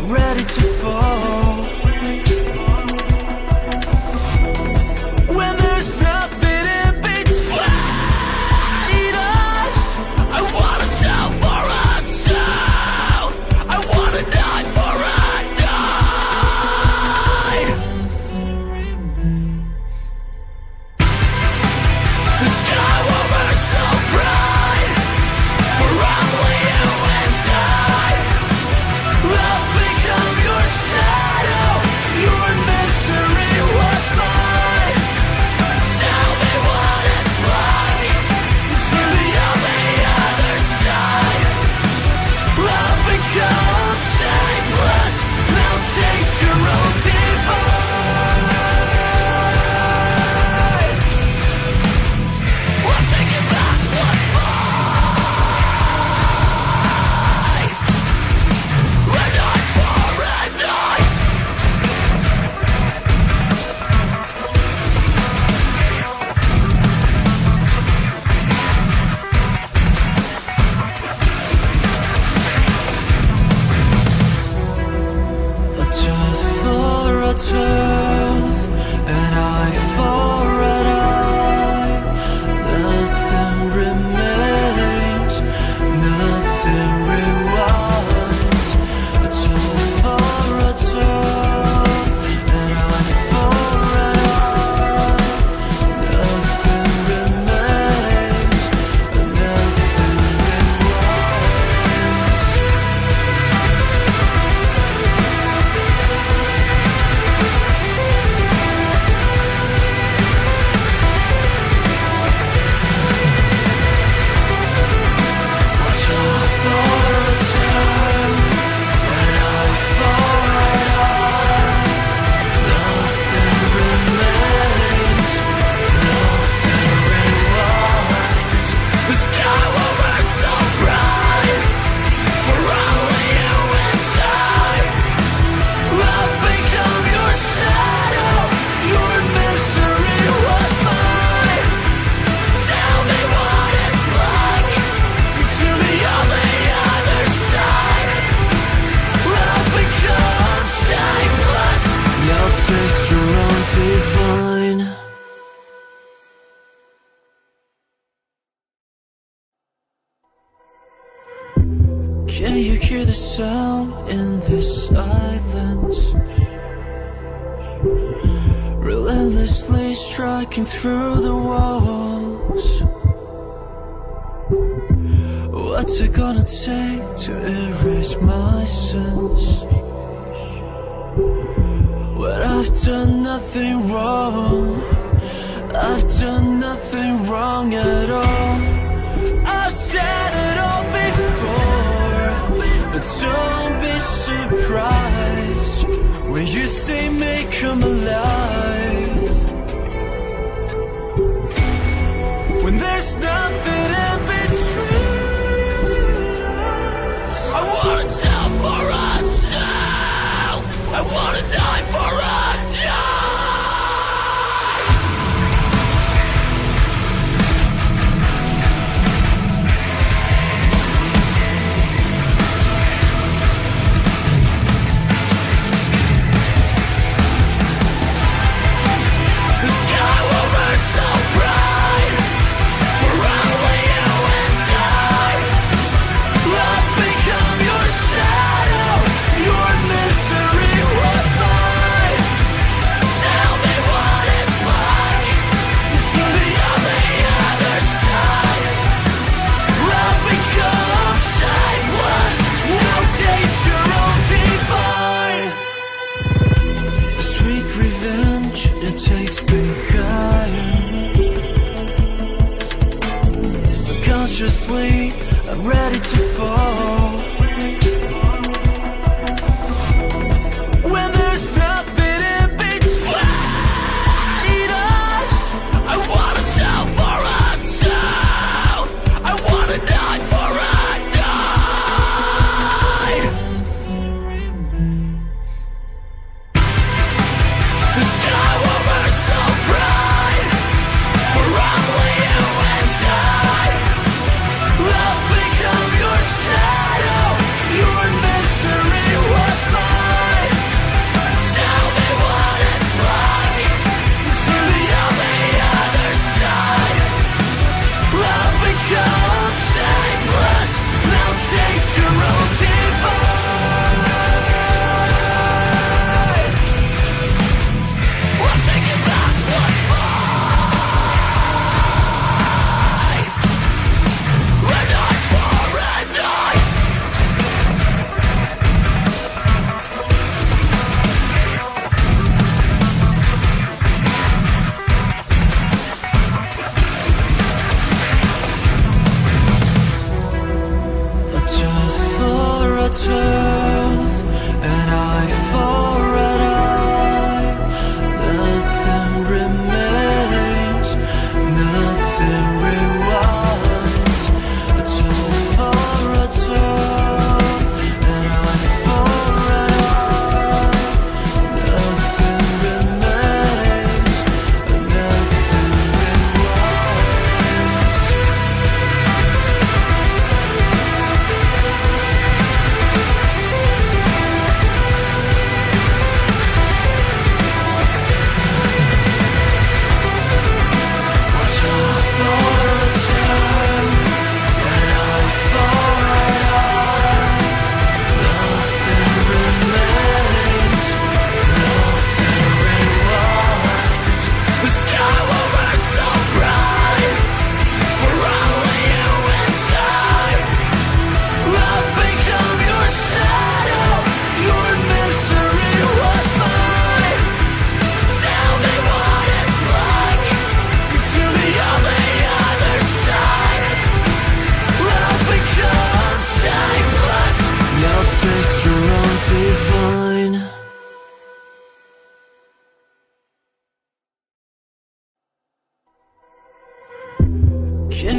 I'm ready to fall. When there's nothing in between us, I wanna tell for a tell. I wanna die for a die. The sky will burn so bright for only you and I. I'll become your shadow. Your misery was mine. Tell me what it's like to be on the other side. I'll become shapeless. Now taste your own divine. We'll take it back once more. And I for and I. A tooth for a tooth, an eye for an eye. Nothing remains, nothing rewinds. A tooth for a tooth, an eye for an eye. Nothing remains, nothing rewinds. Taste your own divine. Can you hear the sound in this silence? Relentlessly striking through the walls. What's it gonna take to erase my sins? But I've done nothing wrong. I've done nothing wrong at all. I've said it all before, but don't be surprised when you see me come alive. When there's nothing in between us, I wanna tell for a tell. I wanna die for a die. The sky will burn so bright for only you and I. I'll become your shadow. Your misery was mine. Tell me what it's like to be on the other side. I'll become shapeless. Now taste your own divine. A sweet revenge, it takes me higher. Subconsciously, I'm ready to fall. When there's nothing in between us, I wanna tell for a tell. I wanna die for a die. The sky will burn so bright for only you and I. I'll become your shadow.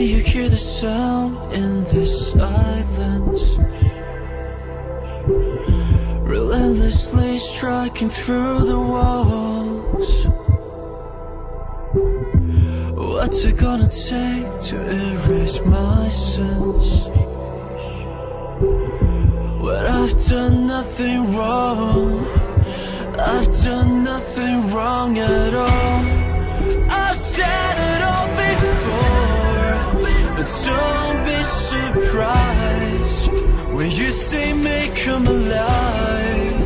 you hear the sound in the silence, relentlessly striking through the walls. What's it gonna take to erase my sins, when I've done nothing wrong? I've done nothing wrong at all. I've said it all before, but don't be surprised when you see me come alive.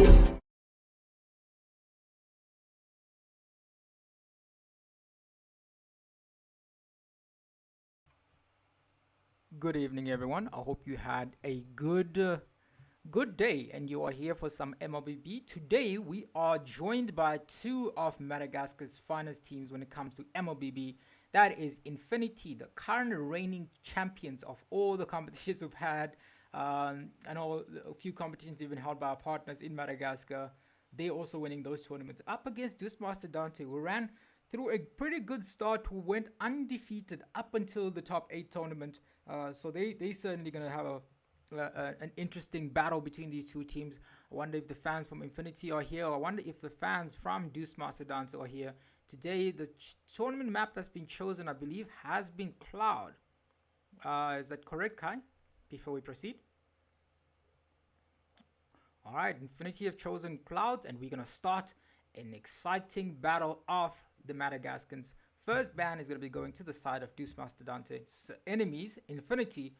Good evening, everyone. I hope you had a good day and you are here for some MLBB. Today, we are joined by two of Madagascar's finest teams when it comes to MLBB. That is Infinity, the current reigning champions of all the competitions we've had, and a few competitions even held by our partners in Madagascar. They're also winning those tournaments. Up against Deus Mastodonte, who ran through a pretty good start, who went undefeated up until the top 8 tournament. So they certainly going to have an interesting battle between these two teams. I wonder if the fans from Infinity are here. I wonder if the fans from Deus Mastodonte are here. Today, the tournament map that's been chosen, I believe, has been Cloud. Is that correct, Kai? Before we proceed. Alright, Infinity have chosen Clouds, and we're going to start an exciting battle of the Madagascans. First ban is going to be going to the side of Deus Mastodonte. So enemies, Infinity,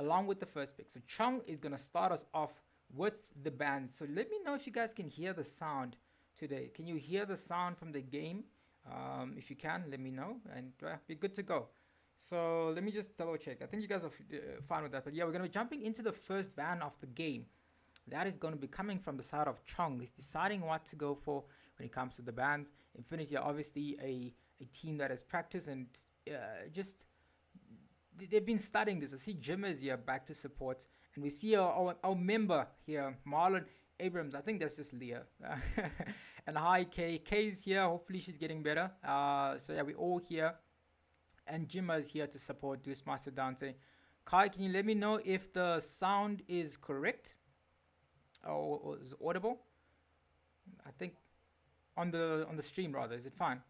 along with the first pick. So Chung is going to start us off with the bans. So let me know if you guys can hear the sound today. Can you hear the sound from the game? If you can, let me know, and be good to go. So let me just double check. I think you guys are fine with that. But yeah, we're going to be jumping into the first ban of the game. That is going to be coming from the side of Chung. He's deciding what to go for when it comes to the bans. Infinity are obviously a team that has practiced and just they've been studying this. I see Jim is here back to support, and we see our member here, Marlon Abrams. I think that's just Leah. And hi Kay. Kay's here. Hopefully she's getting better. So yeah, we're all here, and Jim is here to support Deus Mastodonte. Kai, can you let me know if the sound is correct or is audible? I think on the stream rather. Is it fine?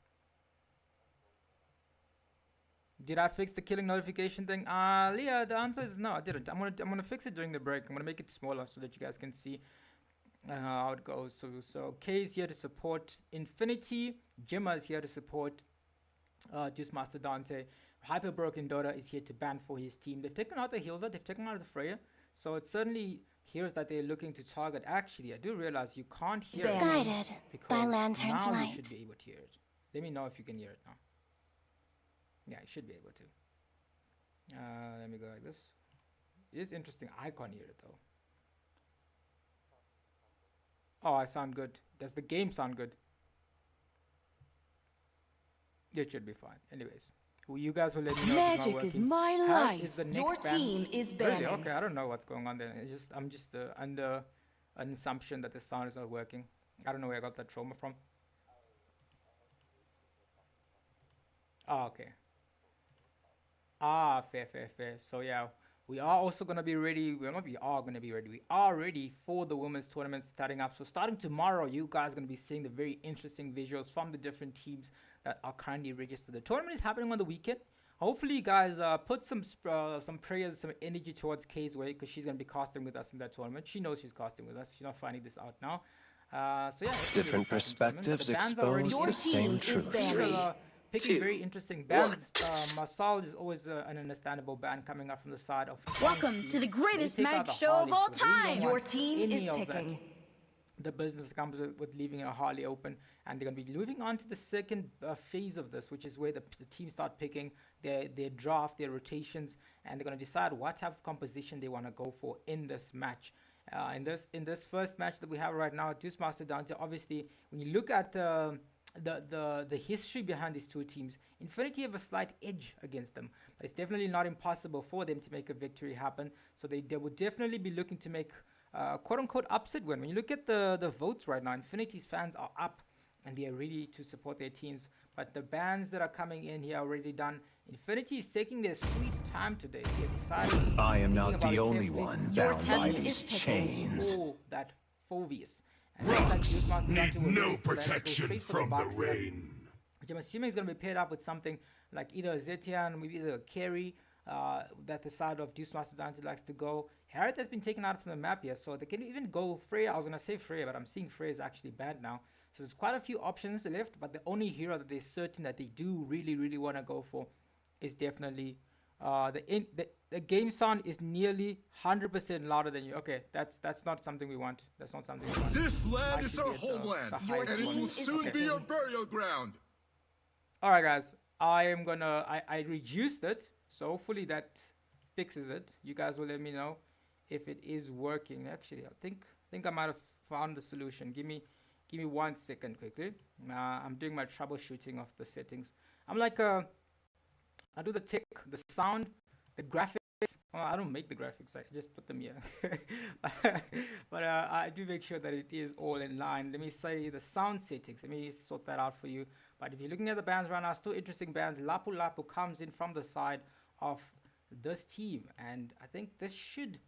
Did I fix the killing notification thing? Leah, the answer is no, I didn't. I'm gonna fix it during the break. I'm gonna make it smaller so that you guys can see how it goes. So Kay is here to support Infinity. Gemma is here to support Deus Mastodonte. Hyper Broken Dota is here to ban for his team. They've taken out the healer, they've taken out the Freya. So it certainly hears that they're looking to target. Actually, I do realize you can't hear it. Guided by Lantern's now light. You should be able to hear it. Let me know if you can hear it now. Yeah, you should be able to. Let me go like this. It is interesting. I can't hear it though. Oh, I sound good. Does the game sound good? It should be fine. Anyways, you guys will let me know. Magic is my life. Your team is banning. Really? Okay, I don't know what's going on there. I'm just under an assumption that the sound is not working. I don't know where I got that trauma from. Oh, okay. Fair. So yeah, we are also going to be ready. We are ready for the women's tournament starting up. So starting tomorrow, you guys are going to be seeing the very interesting visuals from the different teams that are currently registered. The tournament is happening on the weekend. Hopefully you guys put some prayers, some energy towards Kay's way, because she's going to be casting with us in that tournament. She knows she's casting with us. She's not finding this out now. So yeah, Different perspectives expose the same truth. Picking very interesting bands. Masal is always an understandable band coming up from the side of. Welcome to the greatest mag show of all time. Your team is picking. The business comes with leaving a Harley open, and they're going to be moving on to the second phase of this, which is where the teams start picking their draft, their rotations, and they're going to decide what type of composition they want to go for in this match. In this first match that we have right now, Deus Mastodonte, obviously, when you look at the history behind these two teams, Infinity have a slight edge against them, but it's definitely not impossible for them to make a victory happen. So they will definitely be looking to make quote-unquote upset win. When you look at the votes right now, Infinity's fans are up and they are ready to support their teams. But the bans that are coming in here are already done. Infinity is taking their sweet time today. They decided. I am not the only one bound by team these is picking. chains. That Phobius. And looks like Deus Need will no go for that. Go protection straight for from the box here, rain. which I'm assuming is going to be paired up with something like either a Zetian, maybe either a carry that the side of Deus Mastodonte likes to go. Harriet has been taken out from the map here, so they can even go Freya. I was going to say Freya, but I'm seeing Freya is actually banned now. So there's quite a few options left, but the only hero that they're certain that they do really want to go for is definitely the game sound is nearly 100% louder than you. Okay, that's not something we want. That's not something we want. This land I is should our get the homeland, highest and it one. will is soon be picking. your burial ground. All right, guys. I reduced it, so hopefully that fixes it. You guys will let me know if it is working. Actually, I think I might have found the solution. Give me 1 second quickly. I'm doing my troubleshooting of the settings. I'm like I do the tech, the sound, the graphics. Well, I don't make the graphics. I just put them here. but I do make sure that it is all in line. Let me say the sound settings. Let me sort that out for you. But if you're looking at the bands right now, still interesting bands. Lapu Lapu comes in from the side of this team, and I think this should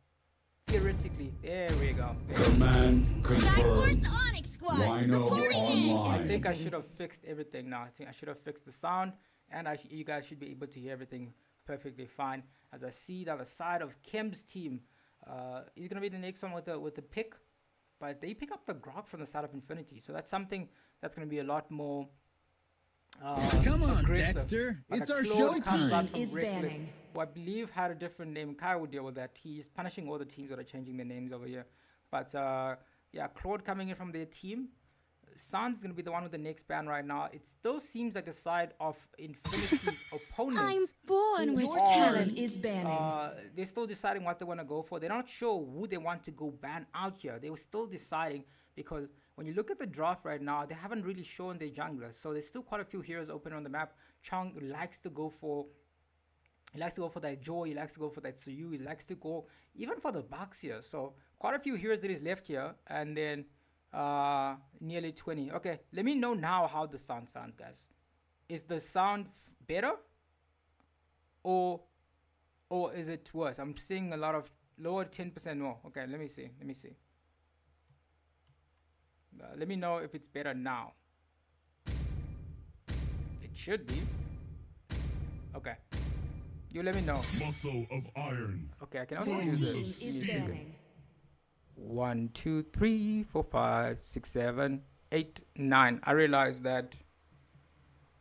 theoretically. There we go. Command Skyforce confirmed. Onyx Squad Rhino reporting in. I online. think I should have fixed everything now. I think I should have fixed the sound, and you guys should be able to hear everything perfectly fine. As I see the other side of Kem's team, he's gonna be the next one with the pick, but they pick up the grog from the side of Infinity, so that's something that's gonna be a lot more. Come on, aggressive. Dexter. Like It's a our Claude comes out showtime. from Is Reckless, banning. who I believe had a different name. Kai will deal with that. He's punishing all the teams that are changing their names over here. But yeah, Claude coming in from their team. Sans is going to be the one with the next ban right now. It still seems like the side of Infinity's opponents. I'm born with Your talent. team is banning. They're still deciding what they want to go for. They're not sure who they want to go ban out here. They were still deciding, because when you look at the draft right now, they haven't really shown their junglers. So there's still quite a few heroes open on the map. Chung likes to go for that Joy, he likes to go for that Suyu, he likes to go even for the Bucks here. So quite a few heroes that is left here, and then nearly 20. Okay, let me know now how the sound sounds, guys. Is the sound better, or is it worse? I'm seeing a lot of lower 10% more. Okay, let me see. Let me know if it's better now. It should be. Okay. You let me know. Muscle of iron. Okay, I can also Your use team this. is music. banning. 1, 2, 3, 4, 5, 6, 7, 8, 9. I realized that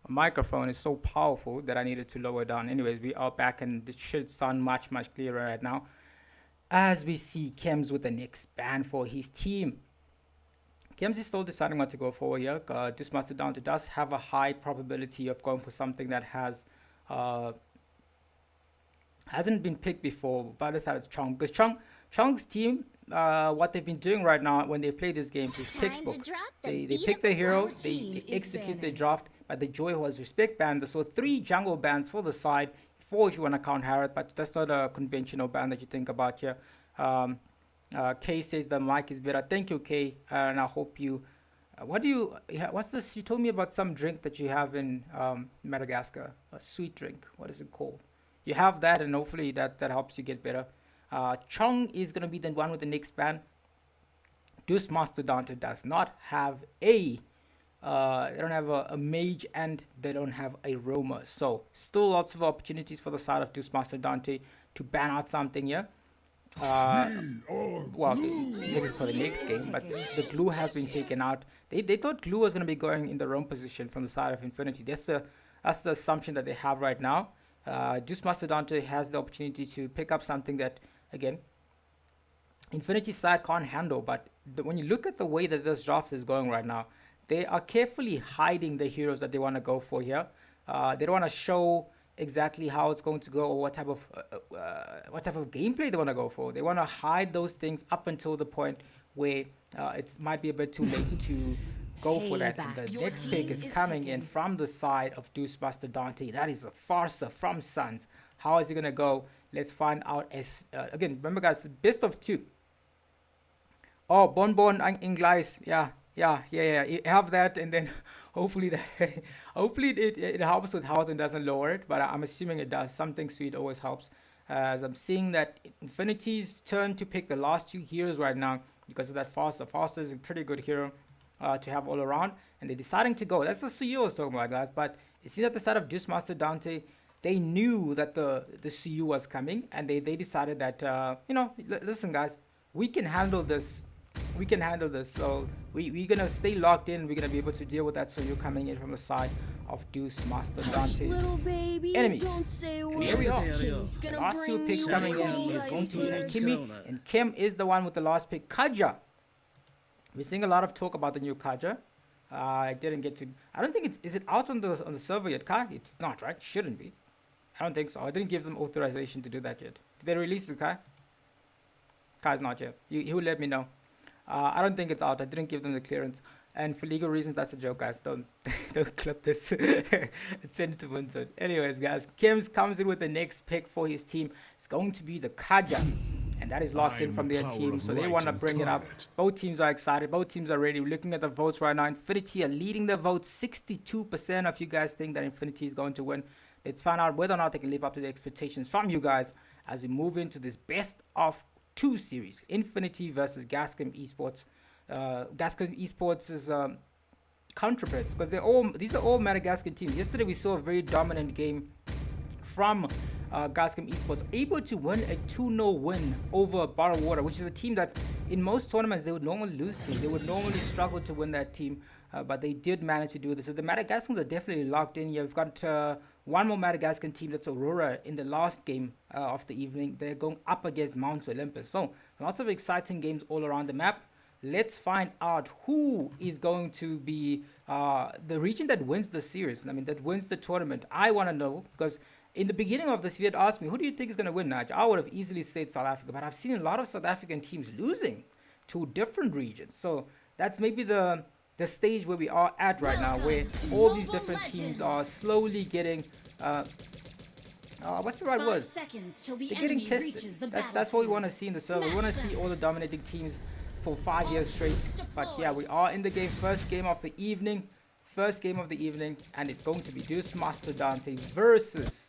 a microphone is so powerful that I needed to lower down. Anyways, we are back, and it should sound much clearer right now. As we see Kems with the next ban for his team. Kems is still deciding what to go for here. Deus Mastodonte does have a high probability of going for something that hasn't been picked before, but this side it's Chung. Because Chung's team, what they've been doing right now when they play this game is textbook. They pick the hero, they execute the draft, but the Joy was respect banned. So 3 jungle bans for the side, 4 if you want to count Harriet, but that's not a conventional ban that you think about here. Kay says the mic is better. Thank you, Kay, and I hope you. What's this? You told me about some drink that you have in Madagascar, a sweet drink. What is it called? You have that, and hopefully that helps you get better. Chung is going to be the one with the next ban. Deus Mastodonte does not have they don't have a mage, and they don't have a roamer. So still lots of opportunities for the side of Deus Mastodonte to ban out something here. Well, maybe for the next game, but the glue has been taken out. They thought glue was going to be going in the roam position from the side of Infinity. That's the assumption that they have right now. Deus Mastodonte has the opportunity to pick up something that, again, Infinity side can't handle. But when you look at the way that this draft is going right now, they are carefully hiding the heroes that they want to go for here. They don't want to show exactly how it's going to go, or what type of gameplay they want to go for. They want to hide those things up until the point where it might be a bit too late to go for that. And the Your next pick team is is coming in picking. from the side of Deus Mastodonte. That is a farsa from Suns. How is it going to go? Let's find out. As again, remember guys, best of 2. Oh, Bonbon Inglais. Yeah, Yeah. You have that, and then hopefully that hopefully it helps with health and doesn't lower it. But I'm assuming it does. Something sweet always helps. As I'm seeing that Infinity's turn to pick the last two heroes right now because of that Faster. Faster is a pretty good hero to have all around, and they're deciding to go. That's the CEO I was talking about, guys. But you see that the side of Deus Mastodonte, they knew that the CU was coming, and they decided that listen, guys, we can handle this. We can handle this. So we're gonna stay locked in. We're gonna be able to deal with that. So you're coming in from the side of Deus Mastodonte's enemies. And here we are. The last two picks coming in is going to be Kimi, and Kim is the one with the last pick. Kaja. We're seeing a lot of talk about the new Kaja. I didn't get to. I don't think is it out on the server yet, Kai? It's not, right? Shouldn't be. I don't think so. I didn't give them authorization to do that yet. Did they release it, Kai? Kai's not yet. He will let me know. I don't think it's out. I didn't give them the clearance. And for legal reasons, that's a joke, guys. Don't clip this. Send it to Vincent. Anyways, guys, Kim's comes in with the next pick for his team. It's going to be the Kaja. And that is locked in from their team. So they want to bring it up. Both teams are excited. Both teams are ready. We're looking at the votes right now. Infinity are leading the vote. 62% of you guys think that Infinity is going to win. Let's find out whether or not they can live up to the expectations from you guys as we move into this best of 2 series. Infinity versus Gascon Esports. Gascon Esports is controversial because these are all Madagascar teams. Yesterday we saw a very dominant game from Gascon Esports, able to win a 2-0 win over Bottled Water, which is a team that in most tournaments they would normally lose to. They would normally struggle to win that team, but they did manage to do this. So the Madagascans are definitely locked in here. We've got one more Madagascar team, that's Aurore, in the last game of the evening. They're going up against Mount Olympus. So lots of exciting games all around the map. Let's find out who is going to be the region that wins the series. I mean, that wins the tournament. I want to know, because in the beginning of this, if you had asked me, who do you think is going to win, Naj? I would have easily said South Africa, but I've seen a lot of South African teams losing to different regions. So that's maybe the stage where we are at right now, where all these different teams are slowly getting what's the right word? They're getting tested. That's what we want to see in the server. We want to see all the dominating teams for 5 years straight. But yeah, we are in the game. First game of the evening, and it's going to be Deus Mastodonte versus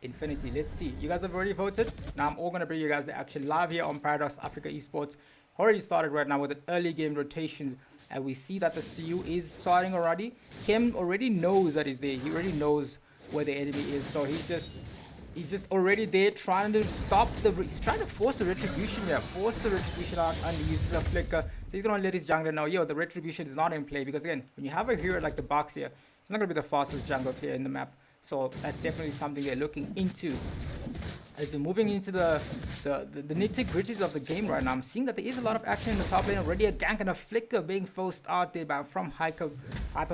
Infinity. Let's see. You guys have already voted. Now I'm all going to bring you guys the action live here on Paradox Africa Esports. Already started right now with an early game rotation, and we see that the CU is starting already. Kim already knows that he's there. He already knows where the enemy is, so he's just already there trying to stop he's trying to force the retribution here. Force the retribution out, and he uses a flicker. So he's gonna let his jungler know, yo, the retribution is not in play, because again, when you have a hero like the box here, it's not gonna be the fastest jungle player in the map. So that's definitely something they're looking into. As we're moving into the nitty-gritties of the game right now, I'm seeing that there is a lot of action in the top lane already. A gank and a flicker being forced out there from Hyper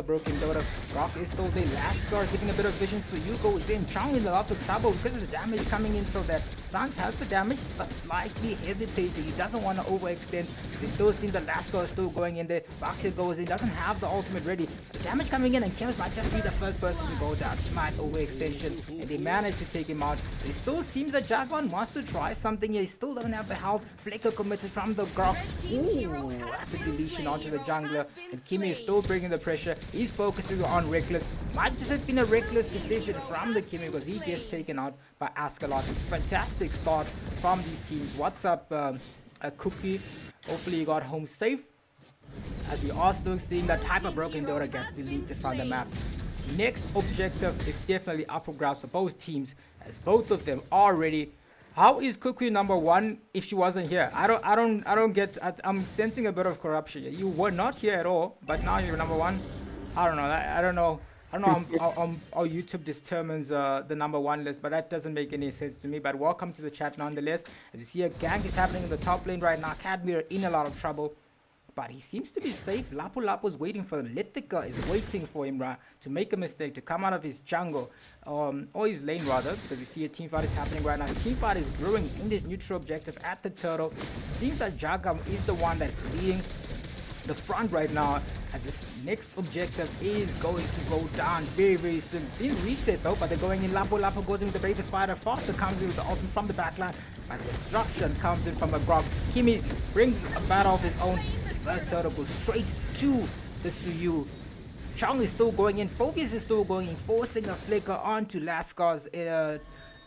Broken Dota. Rock is still there. Lascar getting a bit of vision, so Yugo is in. Chong in a lot of trouble because of the damage coming in from that. Sans has the damage, slightly hesitating. He doesn't want to overextend. They still see the Lascar is still going in there. Boxer goes in, doesn't have the ultimate ready. The damage coming in, and Chems might just be the first person to go down. Smart overextension, and they manage to take him out. They still seems that Jagon wants to try something here. He still doesn't have the health. Flicker committed from the Grok. Ooh, that's a deletion onto the jungler. And Kimi is still bringing the pressure. He's focusing on Reckless. Might just have been a reckless decision from the Kimi, because he gets taken out by Ascalon. Fantastic start from these teams. What's up, Cookie? Hopefully you got home safe. As we are still seeing that Hyper Broken Dota gets deleted from the map. Next objective is definitely up for grabs for both teams, as both of them are ready. How is Cookie number 1 if she wasn't here? I don't get. I'm sensing a bit of corruption here. You were not here at all, but now you're number 1. I don't know. I don't know how YouTube determines the number 1 list, but that doesn't make any sense to me. But welcome to the chat nonetheless. As you see, a gank is happening in the top lane right now. Cadmir in a lot of trouble, but he seems to be safe. Lapu Lapu's waiting for him. Litika is waiting for him to make a mistake, to come out of his jungle, or his lane rather, because we see a team fight is happening right now. The team fight is brewing in this neutral objective at the turtle. It seems that Jagam is the one that's leading the front right now, as this next objective is going to go down very, very soon. It's being reset though, but they're going in. Lapu Lapu goes in with the bravest fighter. Foster comes in with the ultimate from the backline, but destruction comes in from a Grog. Kimi brings a battle of his own. It's first turtle goes straight to the Suyu. Chong is still going in. Phobius is still going in, forcing a flicker onto Laskar's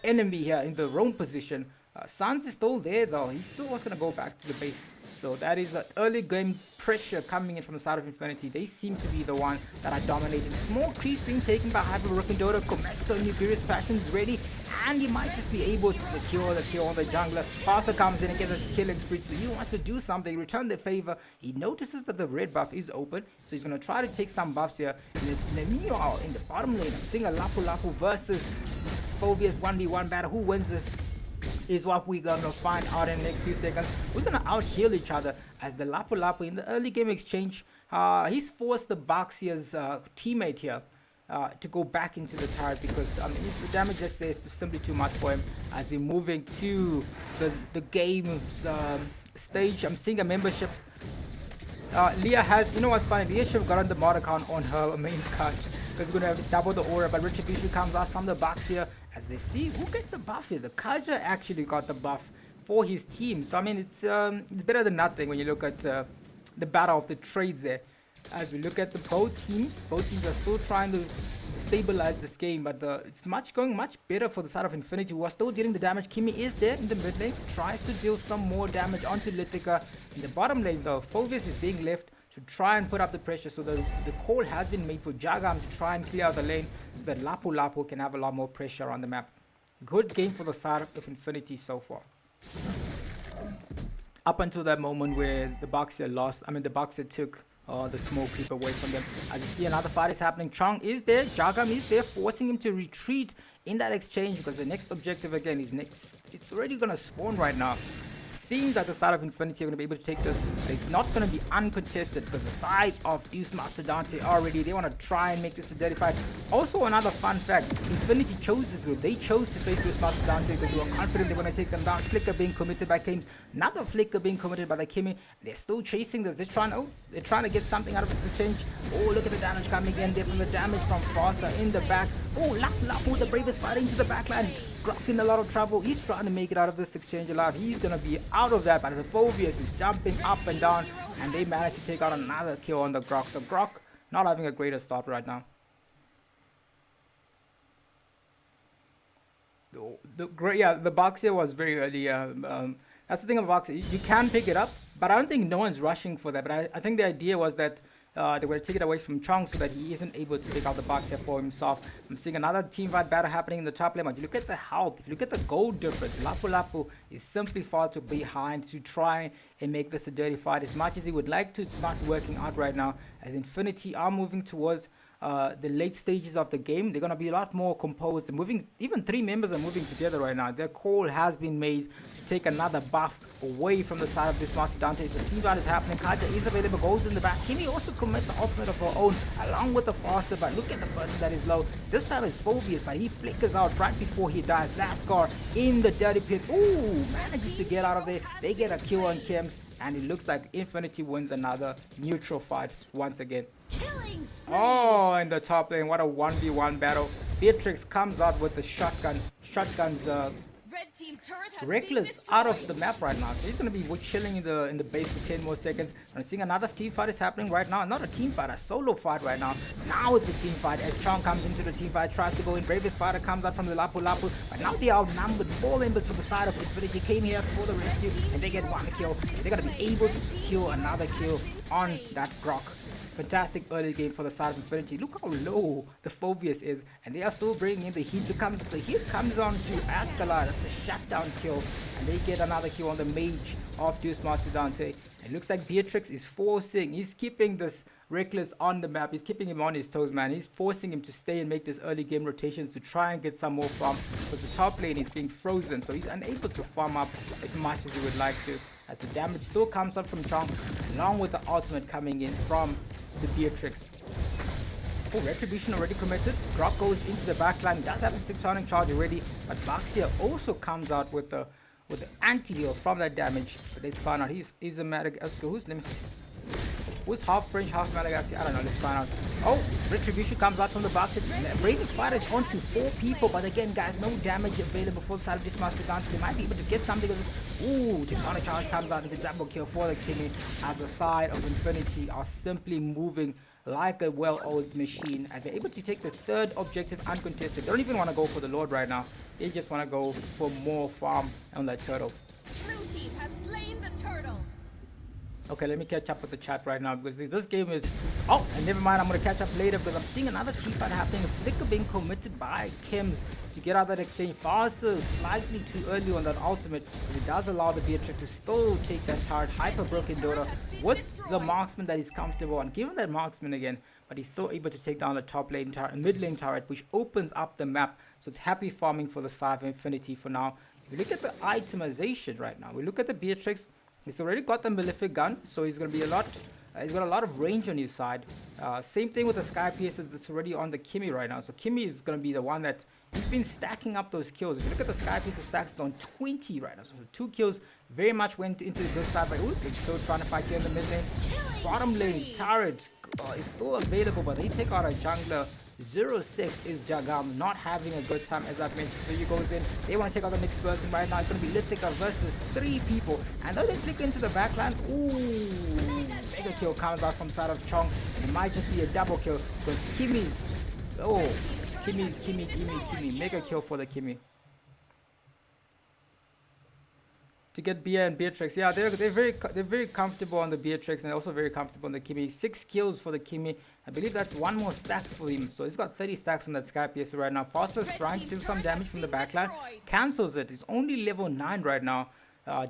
enemy here in the roam position. Sans is still there though. He still was going to go back to the base. So that is an early game pressure coming in from the side of Infinity. They seem to be the one that are dominating. Small creep being taken by Hyper Rokindota. Komesto and Nugurious Passions ready. And he might just be able to secure the kill on the jungler. Passer comes in and gets a killing spree. So he wants to do something, return the favor. He notices that the red buff is open. So he's going to try to take some buffs here. Meanwhile, in the bottom lane, I'm seeing a Lapu Lapu versus Phobius 1v1 battle. Who wins this is what we're gonna find out in the next few seconds. We're gonna out heal each other as the Lapu Lapu in the early game exchange. He's forced the Baxia's teammate here to go back into the turret because the damage just there is simply too much for him as he's moving to the game's stage. I'm seeing a membership. Leah has, you know what's funny? Leah should have gotten the mod account on her main card because we're going to have double the aura, but Retribution comes out from the box here as they see who gets the buff here. The Kaja actually got the buff for his team. So, I mean, it's better than nothing when you look at the battle of the trades there. As we look at both teams are still trying to stabilize this game, but it's going much better for the side of Infinity, who are still dealing the damage. Kimi is there in the mid lane, tries to deal some more damage onto Litika. In the bottom lane, though, Phobius is being left to try and put up the pressure, so the call has been made for Jagam to try and clear out the lane so that Lapu Lapu can have a lot more pressure on the map. Good game for the side of Infinity so far. Up until that moment where the Boxer took the smoke creep away from them. As you see, another fight is happening. Chong is there, Jagam is there, forcing him to retreat in that exchange because the next objective again is next. It's already gonna spawn right now. Seems like the side of Infinity are going to be able to take this, but it's not going to be uncontested because the side of Deus Mastodonte already, they want to try and make this a dirty fight. Also, another fun fact, Infinity chose this group. They chose to face Deus Mastodonte because they were confident they were going to take them down. Flicker being committed by Kims, another Flicker being committed by the Kimi. They're still chasing this. They're trying to get something out of this exchange. Oh, look at the damage coming in there from the damage from Foster in the back. Oh, Lapu, the bravest fighter into the backline. Grok in a lot of trouble. He's trying to make it out of this exchange alive. He's going to be out of that, but the Phobius is jumping up and down, and they managed to take out another kill on the Grok. So Grok not having a greater start right now. The Boxer was very early. That's the thing about Boxer. You can pick it up, but I don't think no one's rushing for that. But I think the idea was that they were to take it away from Chong so that he isn't able to take out the box here for himself. I'm seeing another team fight battle happening in the top lane. But you look at the health, if you look at the gold difference, Lapu Lapu is simply far too behind to try and make this a dirty fight. As much as he would like to, it's not working out right now. As Infinity are moving towards the late stages of the game, they're going to be a lot more composed. They're moving, even three members are moving together right now. Their call has been made to take another buff away from the side of this Mastodonte. The team fight is happening. Kaja is available, goes in the back. Kimi also commits an ultimate of her own along with the Foster, but look at the person that is low. This time it's Phobius, but he flickers out right before he dies. Lascar in the dirty pit. Ooh, manages to get out of there. They get a kill on Kims, and it looks like Infinity wins another neutral fight once again. Oh, in the top lane, what a 1v1 battle. Beatrix comes out with the shotguns Reckless out of the map right now, so he's going to be chilling in the base for 10 more seconds. I'm seeing another team fight is happening right now. Not a team fight, a solo fight right now. Now it's a team fight as Chong comes into the team fight, tries to go in. Bravest fighter comes out from the Lapu Lapu, but now they are outnumbered. 4 members from the side of Infinity came here for the rescue, and they get 1 kill. They're going to be able to secure another kill on that Grok. Fantastic early game for the side of Infinity. Look how low the Phobius is, and they are still bringing in the heat. The heat comes on to Ascala. That's a shutdown kill, and they get another kill on the mage of Deus Mastodonte. It looks like Beatrix is he's keeping this Reckless on the map. He's keeping him on his toes, man. He's forcing him to stay and make this early game rotations to try and get some more farm, because the top lane is being frozen, so he's unable to farm up as much as he would like to, as the damage still comes up from Chong, along with the ultimate coming in from the Beatrix. Oh, Retribution already committed. Grok goes into the backline. He does have a Tectonic Charge already, but Baxia also comes out with the anti-heal from that damage. But let's find out. He's a Madagascar. Let me see. Who's half French, half Madagascar? I don't know. Let's find out. Oh, Retribution comes out from the box. Raven's Fighter is onto 4 people, but again, guys, no damage available for the side of this Mastodonte. They might be able to get something of this. Ooh, Tectonic Charge comes out. It's a double kill for the Kimi, as the side of Infinity are simply moving like a well-oiled machine, and they're able to take the 3rd objective uncontested. They don't even want to go for the Lord right now. They just want to go for more farm on that turtle. Blue team has slain the turtle. Okay, let me catch up with the chat right now, because this game is... Oh, and never mind, I'm going to catch up later, because I'm seeing another team fight happening. A flicker being committed by Kims to get out that exchange. Faster, slightly too early on that ultimate, but it does allow the Beatrix to still take that turret. Hyper broken Dota with the marksman that he's comfortable on. Given that marksman again, but he's still able to take down the top lane turret and mid lane turret, which opens up the map. So it's happy farming for the side of Infinity for now. If you look at the itemization right now, we look at the Beatrix. He's already got the Malefic gun, so he's going to be a lot... he's got a lot of range on his side. Same thing with the Sky Pierces that's already on the Kimi right now. So Kimi is going to be the one that... He's been stacking up those kills. If you look at the Sky Pierces stacks, it's on 20 right now. So 2 kills very much went into the good side. But ooh, they're still trying to fight here in the mid lane. Bottom lane, turret is still available, but they take out a jungler. 06 is Jagam, not having a good time, as I've mentioned. So he goes in. They want to take out the next person right now. It's going to be Lithica versus 3 people. And though they flick into the backline, ooh, mega kill comes out from the side of Chong. And it might just be a double kill, because Kimi's... Oh, Kimi, mega kill for the Kimi. To get Bia and Beatrix, yeah, they're very comfortable on the Beatrix, and also very comfortable on the Kimi. 6 kills for the Kimi. I believe that's 1 more stack for him, so he's got 30 stacks on that Sky PS right now. Foster's trying to do some damage from the backline, cancels it. He's only level 9 right now.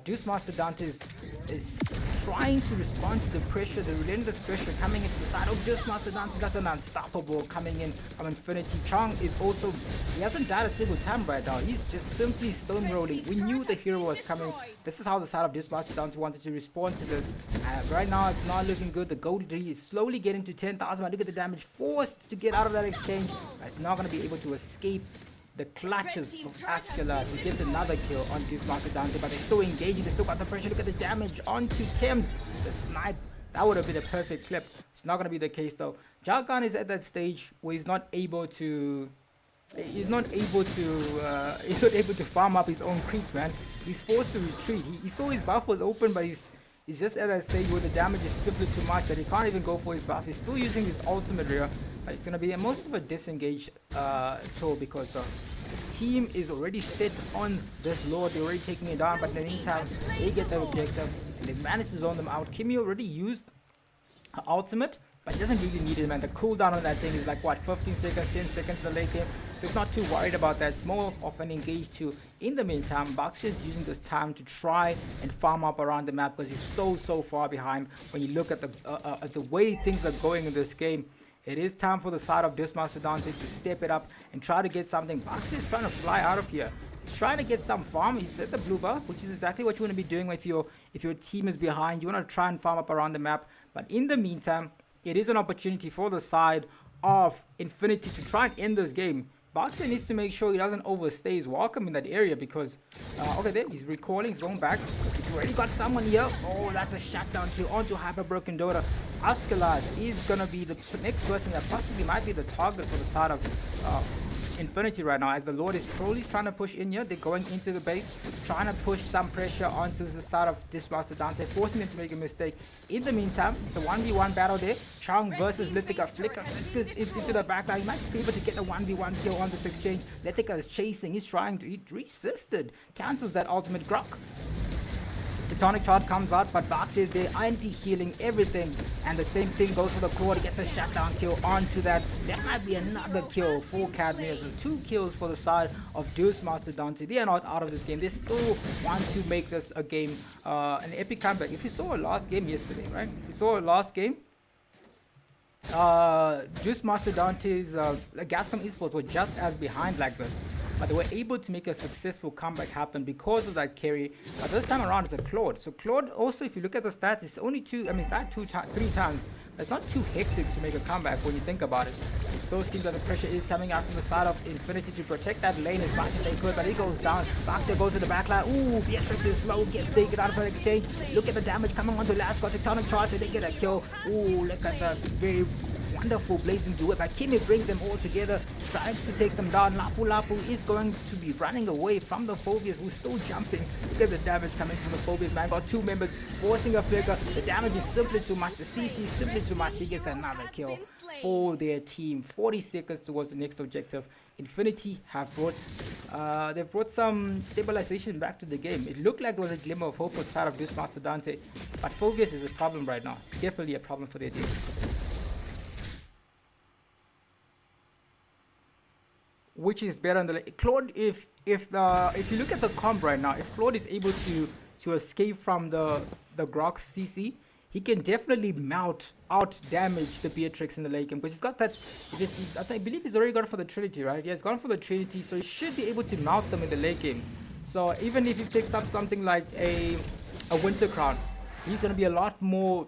Deus Mastodonte is trying to respond to the pressure, the relentless pressure coming into the side of Deus Mastodonte. That's an unstoppable coming in from Infinity. Chong is also, he hasn't died a single time right now. He's just simply stone rolling. We knew the hero was coming. This is how the side of Deus Mastodonte wanted to respond to this. Right now it's not looking good. The gold is slowly getting to 10,000. Look at the damage, forced to get out of that exchange. It's not going to be able to escape the clutches of Ascala to get another kill on Deus Mastodonte, but they're still engaging. They still got the pressure. Look at the damage onto Kims. The snipe, that would have been a perfect clip. It's not going to be the case though. Jalgan is at that stage where he's not able to farm up his own creeps, man. He's forced to retreat. He saw his buff was open, but he's just at that stage where the damage is simply too much that he can't even go for his buff. He's still using his ultimate here. It's going to be most of a disengaged tool, because the team is already set on this Lord. They're already taking it down, but in the meantime, they get the objective and they manage to zone them out. Kimi already used her ultimate, but he doesn't really need it, man. The cooldown on that thing is like, what, 15 seconds, 10 seconds in the late game. So it's not too worried about that. It's more of an engage too. In the meantime, Bakshi is using this time to try and farm up around the map, because he's so far behind. When you look at the way things are going in this game, it is time for the side of Deus Mastodonte to step it up and try to get something. Bakshi is trying to fly out of here. He's trying to get some farm. He's at the blue buff, which is exactly what you want to be doing if your team is behind. You want to try and farm up around the map. But in the meantime, it is an opportunity for the side of Infinity to try and end this game. Bakshi needs to make sure he doesn't overstay his welcome in that area, because okay, there he's recalling, he's going back. He's already got someone here. Oh, that's a shutdown kill onto Hyper Broken Dota. Askeladd is gonna be the next person that possibly might be the target for the side of Infinity right now, as the Lord is truly trying to push in here. They're going into the base, trying to push some pressure onto the side of Deus Mastodonte, forcing them to make a mistake. In the meantime, it's a 1v1 battle there. Chong versus Lithica. Flicker into the backline. He might be able to get a 1v1 kill on this exchange. Lithica is chasing. He's trying to. He resisted. Cancels that ultimate grok. Tectonic Charge comes out, but Bakshi is there, anti-healing everything, and the same thing goes for the Claude. He gets a shutdown kill onto that. There might be another kill for Cadmia, so 2 kills for the side of Deus Mastodonte. They are not out of this game. They still want to make this a game, an epic comeback. If you saw a last game yesterday, right? If you saw a last game, Deus Mastodonte's Gazcom Esports were just as behind like this, but they were able to make a successful comeback happen because of that carry. But this time around it's a Claude. So Claude also, if you look at the stats, it's only 3 times, It's not too hectic to make a comeback when you think about it. It still seems that the pressure is coming out from the side of Infinity to protect that lane as much as they could, but he goes down. Boxer goes to the backline. Ooh, Beatrix is slow, gets taken out of her exchange. Look at the damage coming onto last got tectonic charge and they get a kill. Ooh, look at the very wonderful blazing duet by Kimi, brings them all together, tries to take them down. Lapu Lapu is going to be running away from the Phobias, who's still jumping. Look at the damage coming from the Phobias, man. Got two members forcing a flicker. The damage is simply too much. The CC is simply too much. He gets another kill for their team. 40 seconds towards the next objective. Infinity have they've brought some stabilization back to the game. It looked like there was a glimmer of hope for the side of Deus Mastodonte, but Phobias is a problem right now. It's definitely a problem for their team. Which is better on the Claude? If you look at the comp right now, if Claude is able to escape from the Grok CC, he can definitely out damage the Beatrix in the late game, because he's got that. I believe he's already gone for the Trinity, right? Yeah, he's gone for the Trinity, so he should be able to mount them in the late game. So even if he picks up something like a Winter Crown, he's gonna be a lot more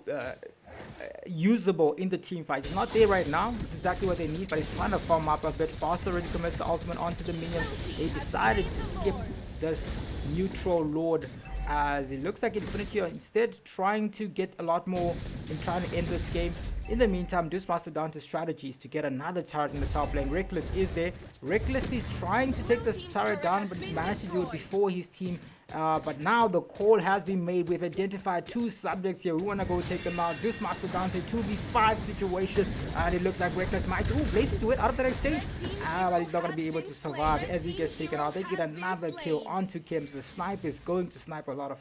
usable in the team fight. He's not there right now. It's exactly what they need, but he's trying to farm up a bit faster. Already commits the ultimate onto the minions. They decided to skip this neutral Lord, as it looks like Infinity are instead trying to get a lot more in trying to end this game. In the meantime, Deus Mastodonte's strategy is to get another turret in the top lane. Reckless is there. Reckless is trying to take this turret down, but he's managed to do it before his team. But now the call has been made. We've identified two subjects here. We want to go take them out. Deus Mastodonte 2v5 situation, and it looks like Reckless might blaze into it out of that exchange. But he's not going to be able to survive as he gets taken out. They get another kill onto Kims. The sniper is going to snipe a lot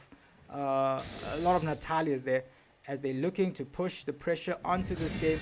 of Natalia's there, as they're looking to push the pressure onto this game,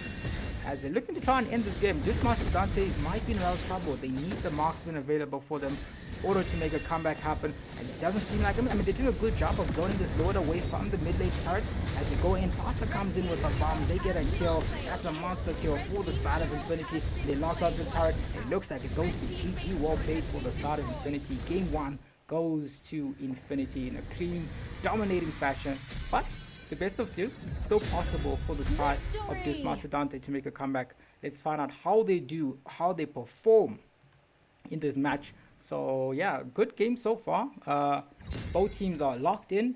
as they're looking to try and end this game. Deus Mastodonte might be in a lot of trouble. They need the marksman available for them in order to make a comeback happen, and it doesn't seem like them. I mean, they're doing a good job of zoning this Lord away from the mid lane turret. As they go in, Pasa comes in with a bomb. They get a kill. That's a monster kill for the side of Infinity. They lock out the turret. It looks like it's going to be GG well played for the side of Infinity. Game 1 goes to Infinity in a clean, dominating fashion, but the best of two, still possible for the side of Deus Mastodonte to make a comeback. Let's find out how they do, how they perform in this match. So yeah, good game so far. Both teams are locked in.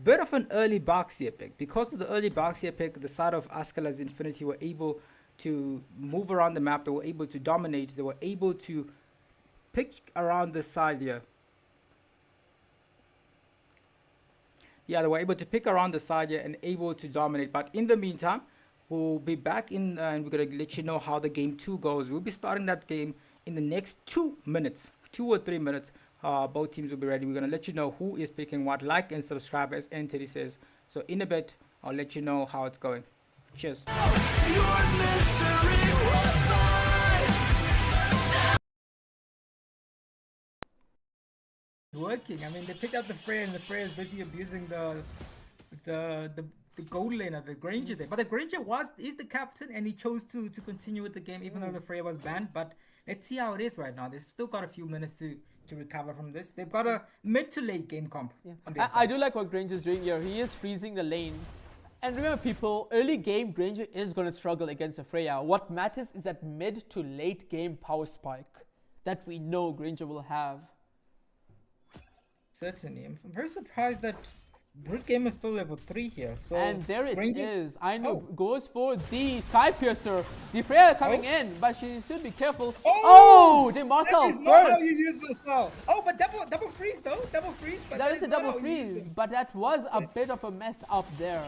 Bit of an early Baxia pick. Because of the early Baxia pick, the side of Askela's Infinity were able to move around the map. They were able to dominate. They were able to pick around the side here. Yeah, they were able to pick around the side here and able to dominate. But in the meantime, we'll be back in and we're going to let you know how the game 2 goes. We'll be starting that game in the next 2 minutes, 2 or 3 minutes. Both teams will be ready. We're going to let you know who is picking what. Like and subscribe, as Entity says. So in a bit, I'll let you know how it's going. Cheers. Working. I mean, they picked up the Freya, and the Freya is busy abusing the gold laner, the Granger there. But the Granger is the captain, and he chose to continue with the game even though the Freya was banned. But let's see how it is right now. They've still got a few minutes to recover from this. They've got a mid to late game comp on their side. I do like what Granger's doing here. He is freezing the lane. And remember, people, early game Granger is going to struggle against a Freya. What matters is that mid to late game power spike that we know Granger will have. Certainly. I'm very surprised that Brute Game is still level 3 here. So and there it Granger's is. I know goes for the Sky Piercer. The Freya coming in, but she should be careful. Oh, they Marcel first. How you use this now. Oh, but double freeze though. Double freeze. But that is a double freeze, but that was a bit of a mess up there.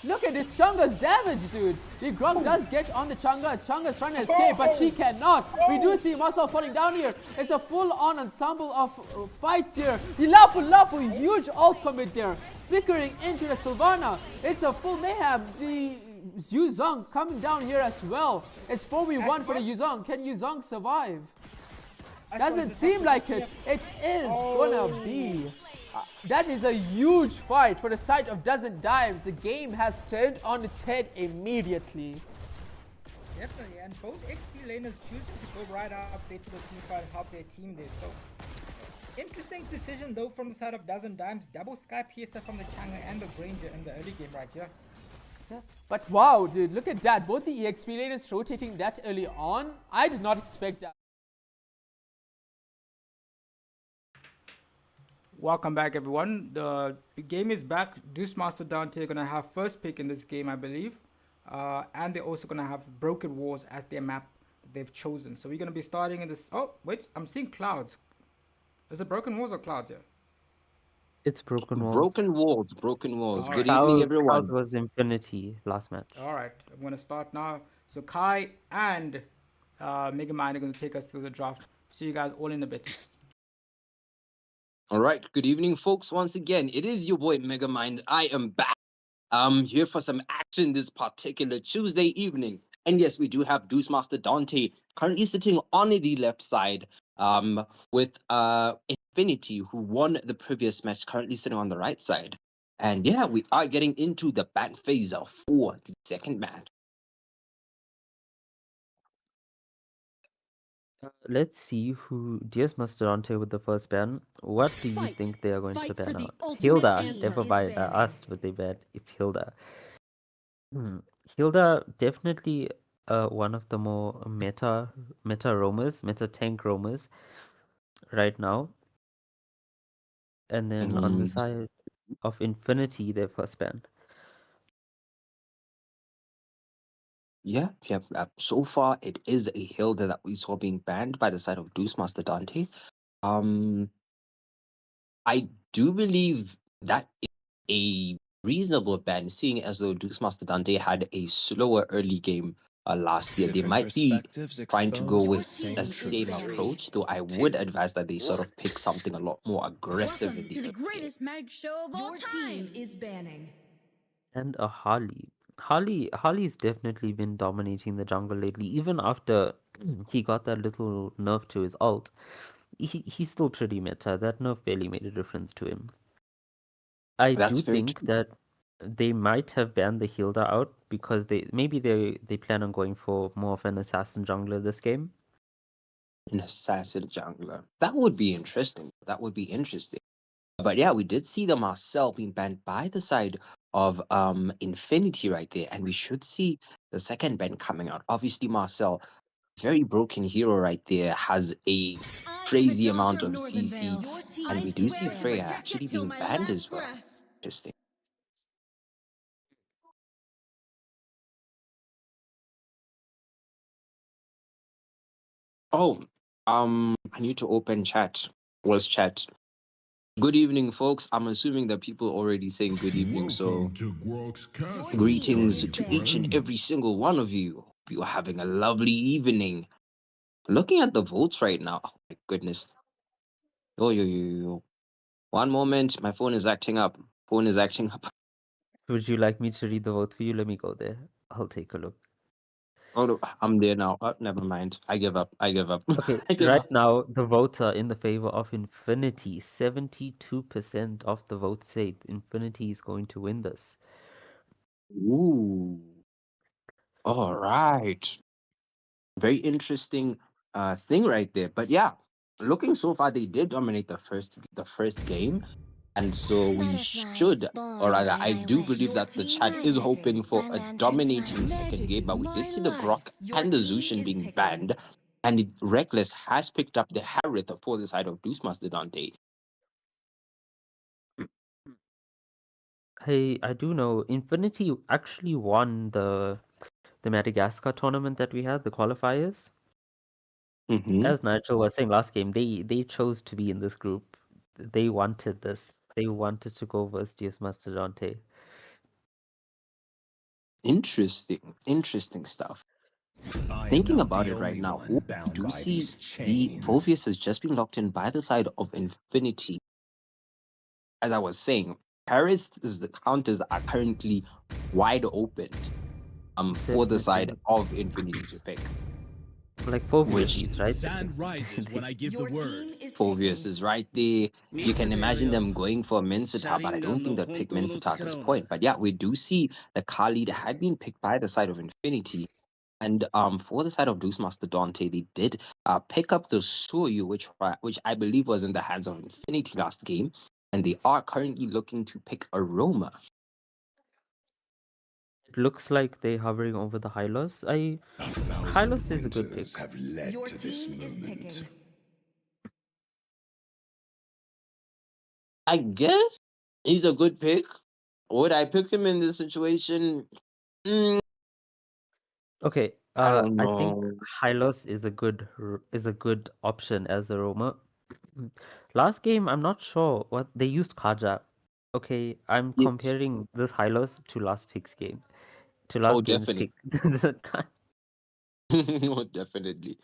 Look at this Chunga's damage, dude. The Grog does get on the Chunga. Chunga's trying to escape, but she cannot. We do see Marcel falling down here. It's a full-on ensemble of fights here. The Lapu, huge ult commit there. Flickering into the Sylvana. It's a full mayhem. The Yuzong coming down here as well. It's 4v1 for the Yuzong. Can Yuzong survive? Doesn't seem like it. It is gonna be. That is a huge fight for the side of Dozen Dimes. The game has turned on its head immediately. Definitely, and both XP laners choosing to go right up there to the team fight and help their team there. So, interesting decision though from the side of Dozen Dimes. Double Sky Piercer from the Changa and the Granger in the early game right here. Yeah. But wow, dude, look at that. Both the EXP leaders rotating that early on. I did not expect that. Welcome back, everyone. The game is back. Deus Mastodonte are going to have first pick in this game, I believe. And they're also going to have Broken Walls as their map that they've chosen. So we're going to be starting in this... Oh, wait. I'm seeing clouds. Is it Broken Walls or clouds here? It's Broken Walls. Broken Walls, Broken Walls. All Good right. evening, everyone. Clouds was Infinity last match. All right. I'm going to start now. So Kai and Megamind are going to take us through the draft. See you guys all in a bit. All right. Good evening, folks. Once again, it is your boy Megamind. I am back. Here for some action this particular Tuesday evening. And yes, we do have Deus Mastodonte currently sitting on the left side. With Infinity, who won the previous match, currently sitting on the right side. And yeah, we are getting into the ban phase for the second match. Let's see who Deus Mastodonte with the first ban. What do you think they are going to ban out? Hilda, never mind. I asked what they ban. It's Hilda. Hilda definitely one of the more meta roamers, meta tank roamers right now. And then on the side of Infinity, their first ban. Yeah. So far, it is a Hilda that we saw being banned by the side of Deus Mastodonte. I do believe that is a reasonable ban, seeing as though Deus Mastodonte had a slower early game last year. They might be trying to go with the same approach, though I would advise that they sort of pick something a lot more aggressive. Welcome to the greatest mag show of all time. Your team is banning. And a Harley. Harley's definitely been dominating the jungle lately, even after he got that little nerf to his ult. He's still pretty meta. That nerf barely made a difference to him. I do think that they might have banned the Hilda out because they plan on going for more of an assassin jungler this game. An assassin jungler. That would be interesting. But yeah, we did see the Marcel being banned by the side of Infinity right there, and we should see the second ban coming out. Obviously, Marcel, very broken hero right there, has a crazy amount of CC, and we do see Freya actually being banned as well. Interesting. Oh, I need to open chat. Voice chat. Good evening, folks. I'm assuming that people are already saying good evening, so greetings to each and every single one of you. Hope you're having a lovely evening. Looking at the votes right now, oh my goodness. Yo. One moment, my phone is acting up. Would you like me to read the vote for you? Let me go there. I'll take a look. Oh, no, I'm there now. Oh, never mind. I give up. Okay, now the votes are in the favor of Infinity. 72% of the votes say Infinity is going to win this. Ooh. All right. Very interesting thing right there. But yeah, looking so far, they did dominate the first game. And so we should, or rather, I do believe that the chat is hoping for a dominating second game, but we did see the Grok and the Zushin being banned, and Reckless has picked up the Harith for the side of Deus Mastodonte. Hey, I do know Infinity actually won the Madagascar tournament that we had, the qualifiers. As Nigel was saying last game, they chose to be in this group. They wanted this. They wanted to go versus Deus Mastodonte. Interesting stuff. Thinking about it right now, we do see the Phoveus has just been locked in by the side of Infinity. As I was saying, the counters are currently wide open for the side of Infinity to pick. Like Phoveus, right? Sand rises when I give the word. Phoveus is right there. You can imagine them going for Mincetar, but I don't think they'd pick Mincetar at this point. But yeah, we do see the Kali that had been picked by the side of Infinity. And for the side of Deus Mastodonte, they did pick up the Suyu, which I believe was in the hands of Infinity last game. And they are currently looking to pick a Roma. It looks like they're hovering over the Hylos. Hylos is a good pick. Have led Your to this team is moment. picking. I guess he's a good pick. Would I pick him in this situation? Mm, Okay, I don't I think know. Hylos is a good option as a roamer. Last game, I'm not sure what they used Kaja. Okay, I'm It's comparing this Hylos to last pick's game, to oh, last game's definitely, pick. oh, definitely.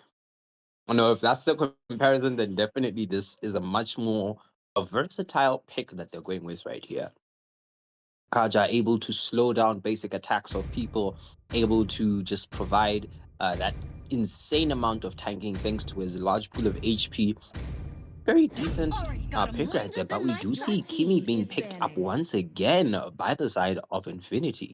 No, if that's the comparison, then definitely this is a much more a versatile pick that they're going with right here. Kaja able to slow down basic attacks of people, able to just provide that insane amount of tanking thanks to his large pool of HP. Very decent Already got him pick right lined there, up but in we my do see sights. Kimi Team being is picked up banning. once again by the side of Infinity.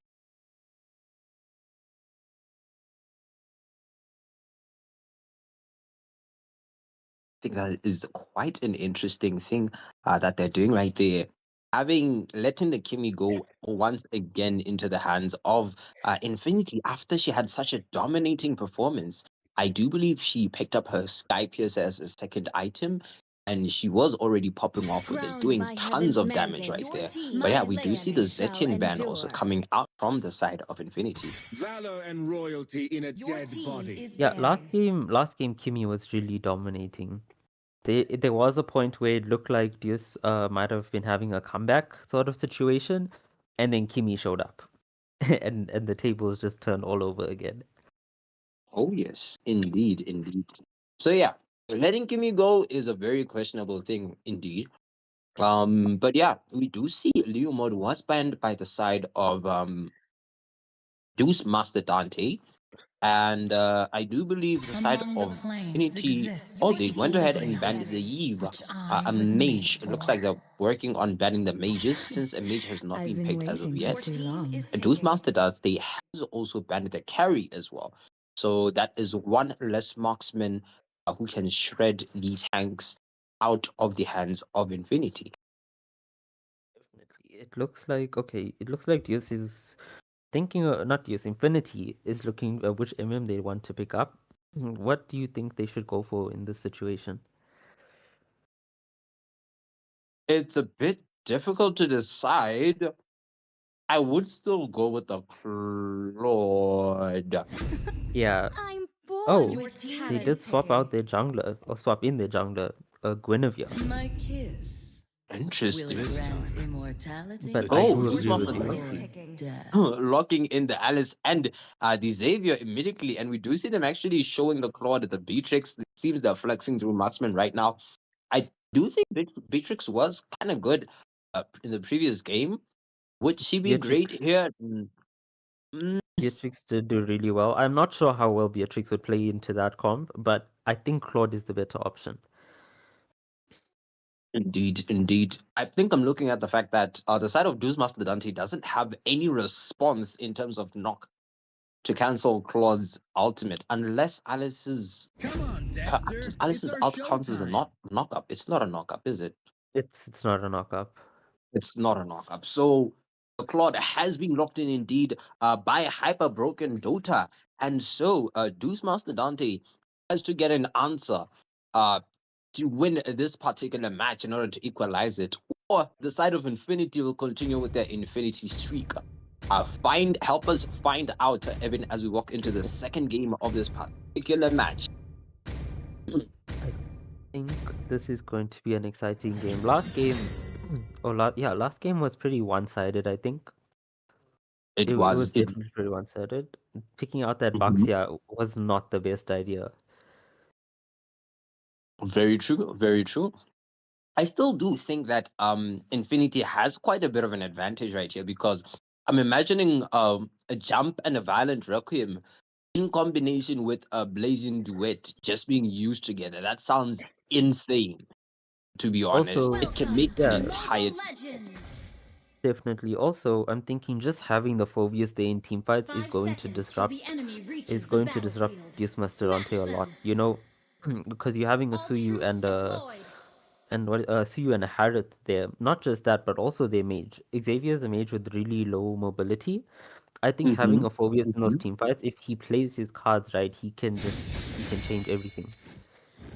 I think that is quite an interesting thing that they're doing right there. Letting the Kimi go once again into the hands of Infinity after she had such a dominating performance. I do believe she picked up her Sky Piercer as a second item, and she was already popping off with it, Crowned doing by tons heaven's of damage mandate, right Your there. team But yeah, my we is do see the legacy banning. shall Zetian ban also endure. coming out from the side of Infinity. Valor and royalty in a Your dead team body. is Yeah, banning. last game, Kimi was really dominating. There was a point where it looked like Deus might have been having a comeback sort of situation, and then Kimi showed up, and the tables just turned all over again. Oh yes, indeed, indeed. So yeah, letting Kimi go is a very questionable thing indeed. But yeah, we do see Leo Mod was banned by the side of Deus Mastodonte, and I do believe the side Among the of planes Infinity. exists Oh, Your they went team ahead is and banned banning. the Eve, which I a was made mage. It looks like for. they're working on banning the mages since a mage has not I've been been picked as of waiting for Your yet. too team long. is Deus picking. Mastodonte has also banned the carry as well. So that is one less marksman who can shred the tanks out of the hands of Infinity. Definitely, it looks like okay. It looks like Deus is thinking, not Deus, Infinity is looking at which they want to pick up. What do you think they should go for in this situation? It's a bit difficult to decide. I would still go with the Claude. Yeah. I'm born Oh, Your with team they is did talent. swap out picking. their jungler or swap in their jungler, Guinevere. My kiss will Interesting. grant immortality But I Oh, do Deus agree with Your you. team is Mastodonte. Lucky. picking. death. Locking in the Alice and the Xavier immediately, and we do see them actually showing the Claude at the Beatrix. It seems they're flexing through marksman right now. I do think Beatrix was kind of good in the previous game. Would she be great Beatrix here? Mm, Beatrix did do really well. I'm not sure how well Beatrix would play into that comp, but I think Claude is the better option. Indeed, indeed. I think I'm looking at the fact that the side of Deus Mastodonte doesn't have any response in terms of knock to cancel Claude's ultimate, unless Come on, Dexter. It's Alice's our alt counts as a showtime. knock up. It's not a knock up, is it? It's not a knock-up. It's not a knock up. So the Claude has been locked in indeed by a hyper broken Dota, and so Deus Mastodonte has to get an answer uh, to win this particular match in order to equalize it, or the side of Infinity will continue with their Infinity streak. Help us find out, Evan, as we walk into the second game of this particular match. I think this is going to be an exciting game. Last game, last game was pretty one-sided, I think. It It was was it. definitely pretty one-sided. Picking out that Mhm. Baxia was not the best idea. Very true, very true. I still do think that Infinity has quite a bit of an advantage right here because I'm imagining a jump and a violent requiem in combination with a blazing duet just being used together. That sounds insane, to be honest. Also, It can Welcome make an yeah, to entire Mobile Legends. definitely. Also, I'm thinking just having the Phobius there in team fights 5 seconds till the enemy is reaches the going to disrupt battlefield. Deus Mastodonte Smash a lot. them. You know, because you're having a All Suyu troops deployed. and what Suyu and a Harith there. Not just that, but also their mage. Xavier's a mage with really low mobility, I think having a Phobius in those Mhm. team fights, if he plays his cards right, he can change everything.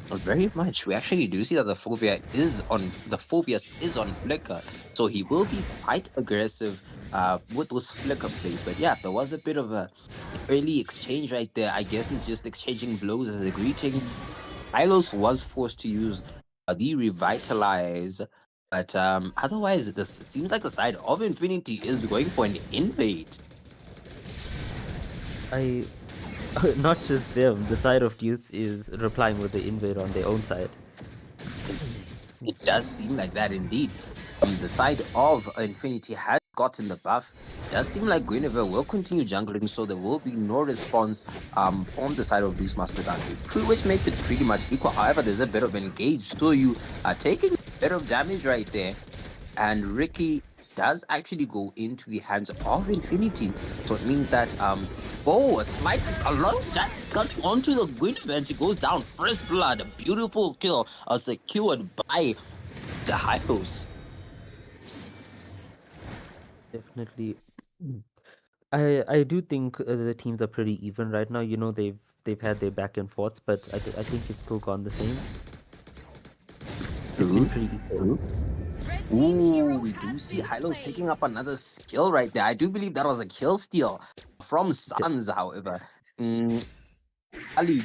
Very much. We actually do see that the Phobius is on Flicker, so he will be quite aggressive with those Flicker plays. But yeah, there was a bit of a early exchange right there. I guess it's just exchanging blows as a greeting. Hylos was forced to use the Revitalize, but otherwise, this it seems like the side of Infinity is going for an invade. I not just them. The side of Deus is replying with the invade on their own side. It does seem like that indeed. The side of Infinity has gotten the buff. It does seem like Guinevere will continue jungling, so there will be no response from the side of Deus Mastodonte, which makes it pretty much equal. However, there's a bit of engage, so you are taking a bit of damage right there. And Ricky does actually go into the hands of Infinity. So it means that a lot of that got onto the Guinevere and she goes down. First blood, a beautiful kill secured by the Hylos. Definitely. I do think the teams are pretty even right now. You know, they've had their back and forths, but I think it's still gone the same. It's been pretty equal. Ooh, we do see Hylos picking up another skill right there. I do believe that was a kill steal from Suns, however. Ali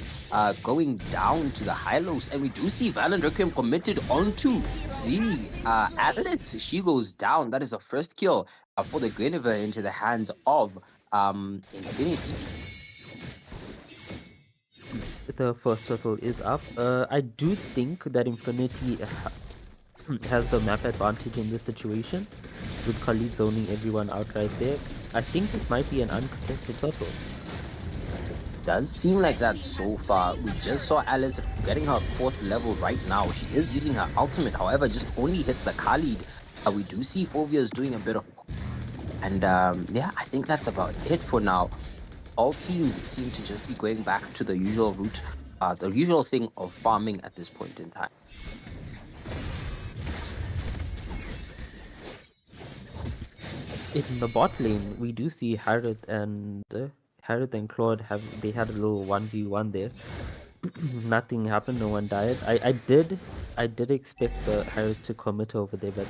going down to the Hylos, and we do see Valiant Requiem committed onto the Atlas. She goes down. That is the first kill for the Guinevere into the hands of Infinity. The first turtle is up. I do think that Infinity has the map advantage in this situation, with Khalid zoning everyone out right there. I think this might be an uncontested turtle. Does seem like that so far. We just saw Alice getting her 4th level right now. She is using her ultimate, however, just only hits the Khalid. We do see Phobius doing a bit of... And yeah, I think that's about it for now. All teams seem to just be going back to the usual route, the usual thing of farming at this point in time. In the bot lane, we do see Harith and Claude they had a little 1v1 there. Nothing happened, no one died. I did expect the Harith to commit over there, but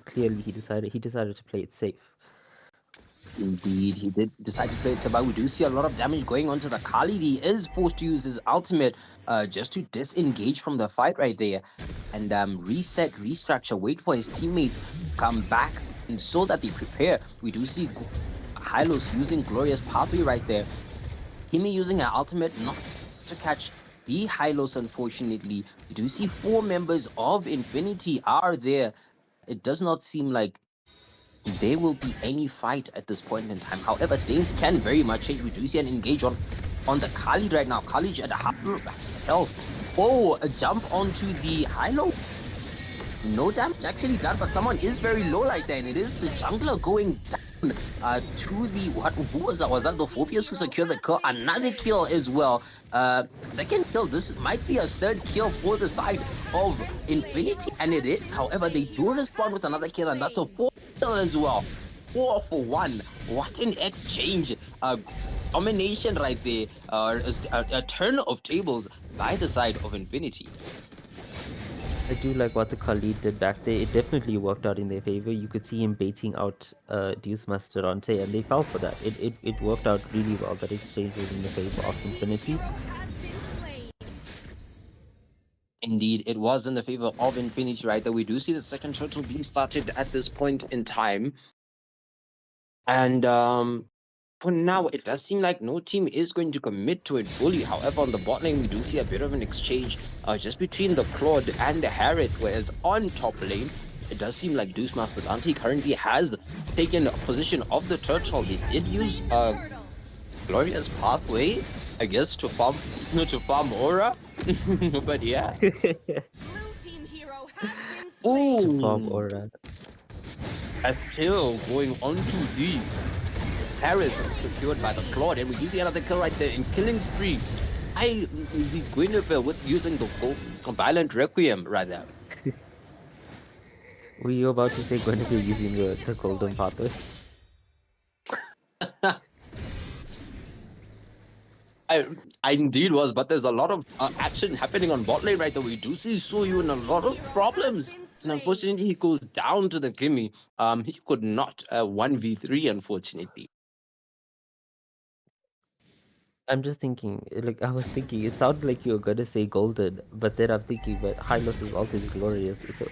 clearly he decided to play it safe. Indeed, he did decide to play it safe, but we do see a lot of damage going onto the Khalid. He is forced to use his ultimate just to disengage from the fight right there and reset, restructure, wait for his teammates to come back, and so that they prepare. We do see Hylos using Glorious Pathway right there. Kimi using her ultimate not to catch the Hylos, unfortunately. We do see 4 members of Infinity are there. It does not seem like there will be any fight at this point in time. However, things can very much change. We do see an engage on the Khalid right now. Khalid at a half health. Oh, a jump onto the Hylo. No damage actually done, but someone is very low like that, and it is the jungler going down to the who was that? Was that the Phobius who secured the kill? Another kill as well. Second kill. This might be a 3rd kill for the side of Infinity, and it is. However, they do respond with another kill, and that's a 4th kill as well. 4 for 1. What an exchange! Domination right there. A turn of tables by the side of Infinity. I do like what the Khalid did back there. It definitely worked out in their favor. You could see him baiting out Deus Mastodonte, and they fell for that. It worked out really well. That exchange was in the favor of Infinity. Indeed, it was in the favor of Infinity right there. We do see the second turtle being started at this point in time. And for now, it does seem like no team is going to commit to it fully. However, on the bot lane, we do see a bit of an exchange just between the Claude and the Harith, whereas on top lane, it does seem like Deus Mastodonte currently has taken a position of the turtle. They did use Glorious Pathway, I guess, to farm Aura. But yeah. Blue team hero has been Ooh. To farm Aura. Still going on to the Harith, secured by the Claude, and we do see another kill right there in killing spree. The Guinevere with using the Violent Requiem right there. Were you about to say Guinevere using the golden pathway? I indeed was, but there's a lot of action happening on bot lane right there. We do see Suyu in a lot of problems. And unfortunately, he goes down to the gimme. He could not 1v3, unfortunately. I'm just thinking, like, I was thinking, it sounded like you were gonna say golden, but then I'm thinking, but Hylos' ult is glorious, so...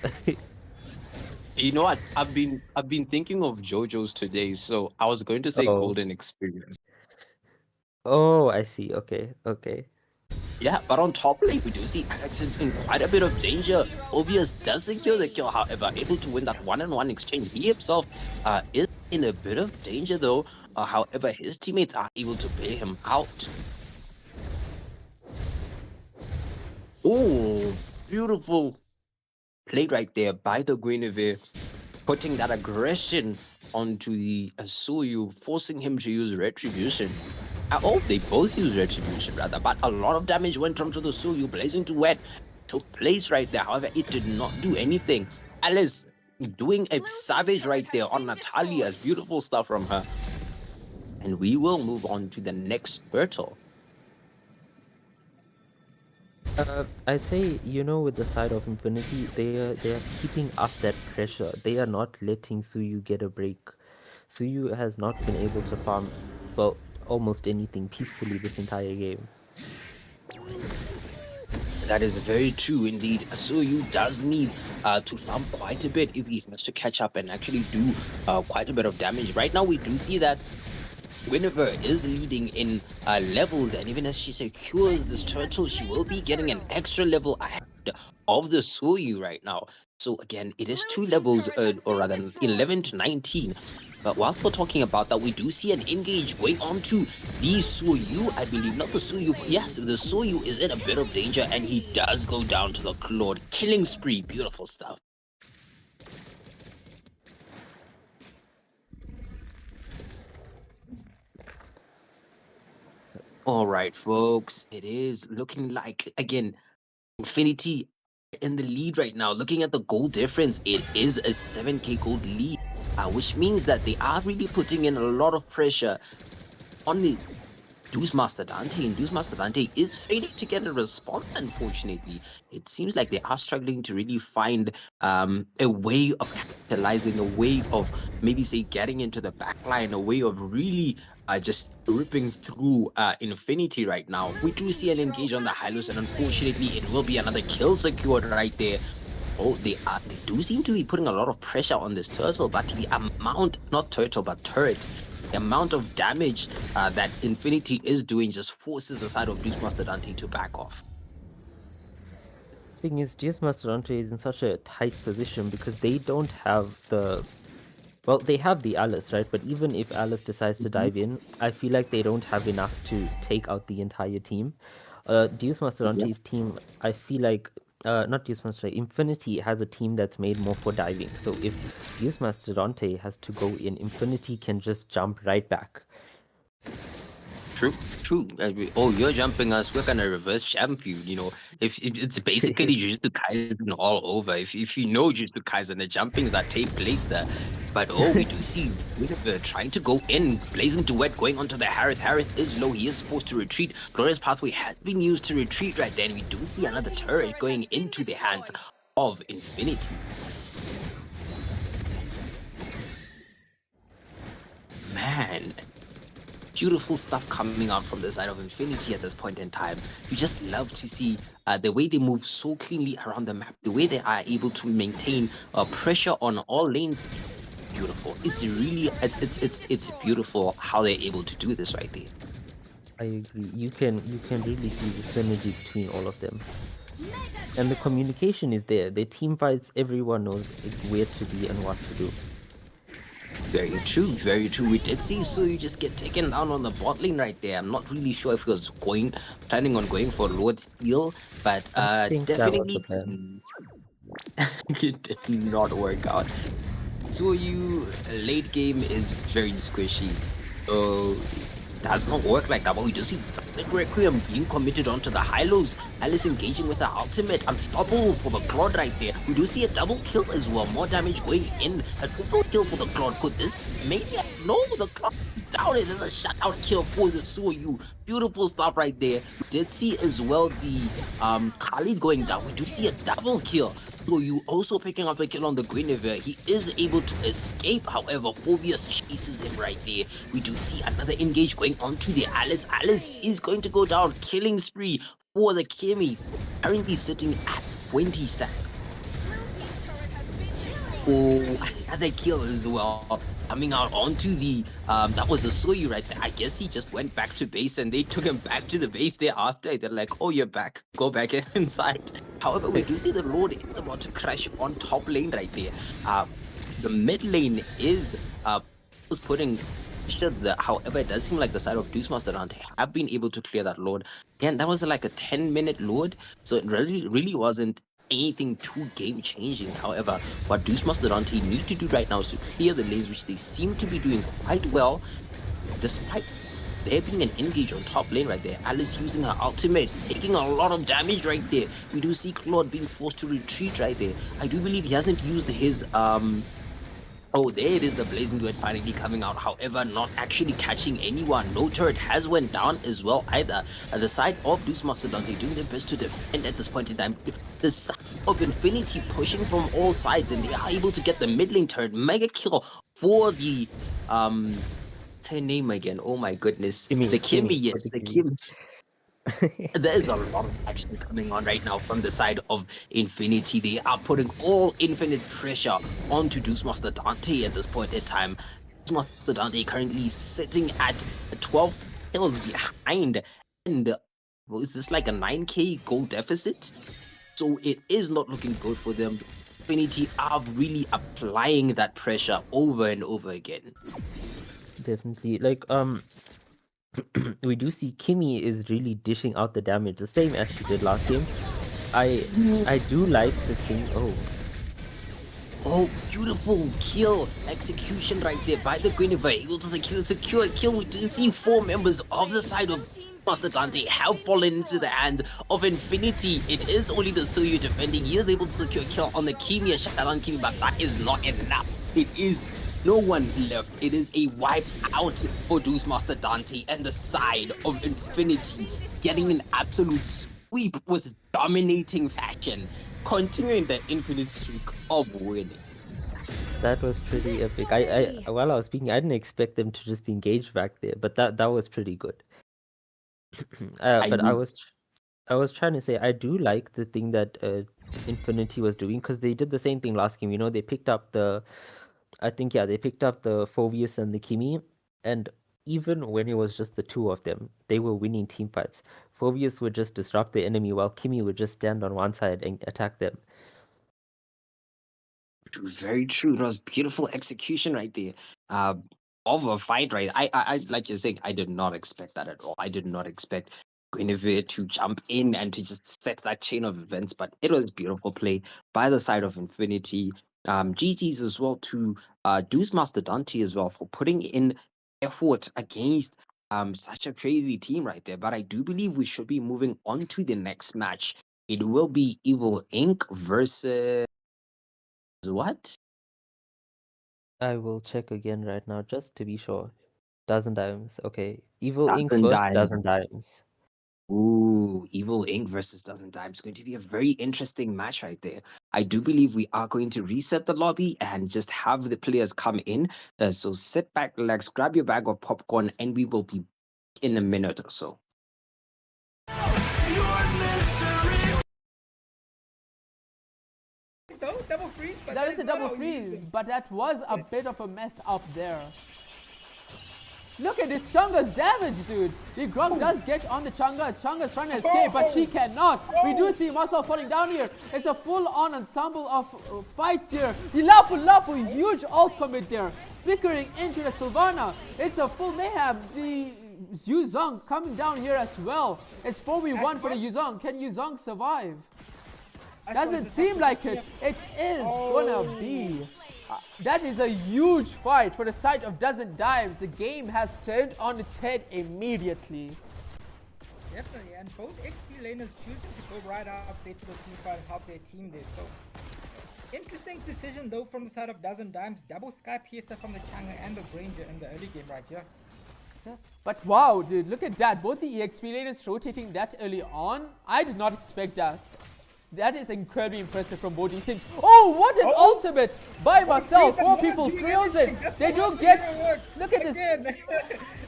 You know what? I've been thinking of JoJo's today, so I was going to say Oh. golden experience. Oh, I see, okay, okay. Yeah, but on top lane, we do see Alex in quite a bit of danger. Obvious does secure the kill, however, able to win that one-on-one exchange. He himself is in a bit of danger, though. However, his teammates are able to bail him out. Oh, beautiful play right there by the Guinevere, putting that aggression onto the Suyu, forcing him to use Retribution. Oh, they both used Retribution rather, but a lot of damage went onto the Suyu. Blazing to Wet took place right there. However, it did not do anything. Alice doing a savage right there on Natalia's beautiful stuff from her. And we will move on to the next turtle. I'd say, you know, with the side of Infinity, they are keeping up that pressure. They are not letting Suyu get a break. Suyu has not been able to farm, well, almost anything peacefully this entire game. That is very true indeed. Suyu does need to farm quite a bit if he has to catch up and actually do quite a bit of damage. Right now, we do see that Guinevere is leading in levels, and even as she secures this turtle, she will be getting an extra level ahead of the Suyu right now. So again, it is 2 levels, or rather 11 to 19. But whilst we're talking about that, we do see an engage going on to the Suyu. I believe not the Suyu. Yes, the Suyu is in a bit of danger, and he does go down to the Claude. Killing spree. Beautiful stuff. All right, folks. It is looking like, again, Infinity in the lead right now. Looking at the gold difference, it is a 7k gold lead, which means that they are really putting in a lot of pressure on the Deus Mastodonte, and Deus Mastodonte is failing to get a response, unfortunately. It seems like they are struggling to really find a way of capitalizing, a way of maybe, say, getting into the backline, a way of really just ripping through Infinity right now. We do see an engage on the Hylos, and unfortunately, it will be another kill secured right there. Oh, they do seem to be putting a lot of pressure on this turtle, but the amount, not turtle, but turret, the amount of damage that Infinity is doing just forces the side of Deus Mastodonte to back off. The thing is, Deus Mastodonte is in such a tight position because they don't have the... Well, they have the Alice, right? But even if Alice decides to dive in, I feel like they don't have enough to take out the entire team. Deus Mastodonte's team, I feel like... not Deus Mastodonte, Infinity has a team that's made more for diving. So if Deus Mastodonte has to go in, Infinity can just jump right back. True. Oh, you're jumping us. We're gonna reverse jump you. You know, if it's basically Jujutsu Kaisen all over. If you know Jujutsu Kaisen, the jumpings that take place there. But oh, we do see Guinevere trying to go in, blazing duet, going onto the Harith. Harith is low. He is forced to retreat. Glorious Pathway has been used to retreat right there, and we do see another turret going into the hands of Infinity. Man. Beautiful stuff coming out from the side of Infinity at this point in time. You just love to see the way they move so cleanly around the map, the way they are able to maintain pressure on all lanes. Beautiful. It's really, it's beautiful how they're able to do this right there. I agree. You can really see the synergy between all of them. And the communication is there. The team fights, everyone knows where to be and what to do. Very true, very true. We did see Suyu just get taken down on the bot lane right there. I'm not really sure if he was planning on going for Lord Steel, but definitely it did not work out. Suyu late game is very squishy. Does not work like that, but we do see Requiem being committed onto the Hylos. Alice engaging with her ultimate, unstoppable for the Claude right there. We do see a double kill as well, more damage going in. A triple kill for the Claude. Could this maniac? No, the Claude is down. It is a shutout kill for the Soyu. Beautiful stuff right there. We did see as well the Khalid going down. We do see a double kill. Soyu also picking up a kill on the Guinevere. He is able to escape, however, Phobius chases him right there. We do see another engage going on to the Alice. Alice is going to go down. Killing spree for the Kimi. Currently sitting at 20 stack. Oh, another kill as well. Coming out onto the, that was the Soyu right there. I guess he just went back to base and they took him back to the base thereafter. They're like, oh, you're back. Go back inside. However, we do see the Lord is about to crash on top lane right there. The mid lane is, was putting pressure there. However, it does seem like the side of Deus Mastodonte have been able to clear that Lord. Again, that was like a 10-minute Lord. So it really wasn't anything too game changing. However, what Deus Mastodonte need to do right now is to clear the lanes, which they seem to be doing quite well, despite there being an engage on top lane right there. Alice using her ultimate, taking a lot of damage right there. We do see Claude being forced to retreat right there. I do believe he hasn't used his oh, there it is, the Blazing Duet finally coming out. However, not actually catching anyone. No turret has went down as well either. At the side of Deus Mastodonte doing their best to defend at this point in time. The side of Infinity pushing from all sides, and they are able to get the mid lane turret. Mega kill for the what's her name again? Oh my goodness. The Kimi, yes, the Kimi. There is a lot of action coming on right now from the side of Infinity. They are putting all infinite pressure onto Deus Mastodonte at this point in time. Deus Mastodonte currently sitting at 12 kills behind, and is this like a 9k goal deficit? So it is not looking good for them. Infinity are really applying that pressure over and over again. Definitely. Like, we do see Kimi is really dishing out the damage, the same as she did last game. I do like the thing. Oh, beautiful kill execution right there by the Guinevere, able to secure a kill. We do see 4 members of the side of Mastodonte have fallen into the hands of Infinity. It is only the Soyu defending. He is able to secure a kill on the Kimi, a shot on Kimi, but that is not enough. It is no one left. It is a wipe out for Deus Mastodonte and the side of Infinity, getting an absolute sweep with dominating fashion, continuing the infinite streak of winning. That was pretty epic. While I was speaking, I didn't expect them to just engage back there, but that was pretty good. But I was trying to say I do like the thing that Infinity was doing, because they did the same thing last game. You know, they picked up the, I think, yeah, they picked up the Phobius and the Kimi, and even when it was just the two of them, they were winning team fights. Phobius would just disrupt the enemy while Kimi would just stand on one side and attack them. Very true. It was beautiful execution right there. Of a fight, right? I like you're saying, I did not expect that at all. I did not expect Guinevere to jump in and to just set that chain of events, but it was beautiful play by the side of Infinity. GG's as well to Deus Mastodonte as well for putting in effort against such a crazy team right there. But I do believe we should be moving on to the next match. It will be Evil Inc. versus what? I will check again right now just to be sure. Dozen Dimes. Okay. Evil Inc. Dozen versus Dimes. Dozen Dimes. Ooh, Evil Inc. versus Dozen Dimes. It's going to be a very interesting match right there. I do believe we are going to reset the lobby and just have the players come in. So sit back, relax, grab your bag of popcorn, and we will be in a minute or so. Double freeze, but That is a double freeze, but that was a bit of a mess up there. Look at this Chunga's damage, dude. The Grog does get on the Chunga. Chunga's trying to escape, but she cannot. We do see Muscle falling down here. It's a full-on ensemble of fights here. The Lapu, huge ult commit there. Flickering into the Sylvana. It's a full mayhem. The Yuzong coming down here as well. It's 4v1 for the Yuzong. Can Yuzong survive? Doesn't seem like it. It is gonna be. That is a huge fight for the side of Dozen Dimes. The game has turned on its head immediately. Definitely, and both XP laners choosing to go right up there to the team fight and help their team there. So, interesting decision though from the side of Dozen Dimes. Double Sky Piercer from the Changa and the Ranger in the early game right here. But wow, dude, look at that. Both the EXP laners rotating that early on. I did not expect that. That is incredibly impressive from both these teams. Oh, what an ultimate by Marcel. 4 people frozen. They do get... Look at this.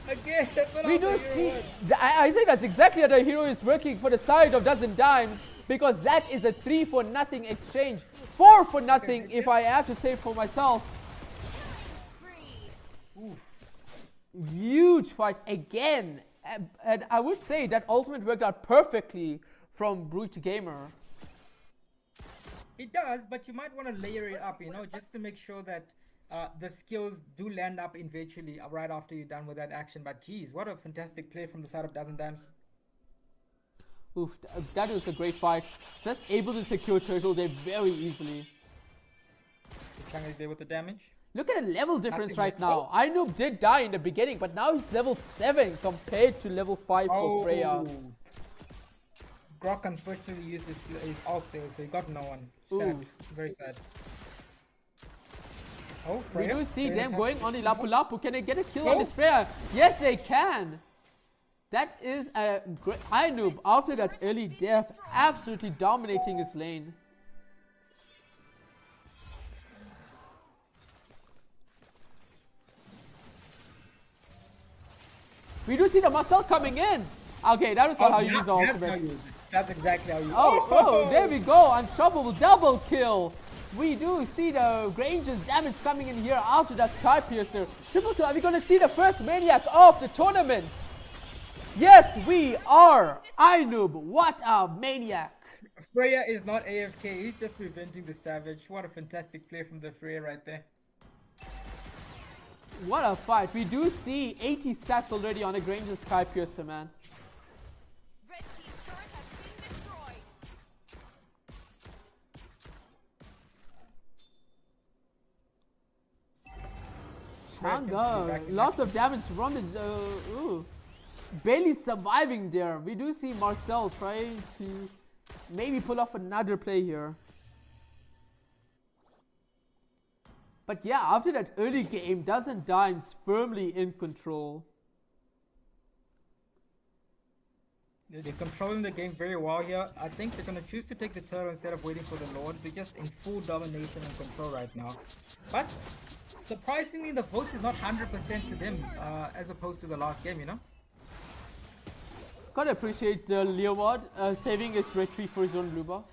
Again, that's not We how do the see... hero works. I think that's exactly how the hero is working for the side of Dozen Dimes. Because that is a 3 for nothing exchange. 4 for nothing if I have to say for myself. Huge fight again. And I would say that ultimate worked out perfectly from Brute Gamer. It does, but you might want to layer it up, you know, just to make sure that the skills do land up eventually right after you're done with that action. But geez, what a fantastic play from the side of Dozen Dimes. Oof, that was a great fight. Just able to secure Turtle there very easily. Chang is there with the damage. Look at the level difference right now. Ainoob did die in the beginning, but now he's level 7 compared to level 5 for Freya. Grok unfortunately used his ult there, so he got no one. Sad. Very sad. Oh, Freya. We do see Freya them going on the Lapu Lapu. Can they get a kill on this Freya? Yes, they can. That is a great Ainoob after that early death, absolutely dominating his lane. We do see the Marcel coming in. Okay, that was not how you use the ultimate. That's exactly how you use it. Oh, there we go. Unstoppable double kill. We do see the Granger's damage coming in here after that Sky Piercer. Triple kill. Are we going to see the first Maniac of the tournament? Yes, we are. Ainoob, what a Maniac. Freya is not AFK. He's just preventing the Savage. What a fantastic play from the Freya right there. What a fight. We do see 80 stacks already on the Granger's Sky Piercer, man. Red team turret has been destroyed. Changa, lots of damage from the... barely surviving there. We do see Marcel trying to maybe pull off another play here. But yeah, after that early game, Dozen Dimes firmly in control. They're controlling the game very well here. I think they're going to choose to take the turtle instead of waiting for the Lord. They're just in full domination and control right now. But surprisingly, the vote is not 100% to them as opposed to the last game, you know? Gotta appreciate Leoward saving his retreat for his own blue buff.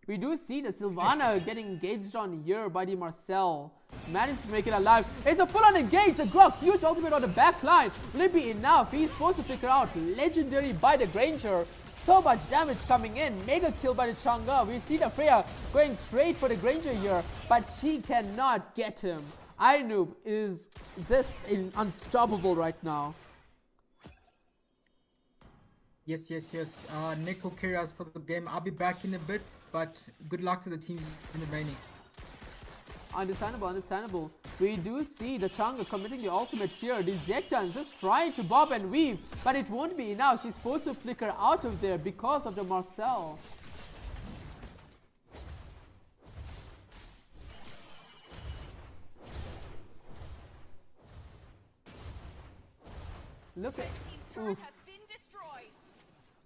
We do see the Sylvana getting engaged on here by the Marcel. Managed to make it alive. It's a full-on engage. The Grok, huge ultimate on the back line. Will it be enough? He's supposed to figure out. Legendary by the Granger. So much damage coming in. Mega kill by the Chang'e. We see the Freya going straight for the Granger here, but she cannot get him. Ainoob is just unstoppable right now. Yes. Nick will carry us for the game. I'll be back in a bit, but good luck to the teams in the remaining. Understandable. We do see the Chang'e committing the ultimate here. The Zektan just trying to bob and weave, but it won't be enough. She's supposed to flicker out of there because of the Marcel. Look at... Oof.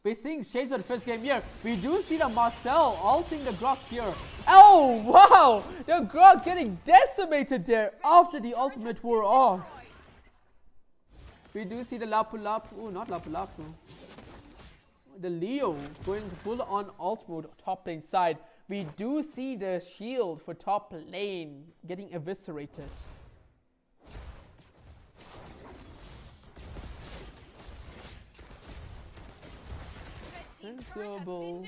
We're seeing shades of the first game here. We do see the Marcel ulting the Grok here. Oh, wow! The Grok getting decimated there after the ultimate wore off. We do see the Lapu Lapu. Oh, not Lapu Lapu. The Leo going full on ult mode top lane side. We do see the shield for top lane getting eviscerated. Sensible.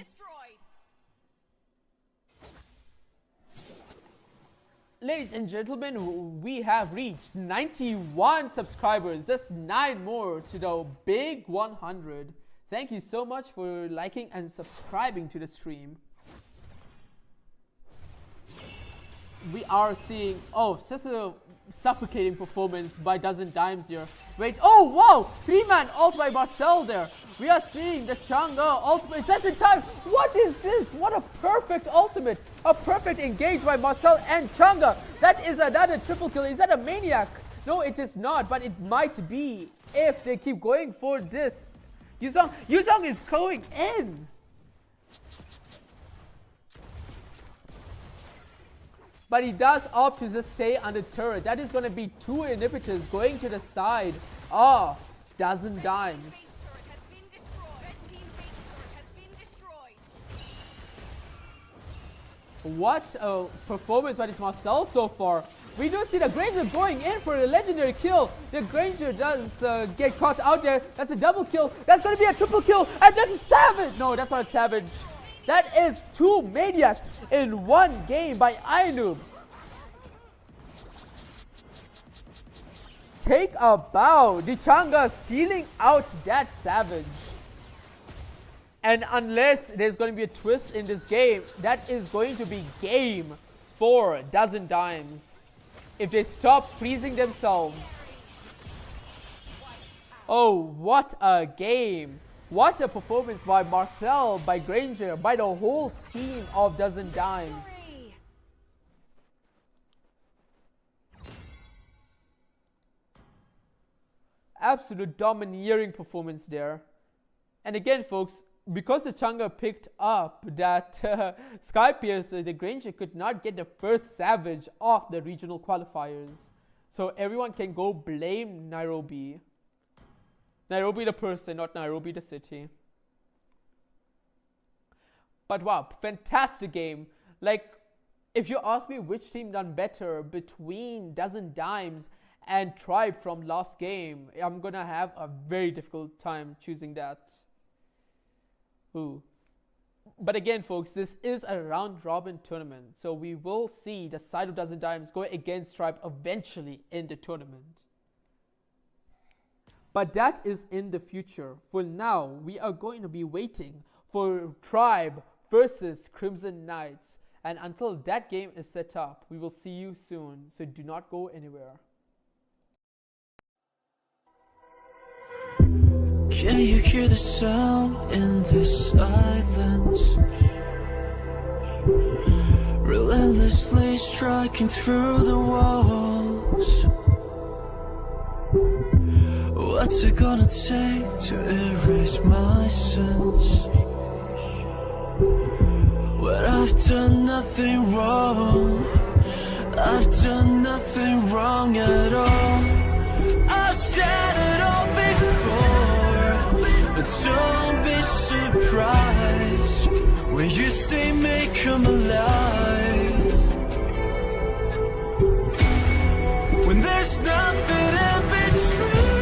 Ladies and gentlemen, we have reached 91 subscribers, just 9 more to the big 100. Thank you so much for liking and subscribing to the stream. We are seeing, oh, just a suffocating performance by Dozen Dimes here. Wait, oh wow, 3-man ult by Marcel there. We are seeing the Chang'e ultimate just in time. What is this? What a perfect ultimate. A perfect engage by Marcel and Chang'e. That is another triple kill. Is that a maniac? No, it is not, but it might be if they keep going for this. Yuzong is going in. But he does opt to just stay on the turret. That is going to be 2 inhibitors going to the side of Dozen Dimes. Base turret has been destroyed. Red team base turret has been destroyed. What a performance by this Marcel so far. We do see the Granger going in for a legendary kill. The Granger does get caught out there. That's a double kill. That's going to be a triple kill. And that's a Savage. No, that's not a Savage. That is 2 Maniacs in 1 game by Ainoob. Take a bow. Dichanga stealing out that Savage. And unless there's going to be a twist in this game, that is going to be game for Dozen Dimes. If they stop freezing themselves. Oh, what a game. What a performance by Marcel, by Granger, by the whole team of Dozen Dimes. Absolute domineering performance there. And again, folks, because the Changa picked up that Sky Piercer, the Granger could not get the first Savage of the regional qualifiers. So everyone can go blame Nairobi. Nairobi the person, not Nairobi the city. But wow, fantastic game. Like, if you ask me which team done better between Dozen Dimes and Tribe from last game, I'm gonna have a very difficult time choosing that. Ooh. But again, folks, this is a round-robin tournament, so we will see the side of Dozen Dimes go against Tribe eventually in the tournament. But that is in the future. For now, we are going to be waiting for Tribe versus Crimson Knights. And until that game is set up, we will see you soon. So do not go anywhere. Can you hear the sound in the silence? Relentlessly striking through the walls. What's it gonna take to erase my sins? When I've done nothing wrong, I've done nothing wrong at all. I've said it all before, but don't be surprised when you say may come alive. When there's nothing in between.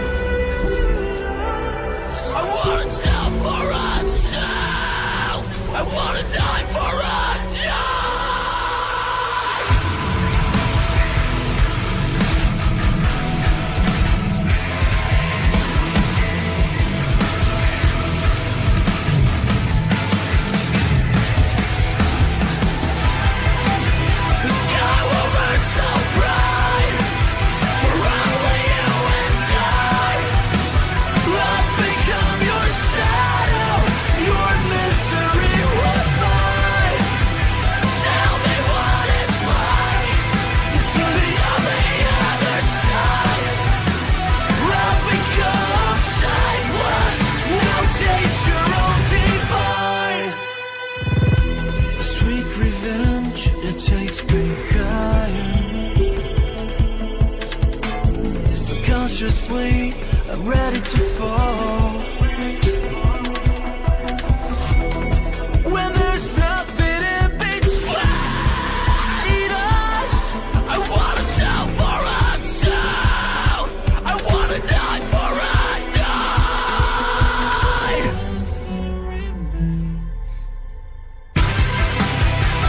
I wanna tell for myself. I wanna die for a die. The sky will burn so bright for only you and I. I've become your shadow. Your misery was mine. Tell me what it's like to be on the other side. I've become sightless. Now taste your own divine. Sweet revenge, it takes me higher. Subconsciously, I'm ready to fall. When there's nothing in between us, I wanna tell for myself. I wanna die for a die.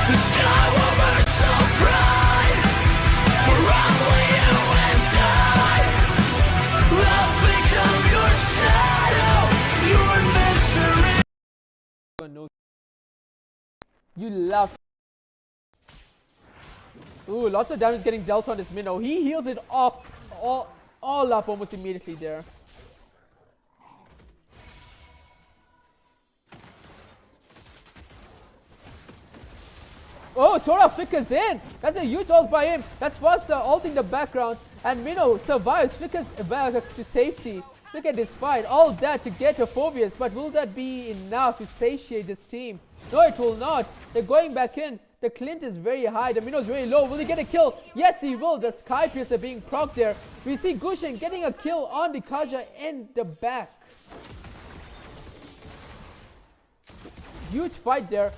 The sky will burn so bright for only you and I. I've become your shadow, your misery. You love. Ooh, lots of damage getting dealt on this Minnow. He heals it up, all up almost immediately there. Oh, Sora flickers in. That's a huge ult by him. That's first ulting the background. And Minnow survives, flickers back to safety. Look at this fight. All that to get a Phobius, but will that be enough to satiate this team? No, it will not. They're going back in. The Clint is very high. The Minnow is very low. Will he get a kill? Yes, he will. The Sky Piercer being procced there. We see Gushin getting a kill on the Kaja in the back. Huge fight there.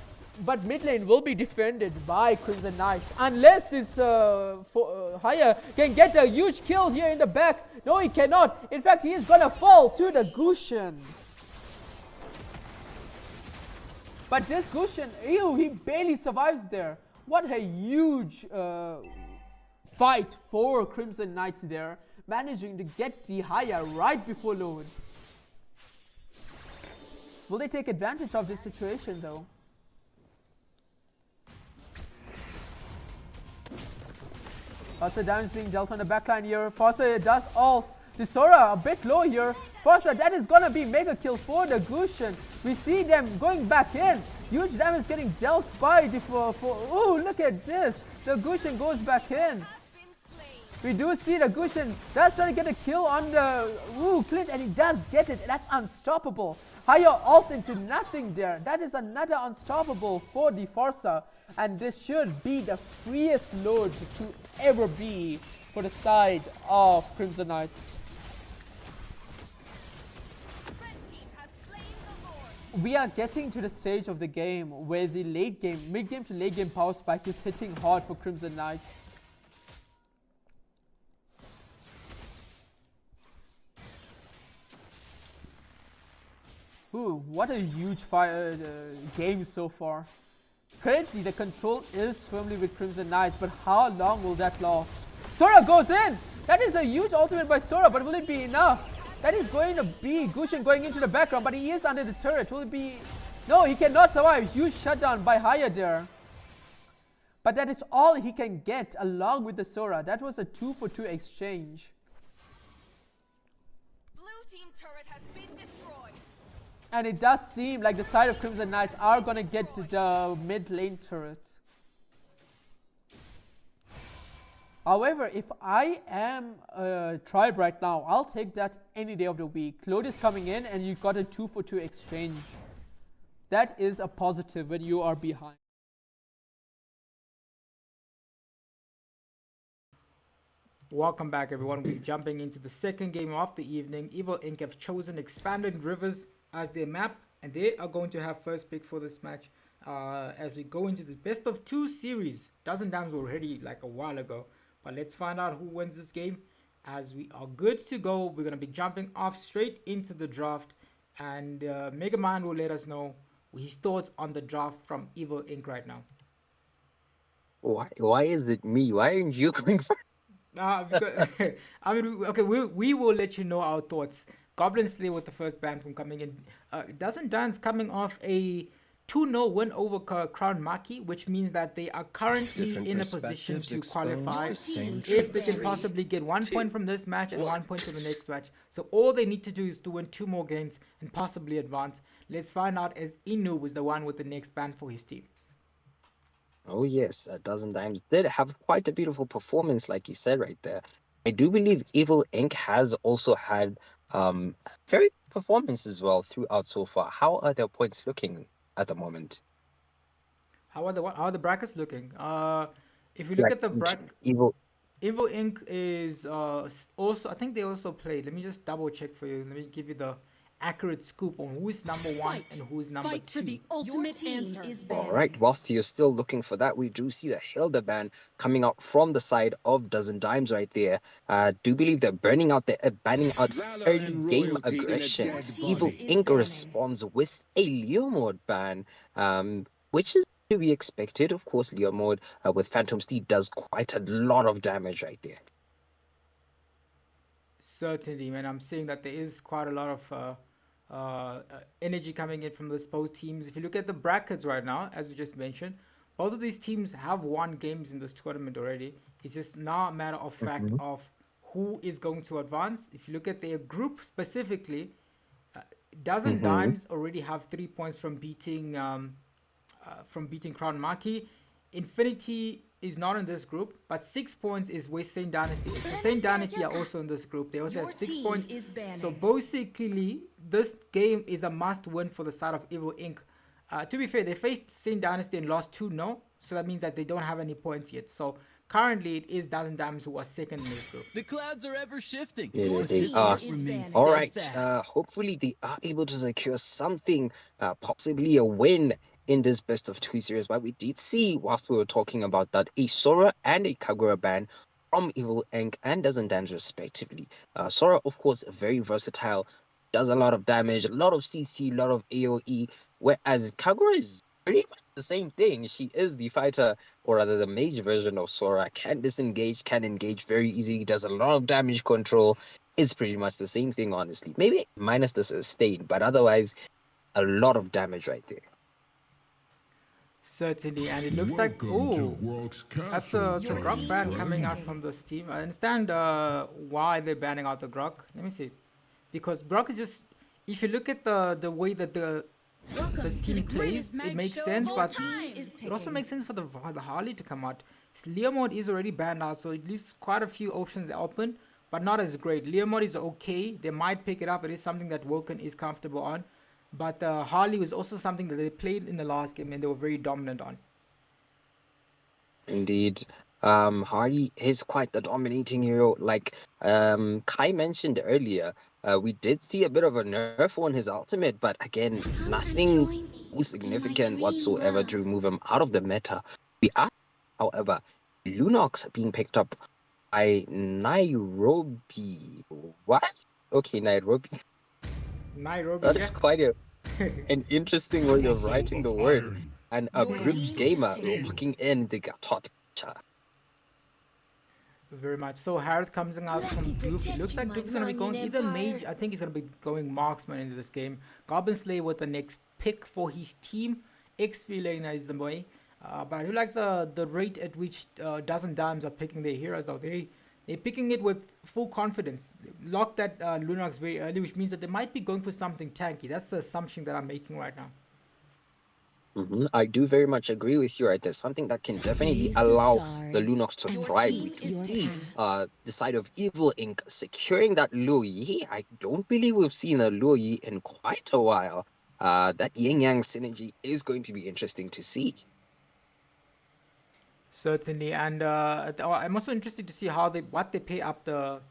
But mid lane will be defended by Crimson Knights. Unless this Haya can get a huge kill here in the back. No, he cannot. In fact, he is going to fall to the Gushin. But this Gushin, ew, he barely survives there. What a huge fight for Crimson Knights there. Managing to get the Haya right before load. Will they take advantage of this situation though? Foster damage being dealt on the backline here. Foster does ult. The Sora a bit low here. Foster, that is gonna be mega kill for the Gushin. We see them going back in. Huge damage getting dealt by the oh, look at this. The Gushin goes back in. We do see the Gushin does try to get a kill on the Clint, and he does get it. That's unstoppable. Haya ults into nothing there. That is another unstoppable for the Forza. And this should be the freest load to ever be for the side of Crimson Knights. We are getting to the stage of the game where the late game, mid game to late game power spike is hitting hard for Crimson Knights. Ooh, what a huge game so far. Currently, the control is firmly with Crimson Knights, but how long will that last? Sora goes in! That is a huge ultimate by Sora, but will it be enough? That is going to be Gushin going into the background, but he is under the turret. Will it be... No, he cannot survive. Huge shutdown by Haya there. But that is all he can get along with the Sora. That was a 2-for-2 exchange. Blue team turret has been destroyed. And it does seem like the side of Crimson Knights are going to get to the mid lane turret. However, if I am a tribe right now, I'll take that any day of the week. Load is coming in and you got a 2-for-2 exchange. That is a positive when you are behind. Welcome back everyone. We're jumping into the second game of the evening. Evil Inc. have chosen Expanded Rivers as their map, and they are going to have first pick for this match as we go into the best of 2 series. Dozen times already, like a while ago, but let's find out who wins this game. As we are good to go, we're going to be jumping off straight into the draft, and Mega Man will let us know his thoughts on the draft from Evil Inc. right now. Why is it me? Why aren't you going first? Because, I mean, okay, we will let you know our thoughts. Goblin Slayer with the first ban from coming in. Doesn't Dance coming off a 2-0 win over Crown Maki, which means that they are currently in a position to qualify if they can possibly get 1 point from this match and 1 point from the next match. So all they need to do is to win 2 more games and possibly advance. Let's find out, as Inu was the one with the next ban for his team. Oh yes, a dozen times did have quite a beautiful performance, like you said right there. I do believe Evil Inc. has also had very good performance as well throughout so far. How are their points looking at the moment? How are the brackets looking? If you look at the bracket, Evil Inc. is also, I think they also played. Let me just double check for you. Let me give you the accurate scoop on who is number 1 and who is number 2. For the ultimate answer. All right, whilst you're still looking for that, we do see the Hilda ban coming out from the side of Dozen Dimes right there. Do believe they're banning out early game aggression. Evil Inc. responds with a Leo mode ban, which is to be expected. Of course, Leo mode with Phantom Steed does quite a lot of damage right there. Certainly, man. I'm seeing that there is quite a lot of energy coming in from both teams. If you look at the brackets right now, as we just mentioned, both of these teams have won games in this tournament already. It's just now a matter of fact of who is going to advance. If you look at their group specifically, Dozen Dimes already have 3 points from beating Crown Maki. Infinity is not in this group, but 6 points is where Saint Dynasty is. So Saint Dynasty are also in this group. They also Your have 6 team points. is banning. So basically, this game is a must-win for the side of Evil Inc. To be fair, they faced Saint Dynasty and lost 2-0, so that means that they don't have any points yet. So currently, it is Dozen Dimes who are second in this group. The clouds are ever shifting. Yeah, they team are. is banning. All right. steadfast. Hopefully they are able to secure something, possibly a win in this best of two series. But we did see, whilst we were talking about that, a Sora and a Kagura ban from Evil Inc. and Dozen Dimes respectively. Sora, of course, very versatile, does a lot of damage, a lot of CC, a lot of AoE, whereas Kagura is pretty much the same thing. She is the fighter, or rather the mage version of Sora, can disengage, can engage very easily, does a lot of damage control. It's pretty much the same thing, honestly. Maybe minus the sustain, but otherwise, a lot of damage right there. Certainly, and it looks like, that's a Grok ban coming out from this team. I understand why they're banning out the Grok. Let me see. Because Grok is just, if you look at the way that this team plays, it makes sense, but it also makes sense for the Harley to come out. Leo mode is already banned out, so at least quite a few options are open, but not as great. Leo mode is okay. They might pick it up. It is something that Woken is comfortable on. But Harley was also something that they played in the last game and they were very dominant on. Indeed. Harley is quite the dominating hero. Like Kai mentioned earlier, we did see a bit of a nerf on his ultimate, but again, nothing significant whatsoever to remove him out of the meta. We are, however, Lunox being picked up by Nairobi. What? Okay, Nairobi. Nairobi, That is quite an interesting way of writing the word. And a British gamer walking in the Gatot. Very much. So Harith comes out from Doof. It looks like Doof is going to be going either mage. I think he's going to be going marksman into this game. Goblin Slayer with the next pick for his team. XP laner is the way. But I do like the rate at which Dozen Dimes are picking their heroes out. They're picking it with full confidence. Lock that Lunox very early, which means that they might be going for something tanky. That's the assumption that I'm making right now. I do very much agree with you right there. Something that can definitely allow the Lunox to thrive. We can see the side of Evil Inc. securing that Luo Yi. I don't believe we've seen a Luo Yi in quite a while. That yin-yang synergy is going to be interesting to see. Certainly, and I'm also interested to see what they pay up the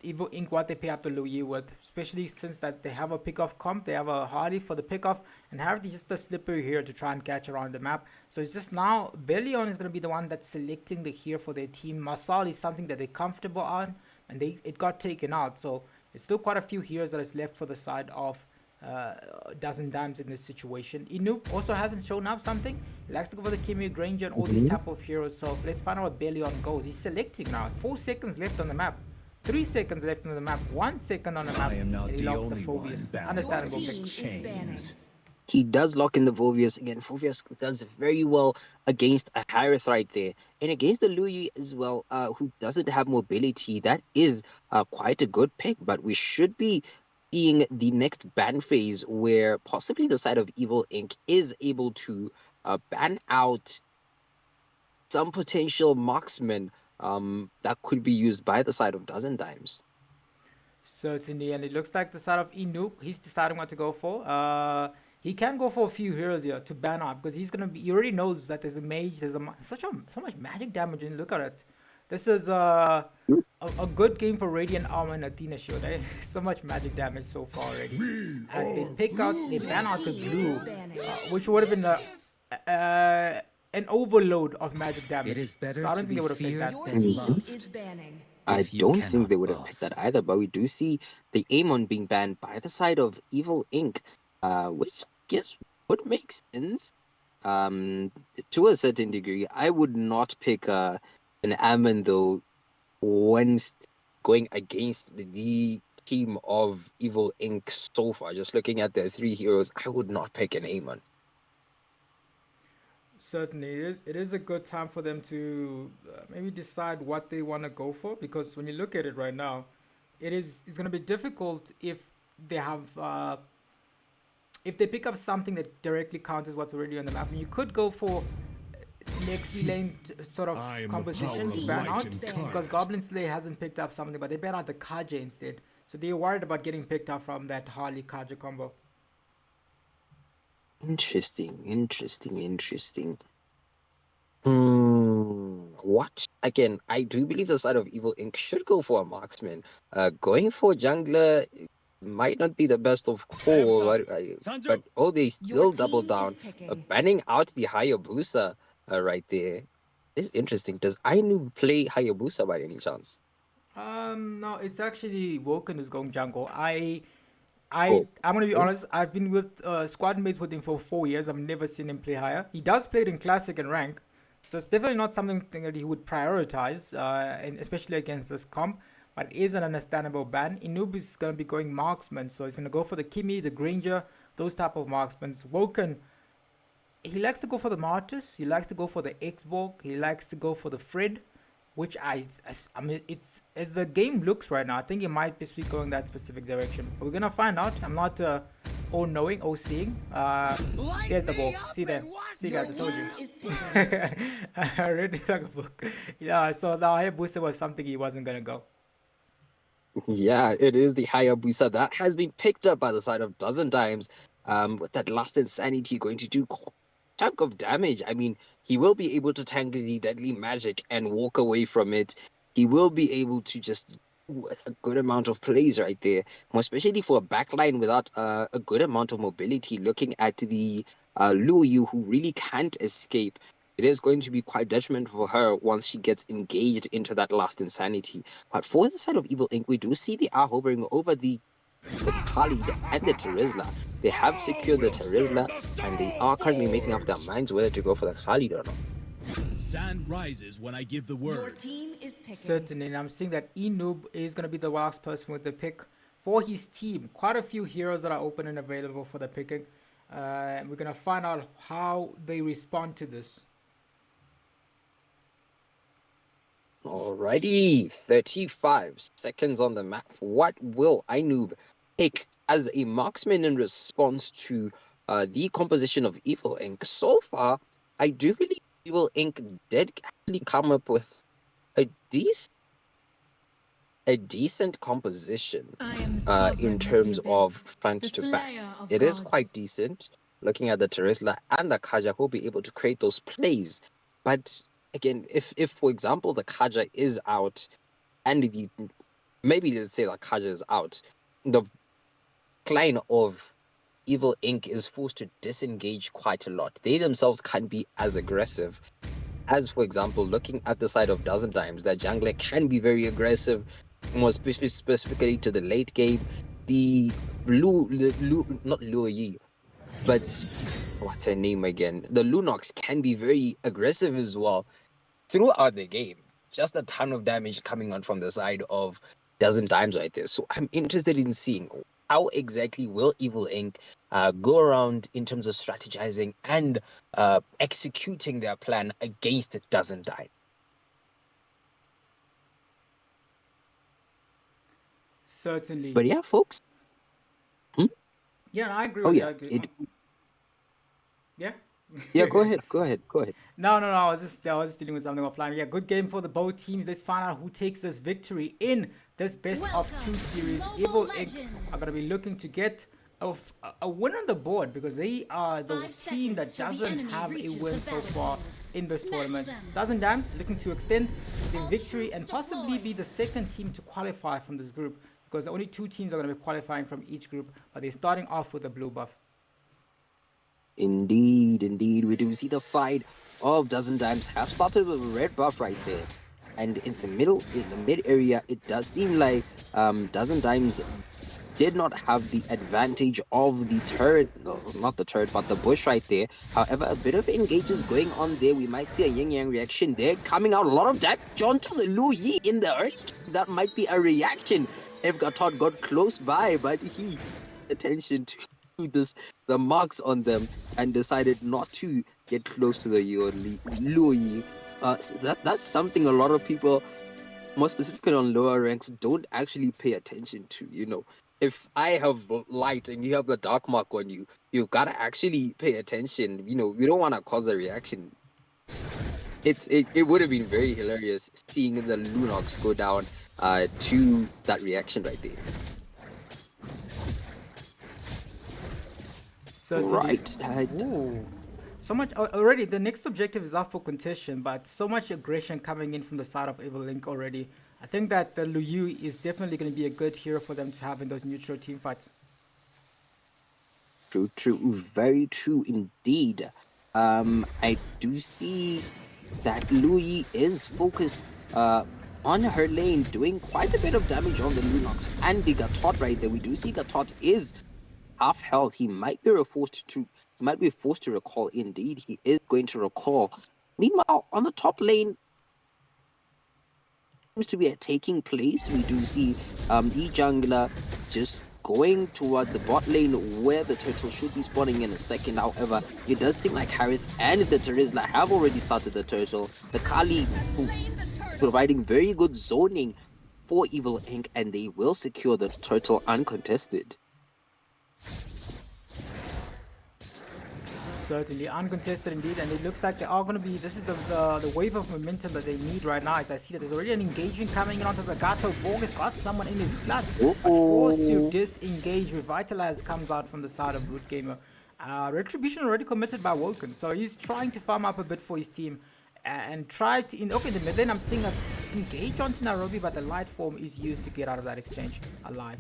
Evil Inc. what they pay up the Louis with, especially since that they have a pickoff comp, they have a Harley for the pickoff, and Harley is just a slippery here to try and catch around the map. So it's just now Bellion is going to be the one that's selecting the hero for their team. Marsal is something that they're comfortable on, and it got taken out. So it's still quite a few heroes that is left for the side of Dozen Dimes in this situation. Inoop also hasn't shown up something. He likes to go for the Kimi Granger and all these type of heroes. So let's find out what Bellion goes. He's selecting now. 4 seconds left on the map. 3 seconds left on the map. 1 second on the map. I am not and he the locks only the one Phobius. bound Understandable by pick. these chains. He does lock in the Phobius again. Phobius does very well against a Harith right there. And against the Louis as well, who doesn't have mobility. That is quite a good pick. But we should be seeing the next ban phase where possibly the side of Evil Inc. is able to ban out some potential marksmen that could be used by the side of Dozen Dimes. Certainly, and it looks like the side of Inoop, he's deciding what to go for. He can go for a few heroes here to ban out because he's gonna be. He already knows that there's a mage. There's so much magic damage, and look at it. This is a good game for Radiant Armor and Athena Shield. Eh? So much magic damage so far already. As they ban out the blue, which would have been an overload of magic damage. It is better so I don't to think they would have picked that. Your team is banning. I If you don't think cannot they would have buff. picked that either, but we do see the Amon being banned by the side of Evil Inc., which I guess would make sense to a certain degree. I would not pick an Amon, though, when going against the team of Evil Inc. so far. Just looking at their 3 heroes, I would not pick an Amon. Certainly, it is a good time for them to maybe decide what they want to go for, because when you look at it right now, it's going to be difficult if they have if they pick up something that directly counters what's already on the map. And you could go for XP lane sort of I am the compositions power of ban light out incarnate. because Goblin Slayer hasn't picked up something, but they ban out the Kaja instead. So they're worried about getting picked up from that Harley Kaja combo. Interesting. What? Again, I do believe the side of Evil Inc. should go for a marksman. Going for jungler might not be the best of call, but they still double down, banning out the Hayabusa right there. It's interesting. Does Ainu play Hayabusa by any chance? No, it's actually Woken who's going jungle. I'm Oh, gonna be okay. honest. I've been with squad mates with him for 4 years. I've never seen him play higher. He does play it in classic and rank, so it's definitely not something that he would prioritize, and especially against this comp. But it is an understandable ban. Inub is gonna be going marksman, so he's gonna go for the Kimi, the Granger, those type of marksmen. Woken, he likes to go for the Martyrs. He likes to go for the X-Borg. He likes to go for the Fred, which I mean, it's as the game looks right now. I think he might be going that specific direction. But we're gonna find out. I'm not all knowing, all seeing. There's the ball. See there. See guys, I told you. Is picking. I read it like a book. Yeah, so the Hayabusa was something he wasn't gonna go. Yeah, it is the Hayabusa that has been picked up by the side of dozen times. With that last insanity going to do quite a chunk of damage. I mean, he will be able to tank the deadly magic and walk away from it. He will be able to just do a good amount of plays right there, more especially for a backline without a good amount of mobility. Looking at the Luoyu, who really can't escape. It is going to be quite detrimental for her once she gets engaged into that last insanity. But for the side of Evil Inc., we do see they are hovering over the Khalid and the Terizla. They have secured the Terizla, and they are currently making up their minds whether to go for the Khalid or not. Sand rises when I give the Your word. team is picking. Certainly, and I'm seeing that Enoob is going to be the last person with the pick for his team. Quite a few heroes that are open and available for the picking. We're going to find out how they respond to this. Alrighty, 35 seconds on the map. What will Ainoob pick as a marksman in response to the composition of Evil Inc? So far, I do believe Evil Inc did actually come up with a decent composition I am the in sovereign terms of the of abyss, front the to back. slayer of It is gods. quite decent. Looking at the Terizla and the Kaja, who'll be able to create those plays. But again, if for example the Kaja is out, and maybe let's say the Kaja is out, the line of Evil Inc. is forced to disengage quite a lot. They themselves can't be as aggressive. As for example, looking at the side of dozen times, that jungler can be very aggressive, more specifically to the late game. The not Luo Yi, but what's her name again? The Lunox can be very aggressive as well throughout the game. Just a ton of damage coming on from the side of dozen times right there. So I'm interested in seeing how exactly will Evil Inc. Go around in terms of strategizing and executing their plan against a dozen times. Certainly. But yeah, folks. Yeah, I agree Oh with you. yeah, I agree. Yeah? yeah. Go ahead. No. I was just dealing with something offline. Yeah, good game for the both teams. Let's find out who takes this victory in this best of two Welcome to series. Mobile Evil Inc. Legends. are gonna be looking to get a win on the board because they are the 5 team that seconds till the doesn't enemy have a reaches win the so far battlefield. in this Smash tournament. them. Dozen times looking to extend the All victory and troops possibly deployed. be the second team to qualify from this group because only 2 teams are gonna be qualifying from each group, but they're starting off with a blue buff. Indeed. We do see the side of dozen times have started with a red buff right there. And in the mid area, it does seem like dozen times did not have the advantage of the turret, no, not the turret, but the bush right there. However, a bit of engages going on there. We might see a yin-yang reaction there coming out. A lot of damage onto the Lu Yi in the early. That might be a reaction if Gatot got close by, but he attention to the marks on them and decided not to get close to the Lu Yi. So that's something a lot of people, more specifically on lower ranks, don't actually pay attention to. You know, if I have light and you have the dark mark on you, you've got to actually pay attention. You know, we don't want to cause a reaction. it would have been very hilarious seeing the Lunox go down to that reaction right there. Certainly. Right. Ooh. So much already. The next objective is up for contention, but so much aggression coming in from the side of Evil Link already. I think that the Luyu is definitely going to be a good hero for them to have in those neutral team fights. True, very true indeed. I do see that Louis is focused on her lane, doing quite a bit of damage on the Lunox and the Gatot right there. We do see Gatot is half health. He might be forced to recall. Indeed, he is going to recall. Meanwhile, on the top lane, seems to be taking place. We do see the jungler just going toward the bot lane where the turtle should be spawning in a second. However, it does seem like Harith and the Terizla have already started the turtle. The Kali providing very good zoning for Evil Inc. and they will secure the turtle uncontested. Certainly uncontested indeed, and it looks like they are going to be. This is the wave of momentum that they need right now. As I see that there's already an engagement coming in onto the Gato. Borg has got someone in his clutch, but forced to disengage. Revitalize comes out from the side of Root Gamer. Retribution already committed by Woken, so he's trying to farm up a bit for his team and try to. In the mid lane, I'm seeing a engage onto Nairobi, but the light form is used to get out of that exchange alive.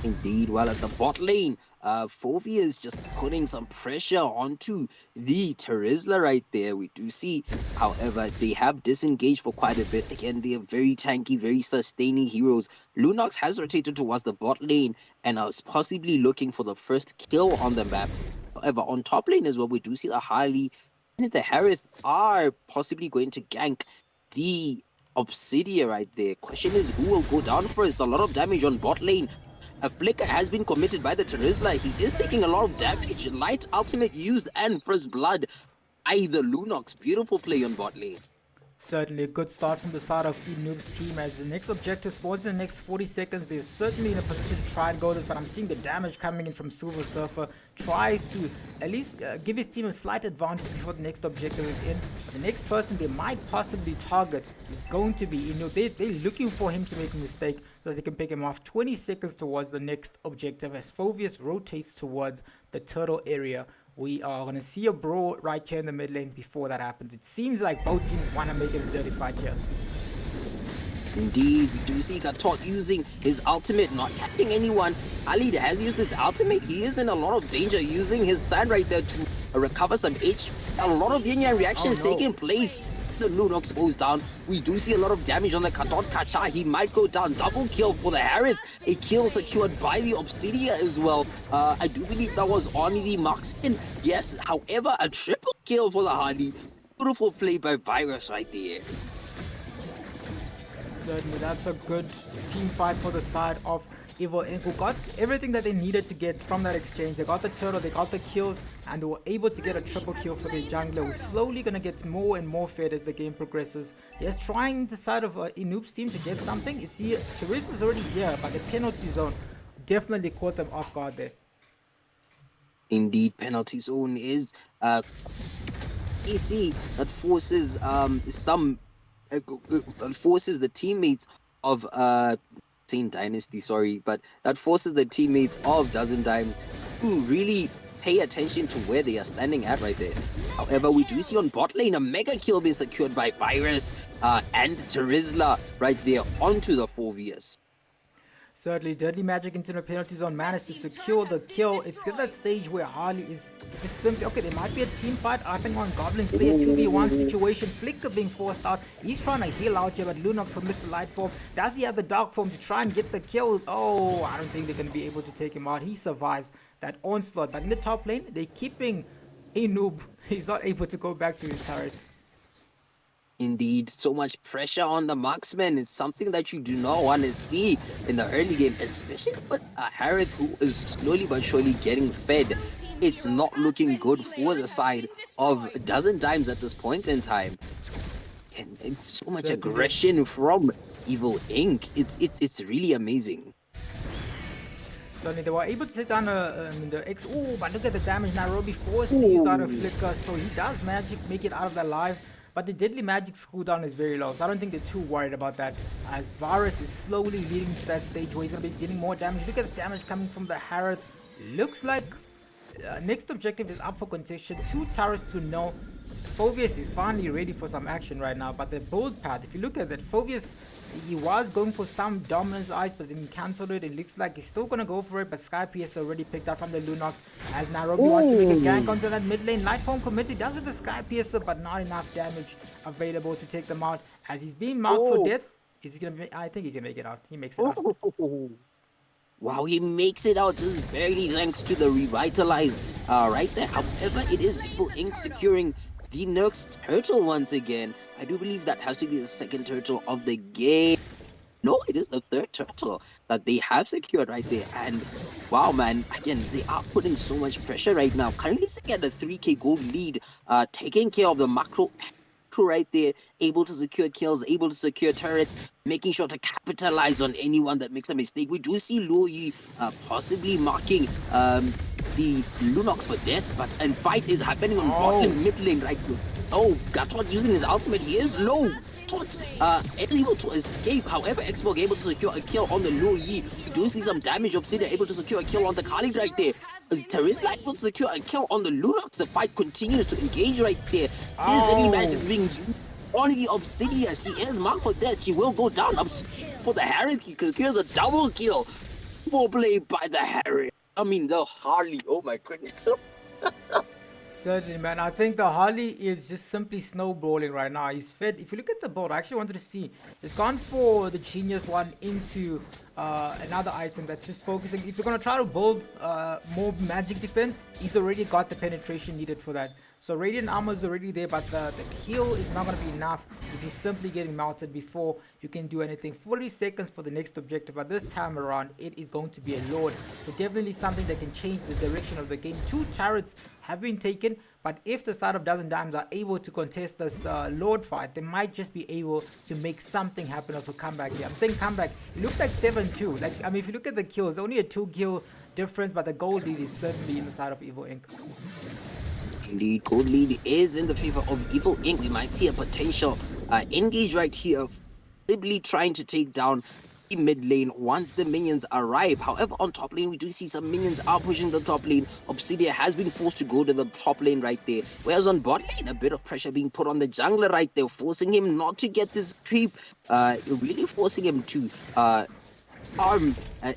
Indeed, while at the bot lane, Fovia is just putting some pressure onto the Terizla right there. We do see, however, they have disengaged for quite a bit. Again, they are very tanky, very sustaining heroes. Lunox has rotated towards the bot lane and is possibly looking for the first kill on the map. However, on top lane as well, we do see the Harley and the Harith are possibly going to gank the Obsidia right there. Question is, who will go down first? A lot of damage on bot lane. A flicker has been committed by the Terizla. He is taking a lot of damage. Light ultimate used and first blood by the Lunox. Beautiful play on bot lane. Certainly a good start from the side of Enoob's team as the next objective spawns in the next 40 seconds. They're certainly in a position to try and go this, but I'm seeing the damage coming in from Silver Surfer. Tries to at least give his team a slight advantage before the next objective is in. But the next person they might possibly target is going to be Enoob. They're looking for him to make a mistake so that they can pick him off. 20 seconds towards the next objective as Phoveus rotates towards the turtle area. We are going to see a brawl right here in the mid lane before that happens. It seems like both teams want to make it a dirty fight here. Indeed, we do see Gatot using his ultimate, not catching anyone. Ali has used his ultimate. He is in a lot of danger using his sand right there to recover some HP. A lot of yin-yang reactions taking place. The Lunox goes down. We do see a lot of damage on the Gatot Kacha. He might go down. Double kill for the Harith. A kill secured by the Obsidia as well. I do believe that was on the marksman. Yes, however, a triple kill for the Harley. Beautiful play by Virus right there. Certainly, that's a good team fight for the side of Evil Inc. Who got everything that they needed to get from that exchange. They got the turtle, they got the kills, and they were able to get a triple kill for the jungler, who's slowly going to get more and more fed as the game progresses. Yes, trying the side of Enoob's team to get something. You see, Teresa's already here, but the penalty zone definitely caught them off guard there. Indeed, penalty zone is EC that forces forces the teammates of Saint Dynasty, sorry, but that forces the teammates of Dozen Dimes to really pay attention to where they are standing at right there. However, we do see on bot lane a mega kill being secured by Virus and Terizla right there onto the 4vs. Certainly, Deadly Magic into the penalty zone managed to secure the kill. It's at that stage where Harley is just simply, okay, there might be a team fight. I think on Goblin Slayer 2v1 situation. Flicker being forced out. He's trying to heal out here, but Lunox will miss the light form. Does he have the dark form to try and get the kill? Oh, I don't think they're going to be able to take him out. He survives that onslaught. But in the top lane, they're keeping Enoob. He's not able to go back to his turret. Indeed, so much pressure on the marksman. It's something that you do not want to see in the early game, especially with Harith, who is slowly but surely getting fed. It's not looking good for the side of Dozen Dimes at this point in time. And it's so much aggression from Evil Inc. It's really amazing. Certainly, they were able to take down the X. Oh, but look at the damage. Nairobi forced to use out of Flicker, so he does make it out of that live. but the deadly magic's cooldown is very low, so I don't think they're too worried about that, as Varus is slowly leading to that stage where he's going to be dealing more damage. Look at the damage coming from the Harroth. Looks like next objective is up for contention. 2 turrets to no. Phoveus is finally ready for some action right now, but the build path, if you look at that, Phoveus, he was going for some dominance eyes, but then he cancelled it. It looks like he's still going to go for it, but Sky PS already picked up from the Lunox, as Nairobi wants to make a gank onto that mid lane. Lightform committed, does have the Sky Piercer, but not enough damage available to take them out, as he's being marked for death. Is he going to I think he can make it out. He makes it out. Wow, he makes it out just barely thanks to the revitalize right there. However, it is Evil Ink securing the next turtle once again. I do believe that has to be the second turtle of the game. No, it is the third turtle that they have secured right there. And wow, man, again, they are putting so much pressure right now. Currently sitting at a 3k gold lead, taking care of the macro right there, able to secure kills, able to secure turrets, making sure to capitalize on anyone that makes a mistake. We do see Luoyi possibly marking the Lunox for death, but a fight is happening on bottom mid lane right now. Oh, Gatot using his ultimate, he is low. Tot able to escape, however, Xbox able to secure a kill on the Luoyi. We do see some damage. Obsidian able to secure a kill on the Khalid right there. Terizla able to secure a kill on the Lunox. The fight continues to engage right there. This Deadly Magic being used on the Obsidian. She is marked for death. She will go down for the Harry. He secures a double kill. Full play by the Harry. I mean, the Harley. Oh my goodness. Certainly, man. I think the Harley is just simply snowballing right now. He's fed. If you look at the board, I actually wanted to see. It's gone for the Genius one into another item that's just focusing. If you're going to try to build more magic defense, he's already got the penetration needed for that. So Radiant Armor is already there, but the heal is not going to be enough if you're simply getting melted before you can do anything. 40 seconds for the next objective, but this time around, it is going to be a Lord. So definitely something that can change the direction of the game. 2 turrets have been taken, but if the side of Dozen Dimes are able to contest this Lord fight, they might just be able to make something happen of a comeback here. I'm saying comeback. It looks like 7-2. Like, I mean, if you look at the kills, only a 2 kill difference, but the goal lead is certainly in the side of Evil Inc. Indeed, gold lead is in the favor of Evil Inc. We might see a potential engage right here, simply trying to take down the mid lane once the minions arrive. However, on top lane, we do see some minions are pushing the top lane. Obsidian has been forced to go to the top lane right there. Whereas on bot lane, a bit of pressure being put on the jungler right there, forcing him not to get this creep, really forcing him to arm in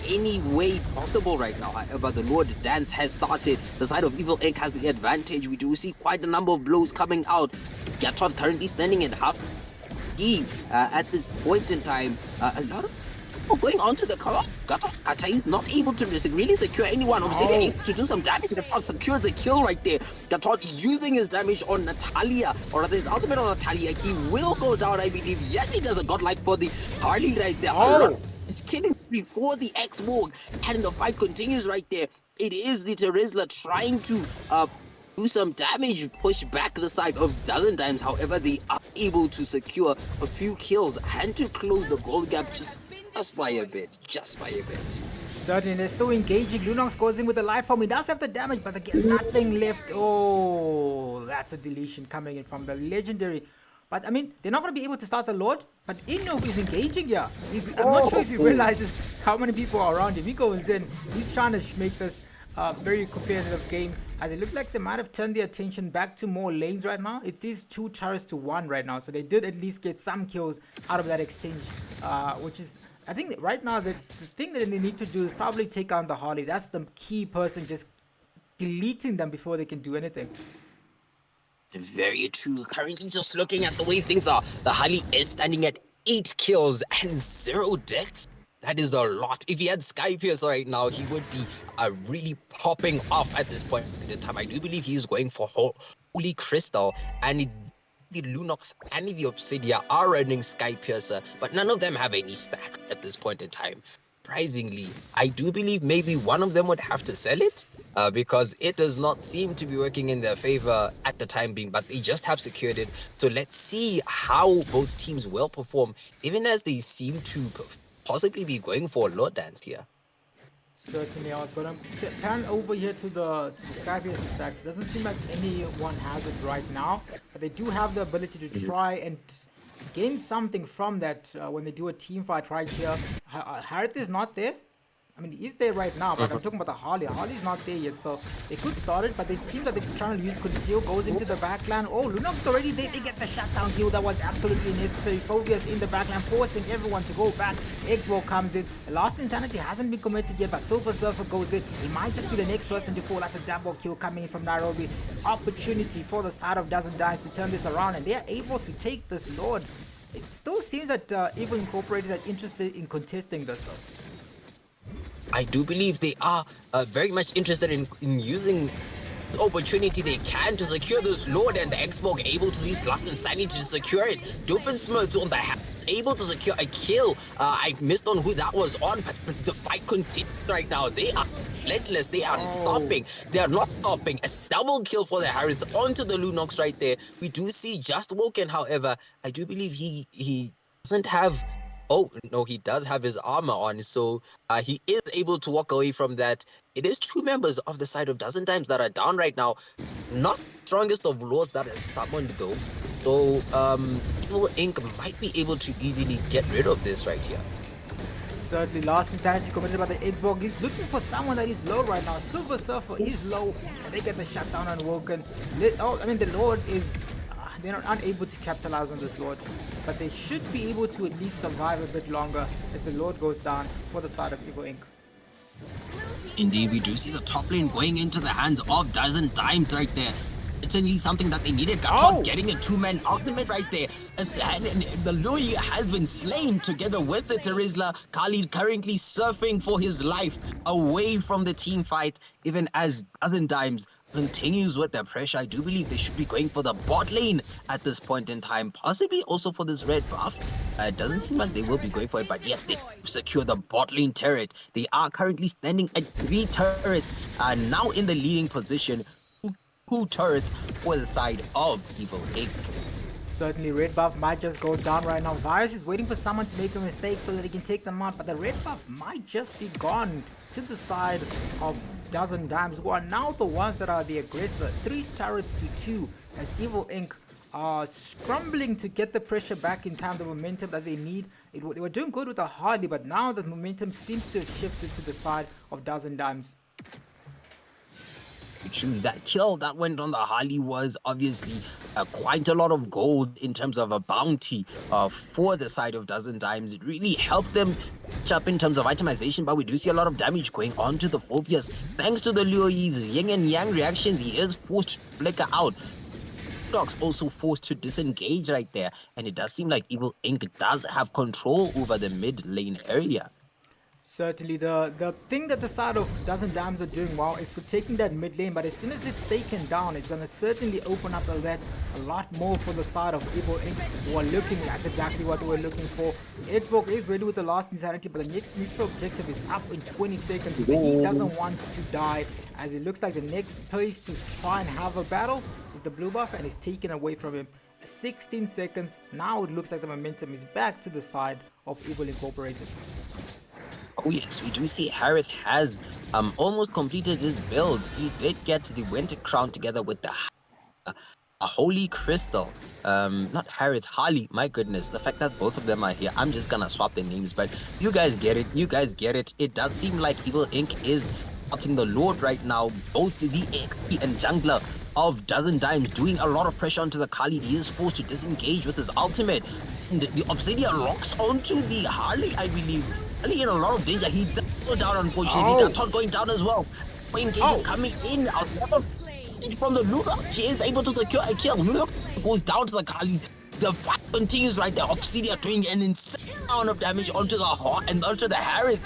any way possible right now. However, the Lord dance has started. The side of Evil Inc. has the advantage. We do see quite a number of blows coming out. Gatot currently standing at half E at this point in time. A lot of people going on to the cover. Gatot is not able to really secure anyone. Obsidian able to do some damage. The front secures a kill right there. Gatot is using his damage on Natalia, or rather his ultimate on Natalia. He will go down, I believe. Yes, he does a godlike for the Harley right there. It's killing before the X-Morg, and the fight continues right there. It is the Terizla trying to do some damage, push back the side of Dozen Dimes. However, they are able to secure a few kills and to close the goal gap just by a bit. Certainly, they're still engaging. Lunox goes in with the life form. He does have the damage, but again, nothing left. Oh, that's a deletion coming in from the legendary. But I mean, they're not going to be able to start the Lord. But Inno is engaging here. I'm not sure if he realizes how many people are around him. He goes in. He's trying to make this very competitive game. As it looks like they might have turned their attention back to more lanes right now. It is 2 turrets to 1 right now. So they did at least get some kills out of that exchange. Which is, I think right now, the thing that they need to do is probably take on the Harley. That's the key person, just deleting them before they can do anything. Very true. Currently, just looking at the way things are, the Harley is standing at 8 kills and 0 deaths. That is a lot. If he had Sky Pierce right now, he would be really popping off at this point in time. I do believe he's going for Holy Crystal, and the Lunox and the Obsidia are running Sky Piercer, but none of them have any stack at this point in time. Surprisingly, I do believe maybe one of them would have to sell it because it does not seem to be working in their favor at the time being, but they just have secured it. So let's see how both teams will perform, even as they seem to possibly be going for a Lord Dance here. Certainly, I was gonna pan over here to the Skyface stacks. Doesn't seem like anyone has it right now, but they do have the ability to try and gain something from that when they do a team fight right here. Harith is not there. I mean, he's there right now, but I'm talking about the Harley. Harley's not there yet, so they could start it, but it seems that they're trying to use conceal, goes into the backland. Oh, Lunox already there. They get the shutdown kill that was absolutely necessary. Phobius in the backland, forcing everyone to go back. Expo comes in. The last Insanity hasn't been committed yet, but Silver Surfer goes in. He might just be the next person to fall. That's a double kill coming in from Nairobi. Opportunity for the side of Dozen Dimes to turn this around, and they're able to take this Lord. It still seems that Evil Incorporated are interested in contesting this, though. I do believe they are very much interested in using the opportunity they can to secure this Lord, and the Xbox able to use Last Insanity to secure it. Doofenshmirtz on the able to secure a kill. I missed on who that was on, but the fight continues right now. They are relentless. They are stopping. They are not stopping. A double kill for the Harith onto the Lunox right there. We do see Just Woken, however. I do believe he doesn't have... Oh, no, he does have his armor on, so he is able to walk away from that. It is 2 members of the side of Dozen Dimes that are down right now. Not strongest of lords that is summoned, though. So, Evil Inc. might be able to easily get rid of this right here. Certainly, last Insanity committed by the Xbox. He's looking for someone that is low right now. Silver Surfer is low, and they get the shutdown on Woken. I mean, the Lord is... they're not unable to capitalize on this Lord, but they should be able to at least survive a bit longer as the Lord goes down for the side of Evil Inc. Indeed, we do see the top lane going into the hands of Dozen Dimes right there. It's only something that they needed. Gatot getting a 2-man ultimate right there. The Louis has been slain together with the Terizla. Khalid currently surfing for his life away from the team fight, even as Dozen Dimes continues with their pressure. I do believe they should be going for the bot lane at this point in time, possibly also for this red buff. It doesn't seem like they will be going for it, but yes, they secure the bot lane turret. They are currently standing at 3 turrets, now in the leading position. 2 turrets for the side of Evil Inc. Certainly, red buff might just go down right now. Virus is waiting for someone to make a mistake so that he can take them out, but the red buff might just be gone to the side of Dozen Dimes, who are now the ones that are the aggressor. 3 turrets to 2 as Evil Inc. are scrambling to get the pressure back in time, the momentum that they need. They were doing good with the Harley, but now the momentum seems to have shifted to the side of Dozen Dimes. True, that kill that went on the Harley was obviously quite a lot of gold in terms of a bounty for the side of Dozen Dimes. It really helped them catch up in terms of itemization, but we do see a lot of damage going on to the Phobius. Thanks to the Luoyi's yin and yang reactions, he is forced to flicker out. Dogs also forced to disengage right there, and it does seem like Evil Inc. does have control over the mid lane area. Certainly, the thing that the side of Dozen Dimes are doing well is protecting that mid lane, but as soon as it's taken down, it's going to certainly open up a lot more for the side of Evil Inc. who are looking. That's exactly what we're looking for. Xbox is ready with the last Insanity, but the next mutual objective is up in 20 seconds. He doesn't want to die, as it looks like the next place to try and have a battle is the blue buff, and it's taken away from him. 16 seconds. Now it looks like the momentum is back to the side of Evil Incorporated. Oh yes, we do see Harith has almost completed his build. He did get the Winter Crown together with the Holy Crystal. Not Harith, Harley, my goodness. The fact that both of them are here, I'm just gonna swap their names, but you guys get it. You guys get it. It does seem like Evil Inc. is fighting the Lord right now. Both the XP and jungler of Dozen Dimes doing a lot of pressure onto the Khalid. He is forced to disengage with his ultimate. And the Obsidian locks onto the Harley, I believe. Harley in a lot of danger. He does go down, unfortunately. Gatot going down as well. Engage is coming in. A lot of from the Lunox. She is able to secure a kill. Lunox goes down to the Khalid. The fight continues right there. Obsidian doing an insane amount of damage onto the Hawk and onto the Harith.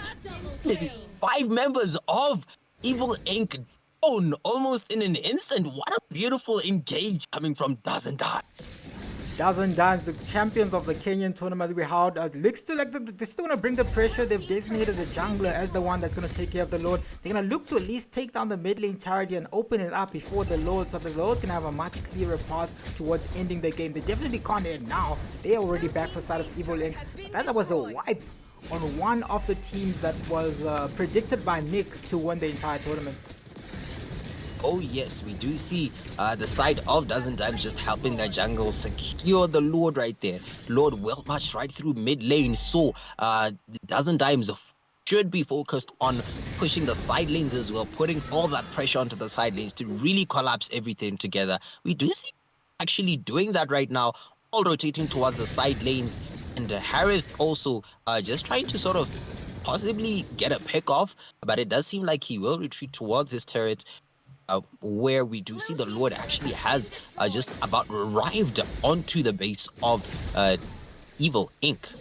5 members of Evil Inc. down almost in an instant. What a beautiful engage coming from Dozen Dimes. Dozen Dimes, the champions of the Kenyan tournament we held. Looks to like they're still going to bring the pressure. They've designated the jungler as the one that's going to take care of the Lord. They're going to look to at least take down the mid lane turret and open it up before the Lord, so the Lord can have a much clearer path towards ending the game. They definitely can't end now. They're already back for side of Evil Inc. That was a wipe on one of the teams that was predicted by Nick to win the entire tournament. Oh yes, we do see the side of Dozen Dimes just helping their jungle secure the Lord right there. Lord well marched right through mid lane, so Dozen Dimes should be focused on pushing the side lanes as well, putting all that pressure onto the side lanes to really collapse everything together. We do see actually doing that right now, all rotating towards the side lanes, and Harith also just trying to sort of possibly get a pick off, but it does seem like he will retreat towards his turret. Where we do see the Lord actually has just about arrived onto the base of Evil Inc.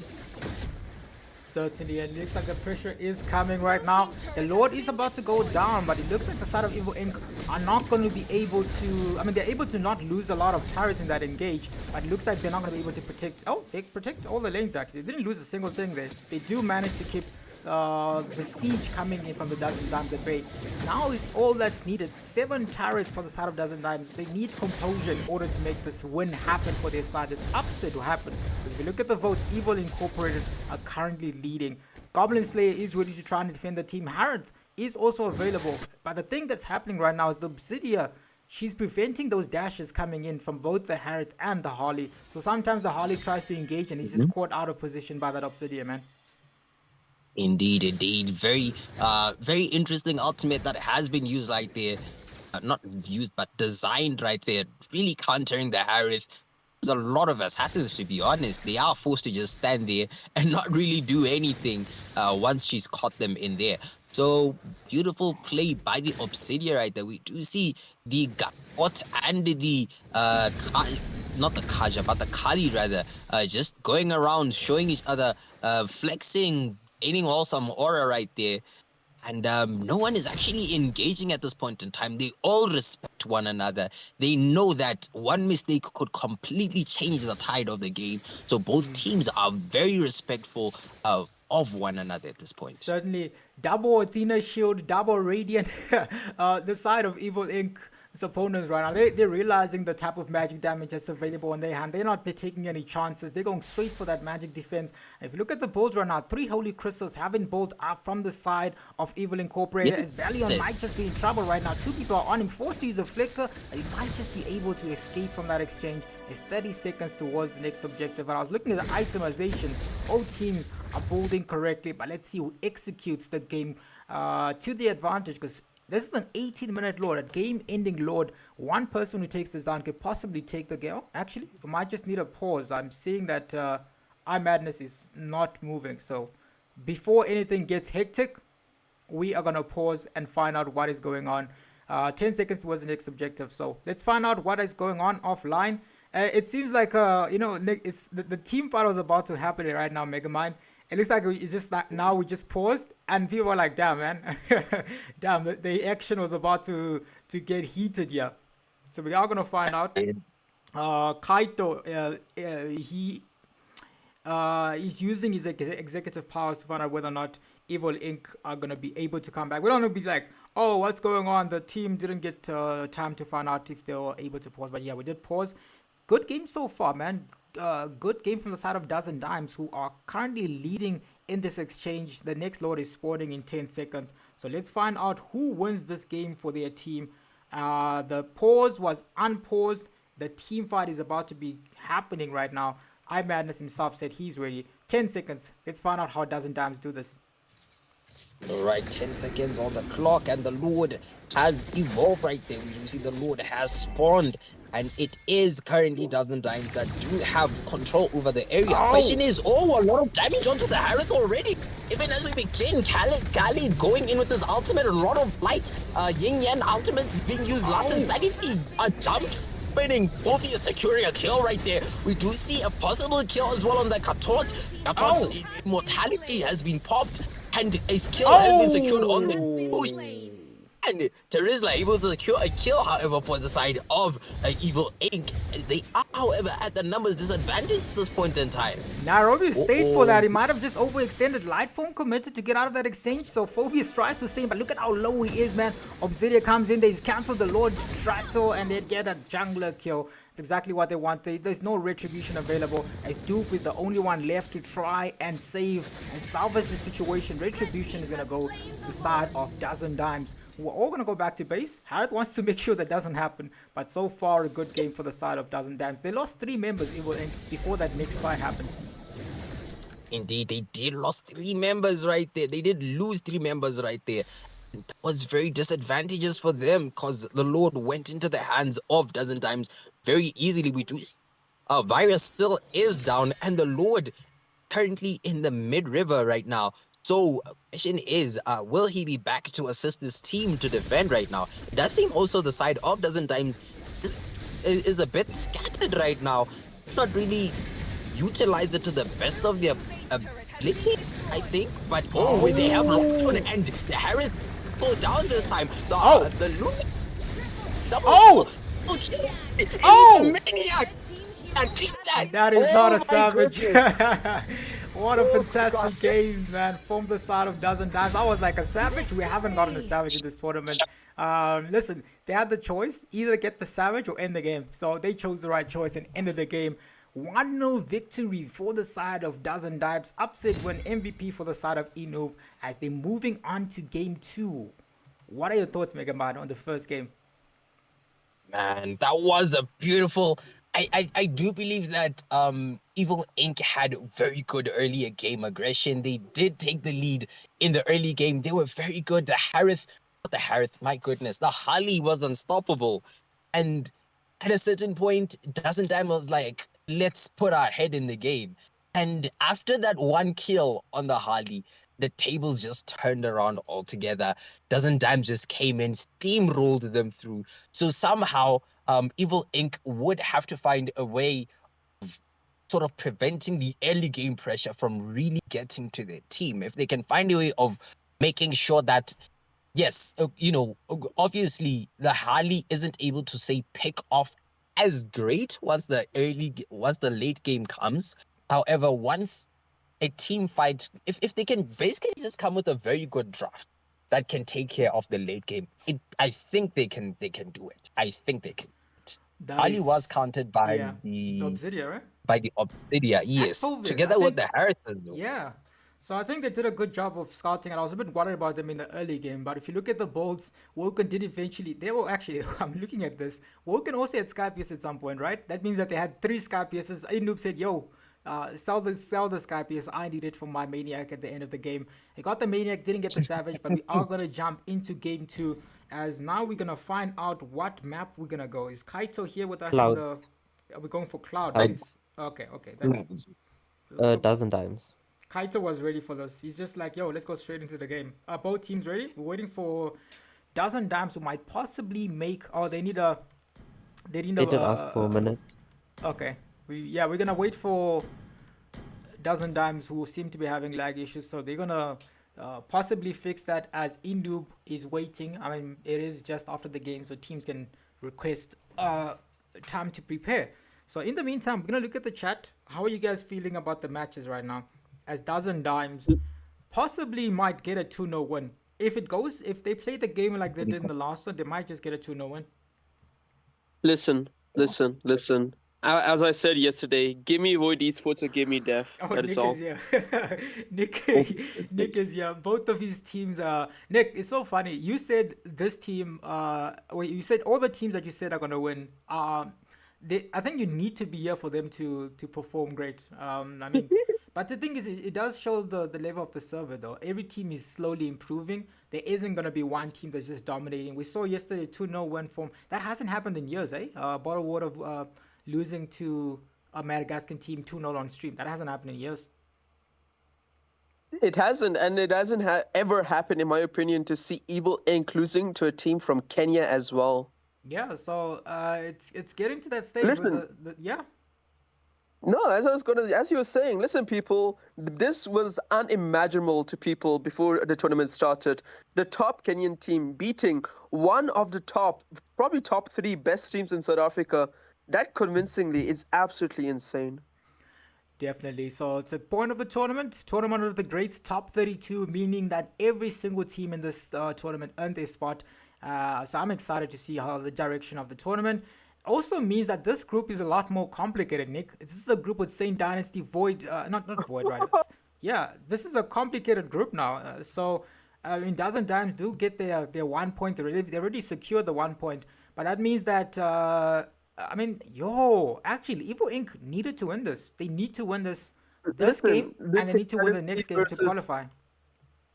Certainly, it looks like the pressure is coming right now. The Lord is about to go down, but it looks like the side of Evil Inc. are not going to be able to... I mean, they're able to not lose a lot of turrets in that engage, but it looks like they're not going to be able to protect... Oh, they protect all the lanes, actually. They didn't lose a single thing there. They do manage to keep the siege coming in from the Dozen Dimes at bay. Now is all that's needed. 7 turrets for the side of Dozen Dimes. They need composure in order to make this win happen for their side. This upset will happen. If you look at the votes, Evil Incorporated are currently leading. Goblin Slayer is ready to try and defend the team. Harith is also available. But the thing that's happening right now is the Obsidia, she's preventing those dashes coming in from both the Harith and the Harley. So sometimes the Harley tries to engage and he's just caught out of position by that Obsidia, man. Indeed, indeed. Very interesting ultimate that has been used right there. Not used, but designed right there. Really countering the Harith. There's a lot of assassins, to be honest. They are forced to just stand there and not really do anything once she's caught them in there. So, beautiful play by the Obsidia right there. We do see the Gabot and the not the Kaja, but the Kali rather, just going around, showing each other, flexing, gaining all some aura right there. And no one is actually engaging at this point in time. They all respect one another. They know that one mistake could completely change the tide of the game. So both teams are very respectful of one another at this point. Certainly. Double Athena shield, double Radiant. The side of Evil Inc. opponents right now, they're realizing the type of magic damage that's available in their hand. They're not taking any chances. They're going straight for that magic defense. And if you look at the builds right now, 3 Holy Crystals have been built up from the side of Evil Incorporated. As Valion might just be in trouble right now. 2 people are on him, forced to use a flicker. He might just be able to escape from that exchange. It's 30 seconds towards the next objective. And I was looking at the itemization. All teams are building correctly, but let's see who executes the game to the advantage, because this is an 18-minute Lord, a game-ending Lord. One person who takes this down could possibly take the game. Actually, we might just need a pause. I'm seeing that iMadness is not moving. So before anything gets hectic, we are going to pause and find out what is going on. 10 seconds towards the next objective. So let's find out what is going on offline. It seems like, Nick, it's the team fight was about to happen right now, Megamind. It looks like it's just like now we just paused and people are like, damn, man. Damn, the action was about to get heated here. So we are going to find out. Kaito, he's using his executive powers to find out whether or not Evil Inc. are going to be able to come back. We don't want to be like, oh, what's going on? The team didn't get time to find out if they were able to pause. But yeah, we did pause. Good game so far, man. Good game from the side of Dozen Dimes, who are currently leading in this exchange. The next Lord is spawning in 10 seconds. So let's find out who wins this game for their team. The pause was unpaused. The team fight is about to be happening right now. iMadness himself said he's ready. 10 seconds. Let's find out how Dozen Dimes do this. Alright, 10 seconds on the clock, and the Lord has evolved right there. We do see the Lord has spawned, and it is currently Dozen Dimes that do have control over the area. Question is, a lot of damage onto the Harith already. Even as we begin, Khalid going in with his ultimate, a lot of light. Yin Yang ultimates being used last and sanity jumps. Winning, both is securing a kill right there. We do see a possible kill as well on the Katot. Katot's immortality has been popped, and a skill has been secured on the... And Terizla able to secure a kill, however, for the side of Evil Inc. They are, however, at the numbers disadvantage at this point in time. Nairobi stayed for that. He might have just overextended. Lightform committed to get out of that exchange. So Phobius tries to stay, but look at how low he is, man. Obsidia comes in. They cancel the Lord Tractor and they get a jungler kill. It's exactly what they want. There's no retribution available, as Dupe is the only one left to try and save and salvage the situation. Retribution is going to go to the side of Dozen Dimes. We're all going to go back to base. Harrod wants to make sure that doesn't happen, but so far a good game for the side of Dozen Dimes. They lost 3 members Evil Inc. before that next fight happened. Indeed, they did lost 3 members right there. They did lose 3 members right there. It was very disadvantageous for them because the Lord went into the hands of Dozen Dimes very easily. We do see Virus still is down, and the Lord currently in the mid-river right now. So question is, will he be back to assist this team to defend right now? It does seem also the side of Dozen Dimes is a bit scattered right now. Not really utilized it to the best of their ability, I think. But they have lost one, and the Harris go down this time. The Luna. He's a maniac. That is not a savage. What a fantastic game, man, from the side of Dozen Dimes. I was like, a savage? We haven't gotten a savage in this tournament. Listen, they had the choice, either get the savage or end the game. So they chose the right choice and ended the game. 1-0 victory for the side of Dozen Dimes. Upset win MVP for the side of Enov as they're moving on to game 2. What are your thoughts, Megaman, on the first game? Man, that was a beautiful... I do believe that Evil Inc. had very good earlier game aggression. They did take the lead in the early game. They were very good. My goodness, the Harley was unstoppable. And at a certain point, Dozen Dimes was like, let's put our head in the game. And after that one kill on the Harley, the tables just turned around altogether. Dozen Dimes just came in, steamrolled them through. So somehow, Evil Inc. would have to find a way of sort of preventing the early game pressure from really getting to their team. If they can find a way of making sure that, yes, obviously the Harley isn't able to say pick off as great once the late game comes. However, once a team fight, if they can basically just come with a very good draft that can take care of the late game, I think they can do it. I think they can. Ali was counted by the Obsidia, right? By the Obsidia, yes, together with the Harrison. Yeah. So I think they did a good job of scouting, and I was a bit worried about them in the early game. But if you look at the Bolts, Woken did eventually. They were actually. I'm looking at this. Woken also had Skypiece at some point, right? That means that they had 3 Skypieces. Noob said, "Yo, sell the Skypiece. I need it for my Maniac at the end of the game." He got the Maniac, didn't get the Savage, but we are gonna jump into game 2. As now we're gonna find out what map we're gonna go. Is Kaito here with us? Clouds. Are we going for Cloud? Okay. That's Dozen Dimes. Kaito was ready for this. He's just like, yo, let's go straight into the game. Are both teams ready? We're waiting for Dozen Dimes, who might possibly make. Oh, they did ask for a minute. Okay. We're gonna wait for Dozen Dimes, who seem to be having lag issues. So they're gonna possibly fix that as Indoob is waiting. I mean, it is just after the game, so teams can request time to prepare. So in the meantime, we're gonna look at the chat. How are you guys feeling about the matches right now? As Dozen Dimes possibly might get a 2-0 win. If they play the game like they did in the last one, they might just get a 2-0 win. Listen. As I said yesterday, give me Void Esports or give me Def. That is all. Nick is here. Both of his teams are... Nick, it's so funny. You said this team... you said all the teams that you said are going to win. I think you need to be here for them to perform great. But the thing is, it does show the level of the server, though. Every team is slowly improving. There isn't going to be one team that's just dominating. We saw yesterday 2-0 win from... That hasn't happened in years, eh? Bottled Water losing to a Madagascar team 2-0 on stream. That hasn't happened in years. It hasn't, and it hasn't ever happened, in my opinion, to see Evil Inc. losing to a team from Kenya as well. Yeah, so it's getting to that stage. Listen. No, as you were saying, listen, people, this was unimaginable to people before the tournament started. The top Kenyan team beating one of the probably top 3 best teams in South Africa. That convincingly is absolutely insane. Definitely. So it's a point of the tournament of the greats, top 32, meaning that every single team in this tournament earned their spot. So I'm excited to see how the direction of the tournament. Also means that this group is a lot more complicated, Nick. This is the group with Saint Dynasty, Void, not Void, right? Yeah, this is a complicated group now. I mean, Dozen Dimes do get their 1 point. They already secured the 1 point. But that means that, actually, Evo Inc. needed to win this. They need to win this game, and they need to win the next game to qualify.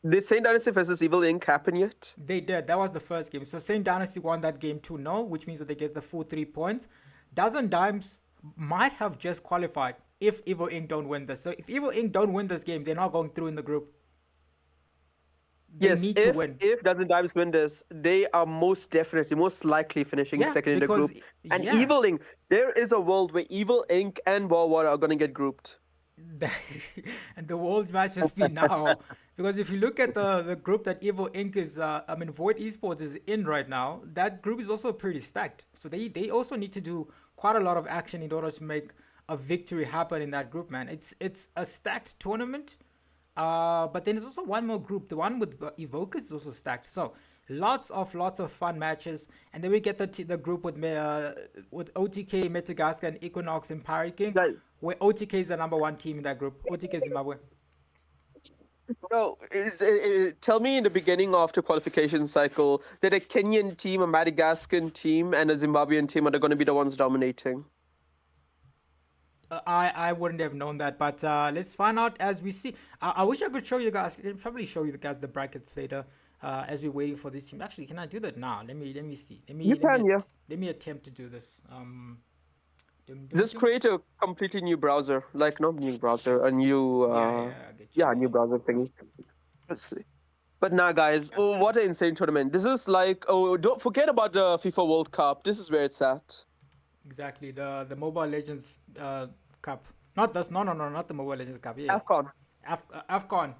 Did Saint Dynasty versus Evil Inc. happen yet? They did. That was the first game. So Saint Dynasty won that game 2-0, which means that they get the full 3 points. Dozen Dimes might have just qualified if Evil Inc. don't win this. So if Evil Inc. don't win this game, they're not going through in the group. They need to win. If Dozen Dimes win this, they are most likely finishing second in the group. And Evil Inc., there is a world where Evil Inc. and War are going to get grouped. And the world might just be now. Because if you look at the group that Evil Inc. is, Void Esports is in right now, that group is also pretty stacked. So they also need to do quite a lot of action in order to make a victory happen in that group, man. It's a stacked tournament. But then there's also one more group. The one with Evokers is also stacked. So lots of fun matches. And then we get the group with OTK, Madagascar, and Equinox and Pirate King, where OTK is the number 1 team in that group. OTK Zimbabwe. No, tell me in the beginning of the qualification cycle that a Kenyan team, a Madagascar team, and a Zimbabwean team are going to be the ones dominating. I wouldn't have known that, but let's find out as we see. I wish I could show you guys. I'll probably show you guys the brackets later as we're waiting for this team. Actually, can I do that now? Let me see. Let me attempt to do this. Just create a completely new browser, like not new browser, a new new browser thingy. Let's see. But nah, guys, what an insane tournament! This is like, don't forget about the FIFA World Cup. This is where it's at. Exactly, the Mobile Legends Cup. Not the Mobile Legends Cup. Yeah. AFCON. AFCON.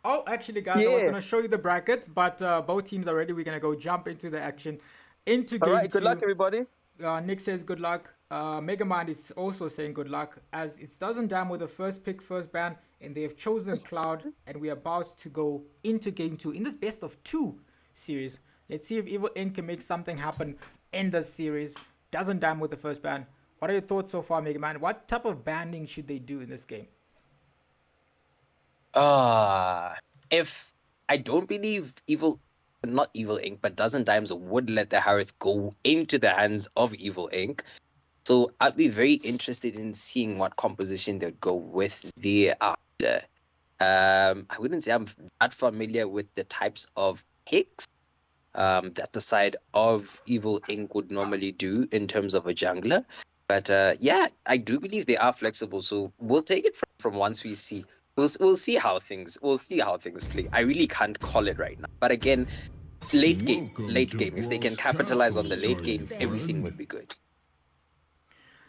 Oh, actually, guys, I was gonna show you the brackets, but both teams are ready. We're gonna go jump into the action. Into game 2. All right, good luck, everybody. Nick says good luck. Megamind is also saying good luck, as it doesn't damn with the first pick, first ban, and they have chosen Cloud, and we're about to go into game 2 in this best of 2 series. Let's see if Evil Inc. can make something happen in this series. Doesn't damn with the first ban. What are your thoughts so far, Megamind? What type of banding should they do in this game? If I don't believe not Evil Inc., but Dozen Dimes would let the Harith go into the hands of Evil Inc. So I'd be very interested in seeing what composition they'd go with thereafter. I wouldn't say I'm that familiar with the types of picks that the side of Evil Inc. would normally do in terms of a jungler. But I do believe they are flexible. So we'll take it from once we see. We'll see how things play. I really can't call it right now. But again, late game. If they can capitalize on the late game, everything would be good.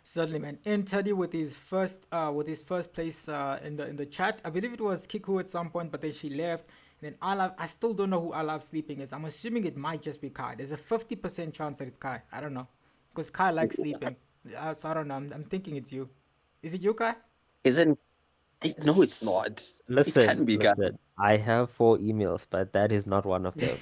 Certainly, man. And Teddy with his first place in the chat. I believe it was Kiku at some point, but then she left. And then I still don't know who I Love Sleeping is. I'm assuming it might just be Kai. There's a 50% chance that it's Kai. I don't know, because Kai likes sleeping. So I don't know. I'm thinking it's you. Is it you, Kai? No, it's not. Listen. I have 4 emails, but that is not one of them.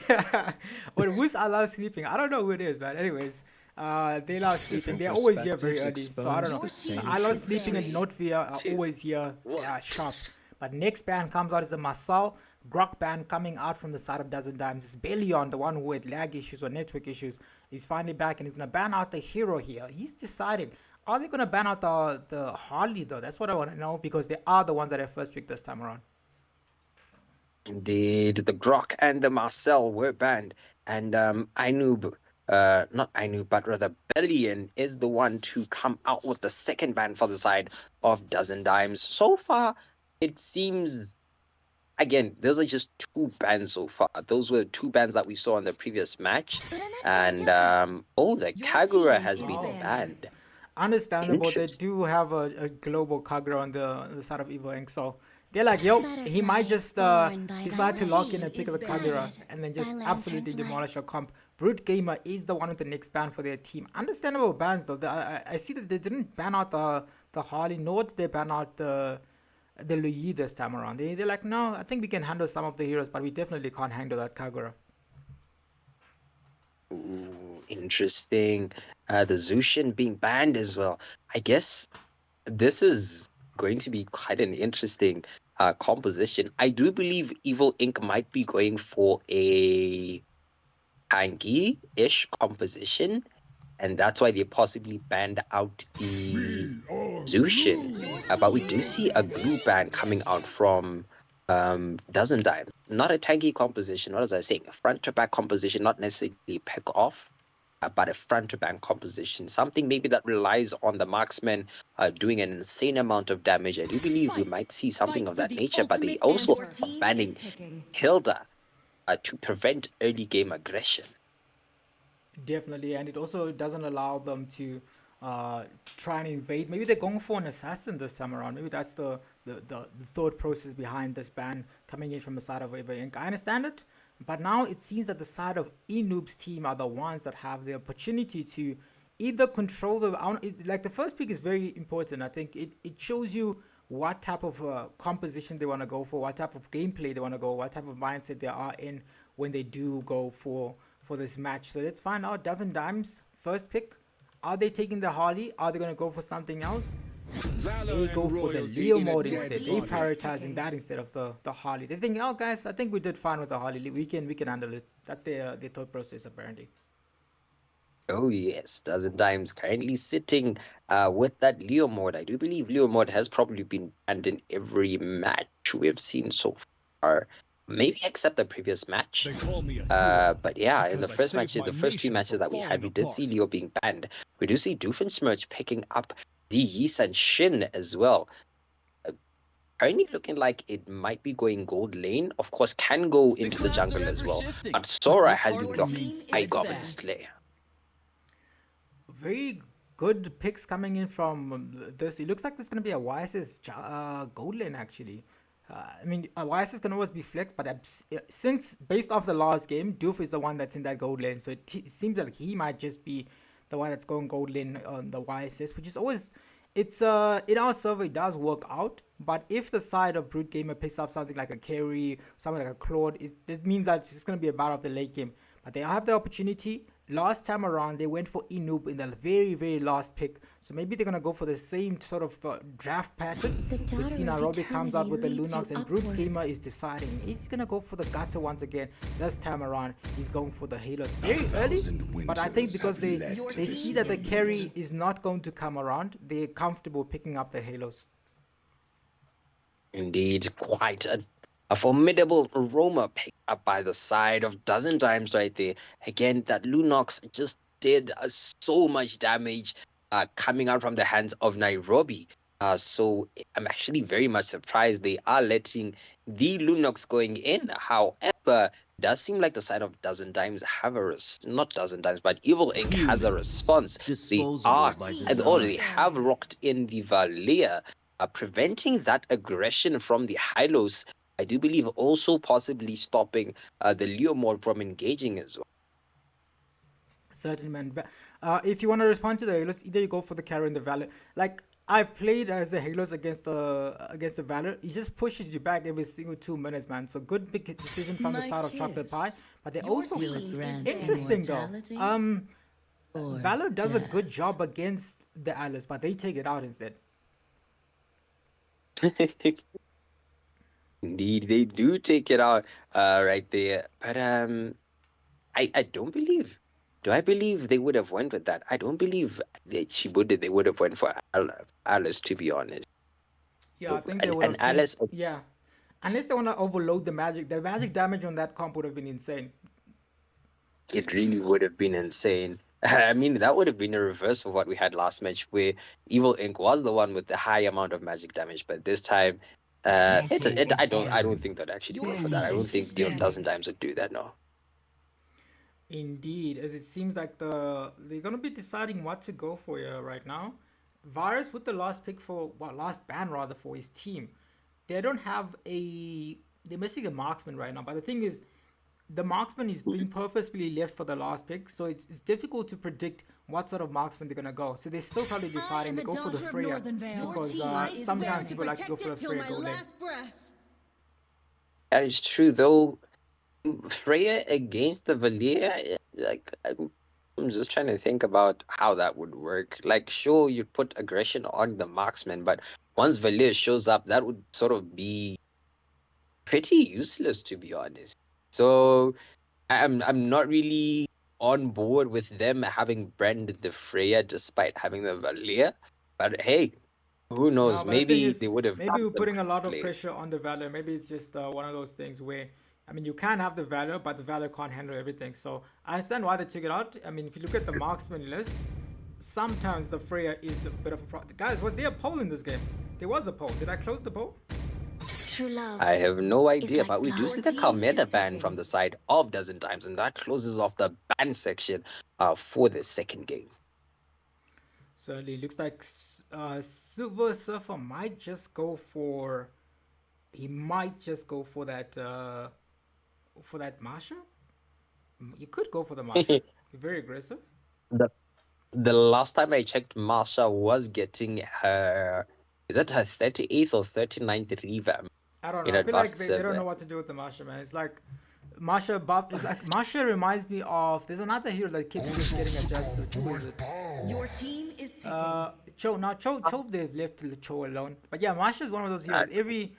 Well, who's I Love Sleeping? I don't know who it is, but anyways, they love sleeping. They're always here very early, so I don't know. I Love Sleeping and Notvia are always here sharp. But next band comes out is the Masal Grok band coming out from the side of Dozen Dimes. It's Belion, the one who had lag issues or network issues. He's finally back and he's going to ban out the hero here. He's deciding. Are they going to ban out the Harley though? That's what I want to know, because they are the ones that have first picked this time around. Indeed, the Grok and the Marcel were banned. And Ainub, not Ainub, but rather Belion is the one to come out with the second ban for the side of Dozen Dimes. So far, it seems, again, those are just 2 bans so far. Those were 2 bans that we saw in the previous match. And, the Kagura has been banned. Understandable. They Interesting. do have a global Kagura on the side of Evil Inc. So they're like, yo, he might just decide to lock in and pick up a Kagura and then just absolutely demolish your comp. Brute Gamer is the one with the next ban for their team. Understandable bans though. I see that they didn't ban out the Harley, nor did they ban out the Lui this time around. They're like, no, I think we can handle some of the heroes, but we definitely can't handle that Kagura. Ooh, interesting. The Zushin being banned as well. I guess this is going to be quite an interesting composition. I do believe Evil Inc. might be going for a tanky-ish composition, and that's why they possibly banned out the Zushin. But we do see a glue ban coming out from Dozen Dimes. Not a tanky composition. What was I saying? A front to back composition, not necessarily pick off, but a front to back composition. Something maybe that relies on the marksman doing an insane amount of damage. I do believe we might see something of that nature, but they also are banning Hilda to prevent early game aggression. Definitely, and it also doesn't allow them to try and invade. Maybe they're going for an assassin this time around. Maybe that's the thought process behind this ban coming in from the side of Weber Inc. I understand it, but now it seems that the side of Enoob's team are the ones that have the opportunity to either control like the first pick is very important. I think it shows you what type of composition they want to go for, what type of gameplay they want to go, what type of mindset they are in when they do go for this match. So let's find out. Dozen Dimes, first pick. Are they taking the Harley? Are they going to go for something else? They go for the Leo mode instead. They're prioritizing that instead of the Harley. They think, oh guys, I think we did fine with the Harley. We can handle it. That's their thought process apparently. Oh yes, Dozen Dimes currently sitting with that Leo mode. I do believe Leo mode has probably been banned in every match we've seen so far. Maybe except the previous match. But yeah, in the first few matches that we had, we did see Leo being banned. We do see Doofenshmirtz picking up the Yisan Shin as well. Currently looking like it might be going gold lane. Of course, can go into the jungle as well. But Sora has been blocked by Goblin Slayer. Very good picks coming in from this. It looks like there's going to be a YSS gold lane actually. I mean, YSS can always be flexed, but since based off the last game, Doof is the one that's in that gold lane, so it seems like he might just be the one that's going gold lane on the YSS, which is always, it's in our server it does work out, but if the side of Brute Gamer picks up something like a carry, something like a Claude, it means that it's just going to be a battle of the late game. But they have the opportunity. Last time around, they went for Enoob in the very, very last pick. So maybe they're going to go for the same sort of draft pattern. We've seen Aurore comes out with the Lunox, and Brute Gamer is deciding. He's going to go for the Gutter once again. This time around, he's going for the Halos very early. But I think because they see that the carry is not going to come around, they're comfortable picking up the Halos. Indeed, quite a formidable aroma picked up by the side of Dozen Dimes right there. Again, that Lunox just did so much damage coming out from the hands of Nairobi. So I'm actually very much surprised they are letting the Lunox going in. However, it does seem like the side of Dozen Dimes have not Dozen Dimes, but Evil Inc. has a response. They already have rocked in the Valia, preventing that aggression from the Hylos. I do believe also possibly stopping the Leo mode from engaging as well. Certainly, man. If you want to respond to the Halos, either you go for the carry and the Valor. Like, I've played as a Halos against the Valor. He just pushes you back every single 2 minutes, man. So good big decision from the side of Chocolate Pie. But they also interesting though. Valor does a good job against the Alice, but they take it out instead. Indeed, they do take it out right there. But I don't believe. Do I believe they would have went with that? I don't believe that they would have went for Alice, to be honest. Yeah, I think they would have. Alice, yeah, unless they want to overload the magic. The magic damage on that comp would have been insane. It really would have been insane. I mean, that would have been a reverse of what we had last match, where Evil Inc. was the one with the high amount of magic damage. But this time, I don't think they'd actually go for that. I don't think Dozen Dimes would do that, no. Indeed, as it seems like they're gonna be deciding what to go for here right now. Virus with the last pick for last ban rather for his team. They don't have they're missing a marksman right now. But the thing is, the marksman is being purposefully left for the last pick, so it's difficult to predict what sort of marksman they're gonna go. So they're still probably deciding to go for the Freya because sometimes people like to go for the Freya goal lane. That is true, though. Freya against the Valia, like I'm just trying to think about how that would work. Like, sure, you put aggression on the marksman, but once Valia shows up, that would sort of be pretty useless, to be honest. So I'm not really on board with them having branded the Freya despite having the Valia. But hey, who knows? No, but the thing Maybe is, they would have. maybe we're some putting a lot of play. pressure on the Valor. Maybe it's just one of those things where, I mean, you can have the Valor, but the Valor can't handle everything. So I understand why they took it out. I mean, if you look at the marksman list, sometimes the Freya is a bit of a problem. Guys, was there a poll in this game? There was a poll. Did I close the poll? True love. I have no idea, like but we do blood. see the Calmeda ban from the side of Dozen Times, and that closes off the ban section for the second game. Certainly looks like Silver Surfer might just go for. He might just go for that Marsha. You could go for the Marsha. Very aggressive. The last time I checked, Marsha was getting her, is that her 38th or 39th revamp? I don't in know. I feel like Advanced they don't Server. know what to do with the Marsha, man. It's like Marsha buff. It's like Marsha reminds me of. There's another hero that keeps just getting adjusted. Who is it? Your team is picking. Cho. Now Cho they've left Cho alone. But yeah, Marsha is one of those heroes.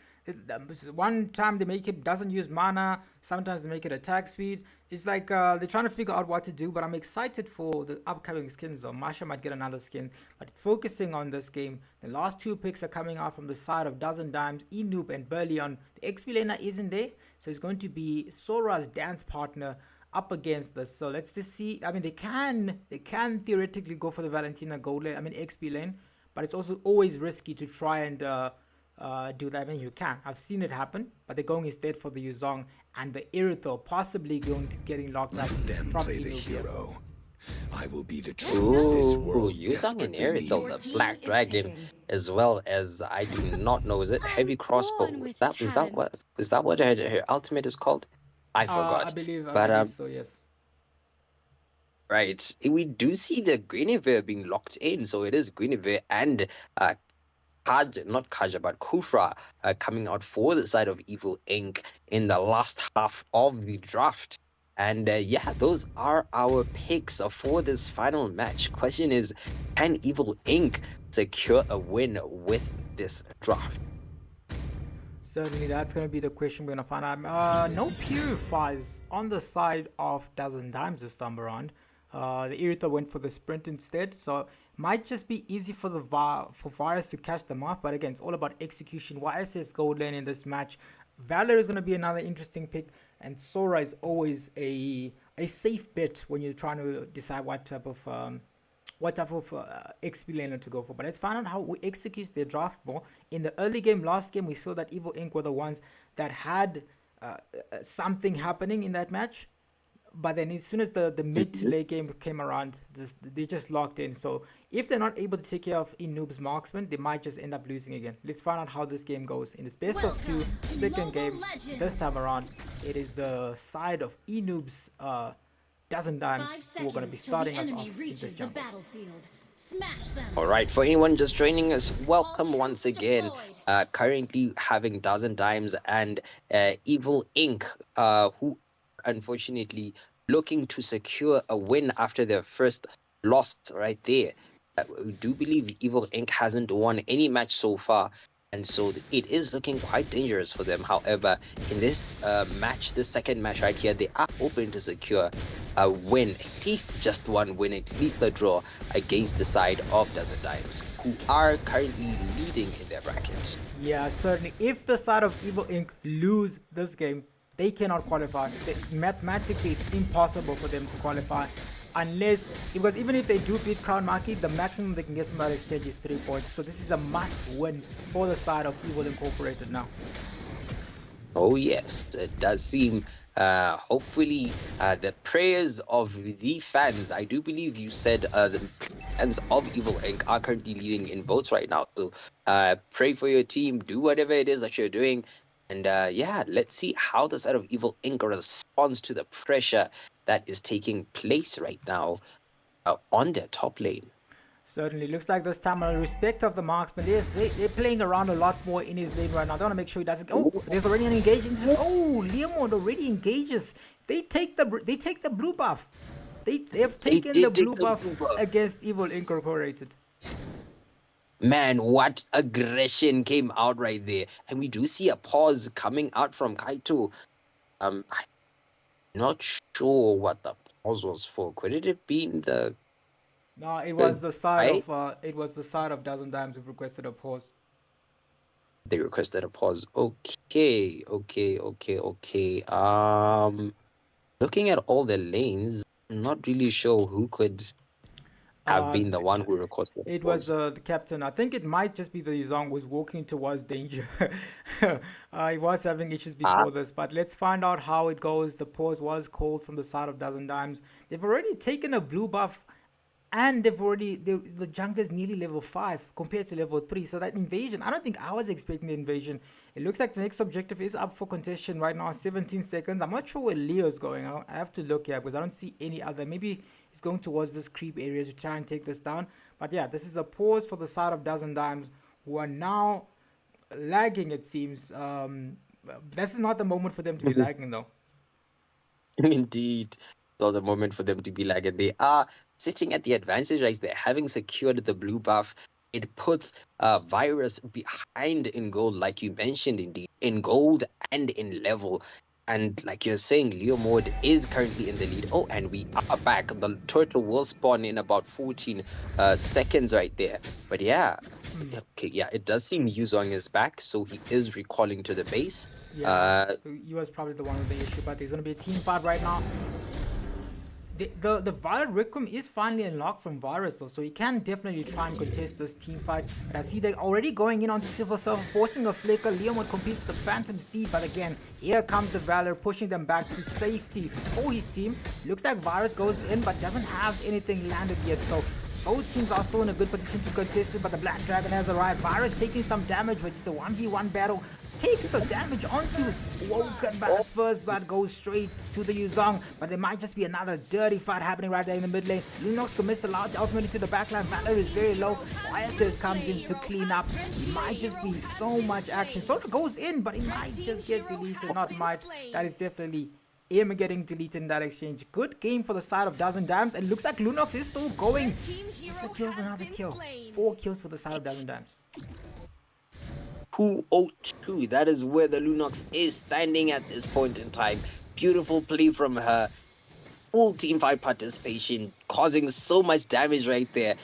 One time they make it doesn't use mana. Sometimes they make it attack speed. It's like they're trying to figure out what to do. But I'm excited for the upcoming skins though. Marsha might get another skin. But focusing on this game, the last two picks are coming out from the side of Dozen Dimes, Enoob and Burleon. The XP laner isn't there, so it's going to be Sora's dance partner up against this. So let's just see. I mean, they can theoretically go for the Valentina gold lane. I mean XP lane, but it's also always risky to try and do that. I mean, you can. I've seen it happen, but they're going instead for the Yuzong and the Irithel, possibly going to getting locked up Them from play the Enoob here. hero. I will be the king this Ooh, world Yuzong and desperately Irithel, needs. the Black Dragon, as well as I do not know. Is it Heavy Crossbow? born with Is that what her ultimate is called? I forgot. I believe so. Yes. Right. We do see the Guinevere being locked in, so it is Guinevere and Kufra coming out for the side of Evil Inc. in the last half of the draft. And yeah, those are our picks for this final match. Question is, can Evil Inc. secure a win with this draft? Certainly, that's going to be the question we're going to find out. No Purifies on the side of Dozen Times this time around. The Irithel went for the sprint instead, so might just be easy for the Virus to catch them off. But again, it's all about execution. YSS gold lane in this match. Valor is going to be another interesting pick, and Sora is always a safe bet when you're trying to decide what type of XP laner to go for. But let's find out how we execute their draft more. In the early game, last game, we saw that Evil Inc. were the ones that had something happening in that match. But then as soon as the mid to late game came around, they just locked in. So if they're not able to take care of Enoob's marksman, they might just end up losing again. Let's find out how this game goes. In this best of two, second game, this time around, it is the side of Enoob's Dozen Dimes who are going to be starting us off in this jungle. All right, for anyone just joining us, welcome once again. Currently having Dozen Dimes and Evil Inc., who unfortunately looking to secure a win after their first loss right there. We do believe Evil Inc. hasn't won any match so far, and so it is looking quite dangerous for them. However, in this match, this second match right here, they are hoping to secure a win, at least just one win, at least a draw against the side of Dozen Dimes, who are currently leading in their bracket. Yeah, certainly. If the side of Evil Inc. lose this game, they cannot qualify. Mathematically, it's impossible for them to qualify unless, because even if they do beat Crown Maki, the maximum they can get from that exchange is 3 points. So this is a must win for the side of Evil Incorporated now. Oh yes, it does seem Hopefully, the prayers of the fans. I do believe you said the fans of Evil Inc. are currently leading in votes right now. So pray for your team. Do whatever it is that you're doing. And yeah, let's see how the side of Evil Inc. responds to the pressure that is taking place right now on their top lane. Certainly. Looks like this time, on respect of the marksman, they're playing around a lot more in his lane right now. I want to make sure he doesn't. Oh, there's already an engagement. Oh, Leomord already engages. They take the blue buff. They have taken the blue buff against Evil Incorporated. Man, what aggression came out right there. And we do see a pause coming out from Kaito. I'm not sure what the pause was for. Could it have been the... No, it was the side of Dozen Dimes who requested a pause. They requested a pause. Okay. Looking at all the lanes, I'm not really sure who could have been the one who requested a It pause. was the captain. I think it might just be the Yuzong who was walking towards danger. He was having issues before this, but let's find out how it goes. The pause was called from the side of Dozen Dimes. They've already taken a blue buff, and the jungler is nearly level 5 compared to level 3. So that invasion, I don't think I was expecting the invasion. It looks like the next objective is up for contestation right now, 17 seconds. I'm not sure where Leo's going. I have to look here because I don't see any other. Maybe he's going towards this creep area to try and take this down. But yeah, this is a pause for the side of Dozen Dimes, who are now lagging, it seems. This is not the moment for them to be lagging, though. Indeed, not the moment for them to be lagging. They are sitting at the advantage right there, having secured the blue buff. It puts Virus behind in gold, like you mentioned, indeed, in gold and in level. And like you're saying, Leomord is currently in the lead. Oh, and we are back. The turtle will spawn in about 14 seconds right there. But yeah, okay, yeah, it does seem Yuzong is back, so he is recalling to the base. Yeah, he was probably the one with the issue, but there's going to be a team fight right now. The Violet Requiem is finally unlocked from Virus, though, so he can definitely try and contest this team fight. But I see they're already going in onto Silver Surfer, forcing a flicker. Leomord competes the Phantom Steed, but again, here comes the Valor, pushing them back to safety for his team. Looks like Virus goes in, but doesn't have anything landed yet, so both teams are still in a good position to contest it, but the Black Dragon has arrived. Virus taking some damage, but it's a 1v1 battle. Takes the damage onto Woken, but the first blood goes straight to the Yuzong. But there might just be another dirty fight happening right there in the mid lane. Lunox commits the large ultimate into the backline. Valor is very low. YSS comes in to clean up. It might just be so much action. Soldier goes in, but he might just get deleted. Not might. That is definitely him getting deleted in that exchange. Good game for the side of Dozen Dimes, and looks like Lunox is still going. He secures another kill. 4 kills for the side of Dozen Dimes. 202. That is where the Lunox is standing at this point in time. Beautiful play from her. Full team fight participation, causing so much damage right there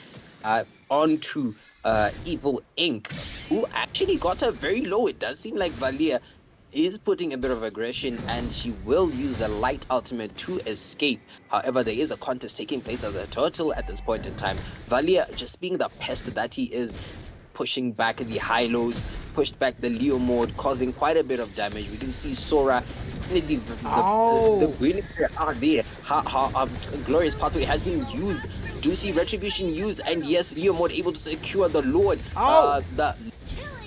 onto Evil Inc., who actually got her very low. It does seem like Valia is putting a bit of aggression, and she will use the light ultimate to escape. However, there is a contest taking place at the turtle at this point in time. Valia, just being the pest that he is, pushing back the high-lows, pushed back the Leomord, causing quite a bit of damage. We do see Sora, the winner out there. Glorious Pathway has been used. Do see Retribution used, and yes, Leomord able to secure the Lord.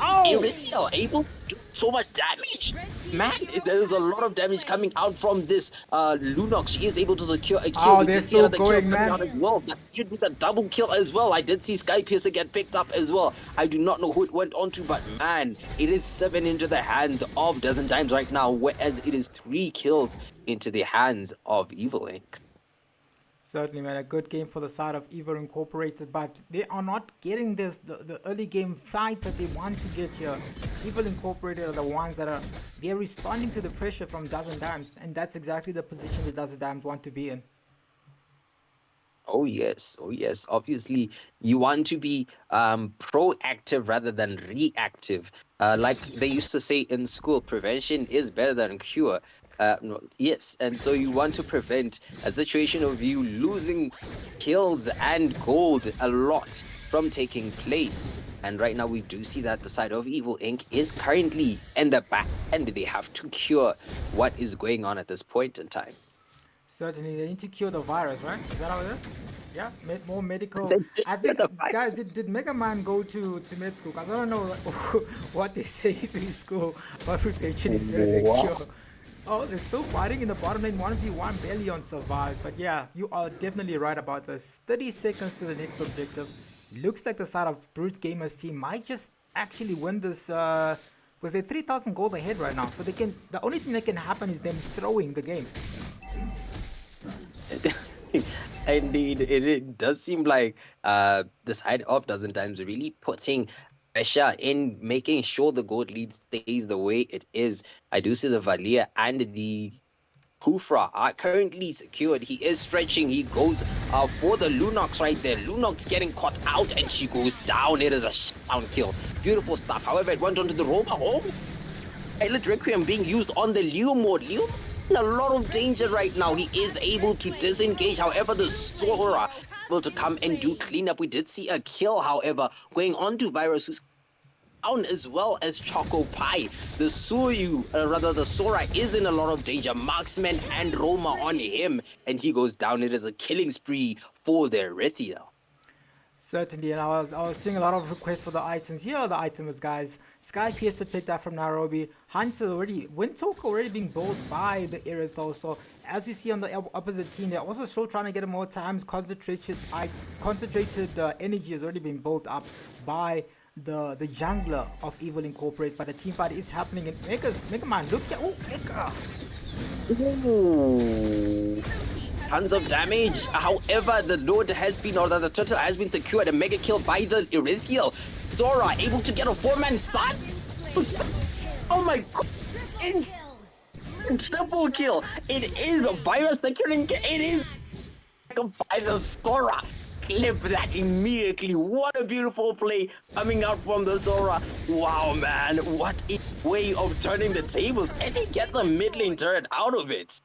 Iridial able to do so much damage. Man, there's a lot of damage coming out from this Lunox. She is able to secure a kill. They're still going, man. As well. That should be the double kill as well. I did see Sky Piercer get picked up as well. I do not know who it went on to, but man, it is 7 into the hands of Dozen Dimes right now, whereas it is 3 kills into the hands of Evil Inc. Certainly, man, a good game for the side of Evil Incorporated, but they are not getting the early game fight that they want to get here. Evil Incorporated are the ones that they're responding to the pressure from Dozen Dimes, and that's exactly the position that Dozen Dimes want to be in. Oh yes. Obviously, you want to be proactive rather than reactive. Like they used to say in school, prevention is better than cure. No, yes, and so you want to prevent a situation of you losing kills and gold a lot from taking place. And right now we do see that the side of Evil Inc. is currently in the back and they have to cure what is going on at this point in time. Certainly, they need to cure the virus, right? Is that how it is? Yeah, more medical. They did I cure think, the virus. guys, did Mega Man go to med school? Because I don't know what they say to his school, but prevention is better than What? cure. Oh, they're still fighting in the bottom lane. 1v1, Bellion survives. But yeah, you are definitely right about this. 30 seconds to the next objective. Looks like the side of Brute Gamers team might just actually win this, because they're 3,000 gold ahead right now. So they can. The only thing that can happen is them throwing the game. Indeed, it does seem like the side of Dozen Times really putting pressure in making sure the gold lead stays the way it is. I do see the Valia and the Kufra are currently secured. He is stretching. He goes for the Lunox right there. Lunox getting caught out and she goes down. It is a shutdown kill. Beautiful stuff. However, it went onto the Roma. Oh, Pilot Requiem being used on the Leo mode. Leo in a lot of danger right now. He is able to disengage. However, the Sora able to come and do cleanup. We did see a kill, however, going on to Virus, who's down, as well as Choco Pie. The the Sora is in a lot of danger. Marksman and Roma on him, and he goes down. It is a killing spree for the Erythiel. Certainly, and I was seeing a lot of requests for the items. Here are the items, guys. Sky Piercer picked up from Nairobi. Hunter already, Windtalk already being built by the Erythiel. So as we see on the opposite team, they're also still trying to get more times. Concentrated energy has already been built up by the jungler of Evil Incorporated. But the team fight is happening in Mega Man. Look at Flicker. Ooh. Tons of damage. However, the Lord has been, or the turtle has been secured. A mega kill by the Erythiel. Dora able to get a 4-man start. Oh my god. Triple kill. It is a virus securing. It is by the Sora. Clip that immediately. What a beautiful play coming out from the Sora. Wow, man. What a way of turning the tables. And they get the mid lane turret out of it.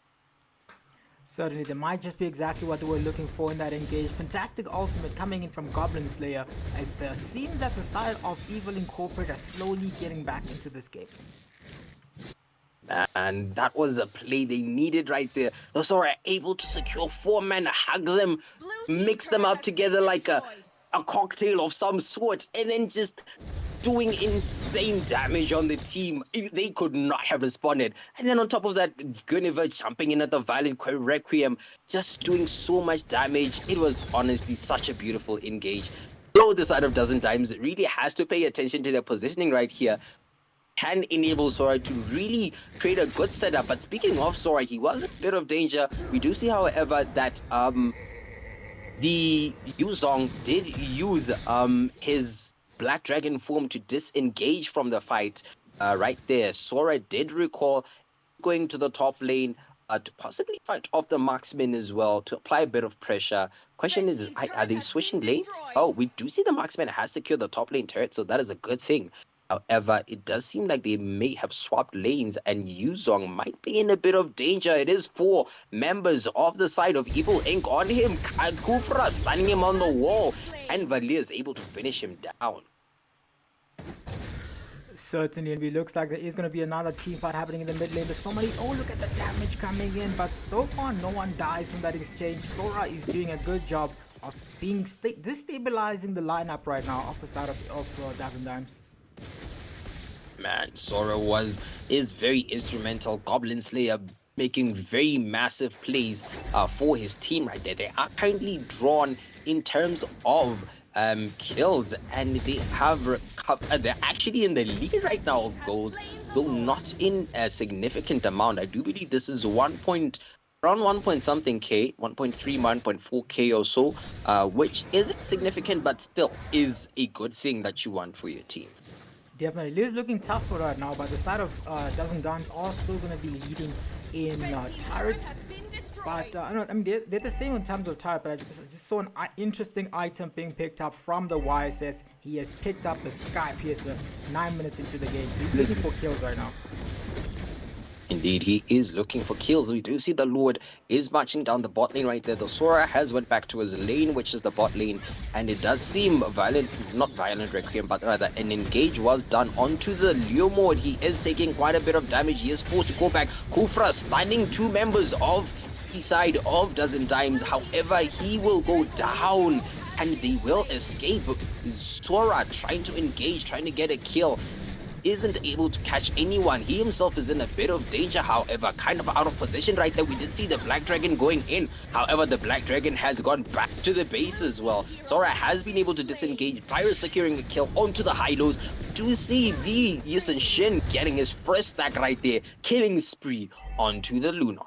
Certainly, they might just be exactly what they were looking for in that engage. Fantastic ultimate coming in from Goblin Slayer, as it seems that the side of Evil Incorporated are slowly getting back into this game. And that was a play they needed right there. The Sora able to secure 4-man, hug them, mix them up together like a cocktail of some sort, and then just doing insane damage on the team. They could not have responded. And then on top of that, Guinevere jumping in at the Violent Requiem, just doing so much damage. It was honestly such a beautiful engage. Though the side of Dozen Times really has to pay attention to their positioning right here. Can enable Sora to really create a good setup. But speaking of Sora, he was in a bit of danger. We do see, however, that the Yuzong did use his Black Dragon form to disengage from the fight right there. Sora did recall going to the top lane to possibly fight off the marksman as well, to apply a bit of pressure. Question is, are they switching lanes? Oh, we do see the marksman has secured the top lane turret, so that is a good thing. However, it does seem like they may have swapped lanes and Yuzong might be in a bit of danger. It is 4 members of the side of Evil Inc. on him. Kufra standing him on the wall, and Valia is able to finish him down. Certainly, and it looks like there is going to be another team fight happening in the mid lane. There's so many. Oh, look at the damage coming in, but so far no one dies from that exchange. Sora is doing a good job of being destabilizing the lineup right now off the side of Dozen Times. Man, Sora is very instrumental. Goblin Slayer making very massive plays for his team right there. They are currently drawn in terms of kills, and they have they're actually in the lead right now of gold, though not in a significant amount. I do believe this is around 1 point something K, 1.3, 1.4 K or so, which isn't significant, but still is a good thing that you want for your team. Definitely, it is looking tough for right now, but the side of Dozen Dons are still going to be leading in turrets. But I mean, they're the same in terms of turret, but I just saw an interesting item being picked up from the YSS. He has picked up the Sky Piercer 9 minutes into the game, so he's looking for kills right now. Indeed, he is looking for kills. We do see the Lord is marching down the bot lane right there. The Sora has went back to his lane, which is the bot lane, and it does seem violent, not violent Requiem, but rather an engage was done onto the Leo mode. He is taking quite a bit of damage. He is forced to go back. Kufra stunning two members of the side of Dozen Dimes. However, he will go down and they will escape. Sora trying to engage, trying to get a kill, isn't able to catch anyone. He himself is in a bit of danger, however, kind of out of position right there. We did see the Black Dragon going in. However, the Black Dragon has gone back to the base as well. Sora has been able to disengage. Fire securing a kill onto the high-lows. Do see the Yisun Shin getting his first stack right there. Killing spree onto the Luna.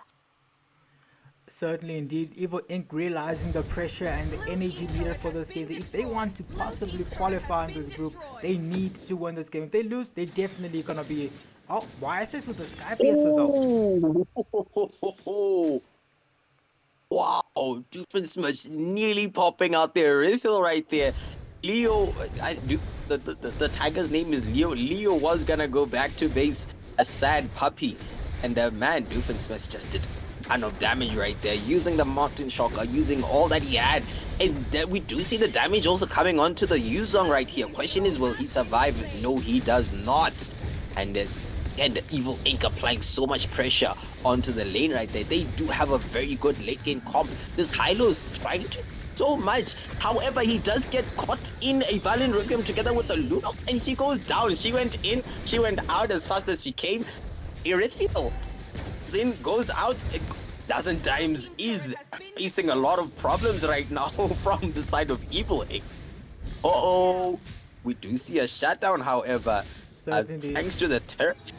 Certainly, indeed. Evil Inc. realizing the pressure and the energy needed for this game. If they want to possibly qualify in this group, they need to win this game. If they lose, they're definitely gonna be. Oh, why is this with the Sky Piercer though? Wow, Doofenshmirtz nearly popping out there. Rithel right there. Leo, the tiger's name is Leo. Leo was gonna go back to base, a sad puppy, and man, Doofenshmirtz just did a ton of damage right there, using the Martin Shocker, using all that he had, and that we do see the damage also coming onto the Yuzong right here. Question is, will he survive? No, he does not. And Evil Inc. applying so much pressure onto the lane right there. They do have a very good late game comp. This Hylo's trying to so much. However, he does get caught in a Violent Requiem together with the Luna, and she goes down. She went in, she went out as fast as she came. Erythiel then goes out. Dozen Times is facing a lot of problems right now from the side of Evil Inc. Uh-oh. We do see a shutdown, however, thanks to the turret.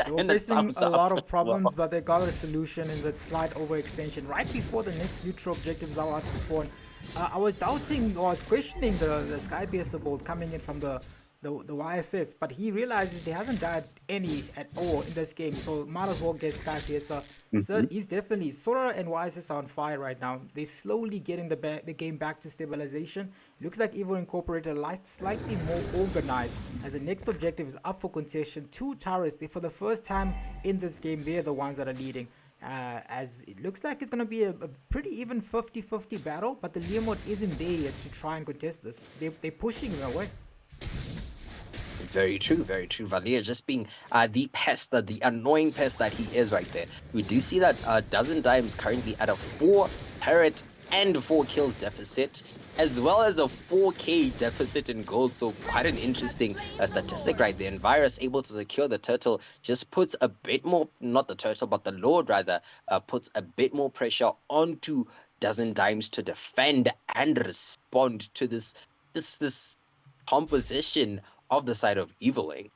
They were facing a lot of problems, but they got a solution in that slight overextension right before the next neutral objectives are about to spawn. I was doubting, or I was questioning the Sky Piercer bolt coming in from the YSS, but he realizes he hasn't died any at all in this game, so might as well get Sky Piercer. So he's definitely, Sora and YSS are on fire right now. They're slowly getting the game back to stabilization. It looks like Evil Incorporated slightly more organized, as the next objective is up for contestation. Two turrets, for the first time in this game, they're the ones that are leading. As it looks like it's going to be a pretty even 50-50 battle, but the Leomord isn't there yet to try and contest this. They're pushing him away. Very true, very true. Valia just being the pest, the annoying pest that he is right there. We do see that Dozen Dimes currently at a 4 turret and 4 kills deficit, as well as a 4k deficit in gold. So quite an interesting statistic right there. And Virus able to secure the turtle just puts a bit more, not the turtle, but the Lord rather, puts a bit more pressure onto Dozen Dimes to defend and respond to this composition of the side of Evil Inc.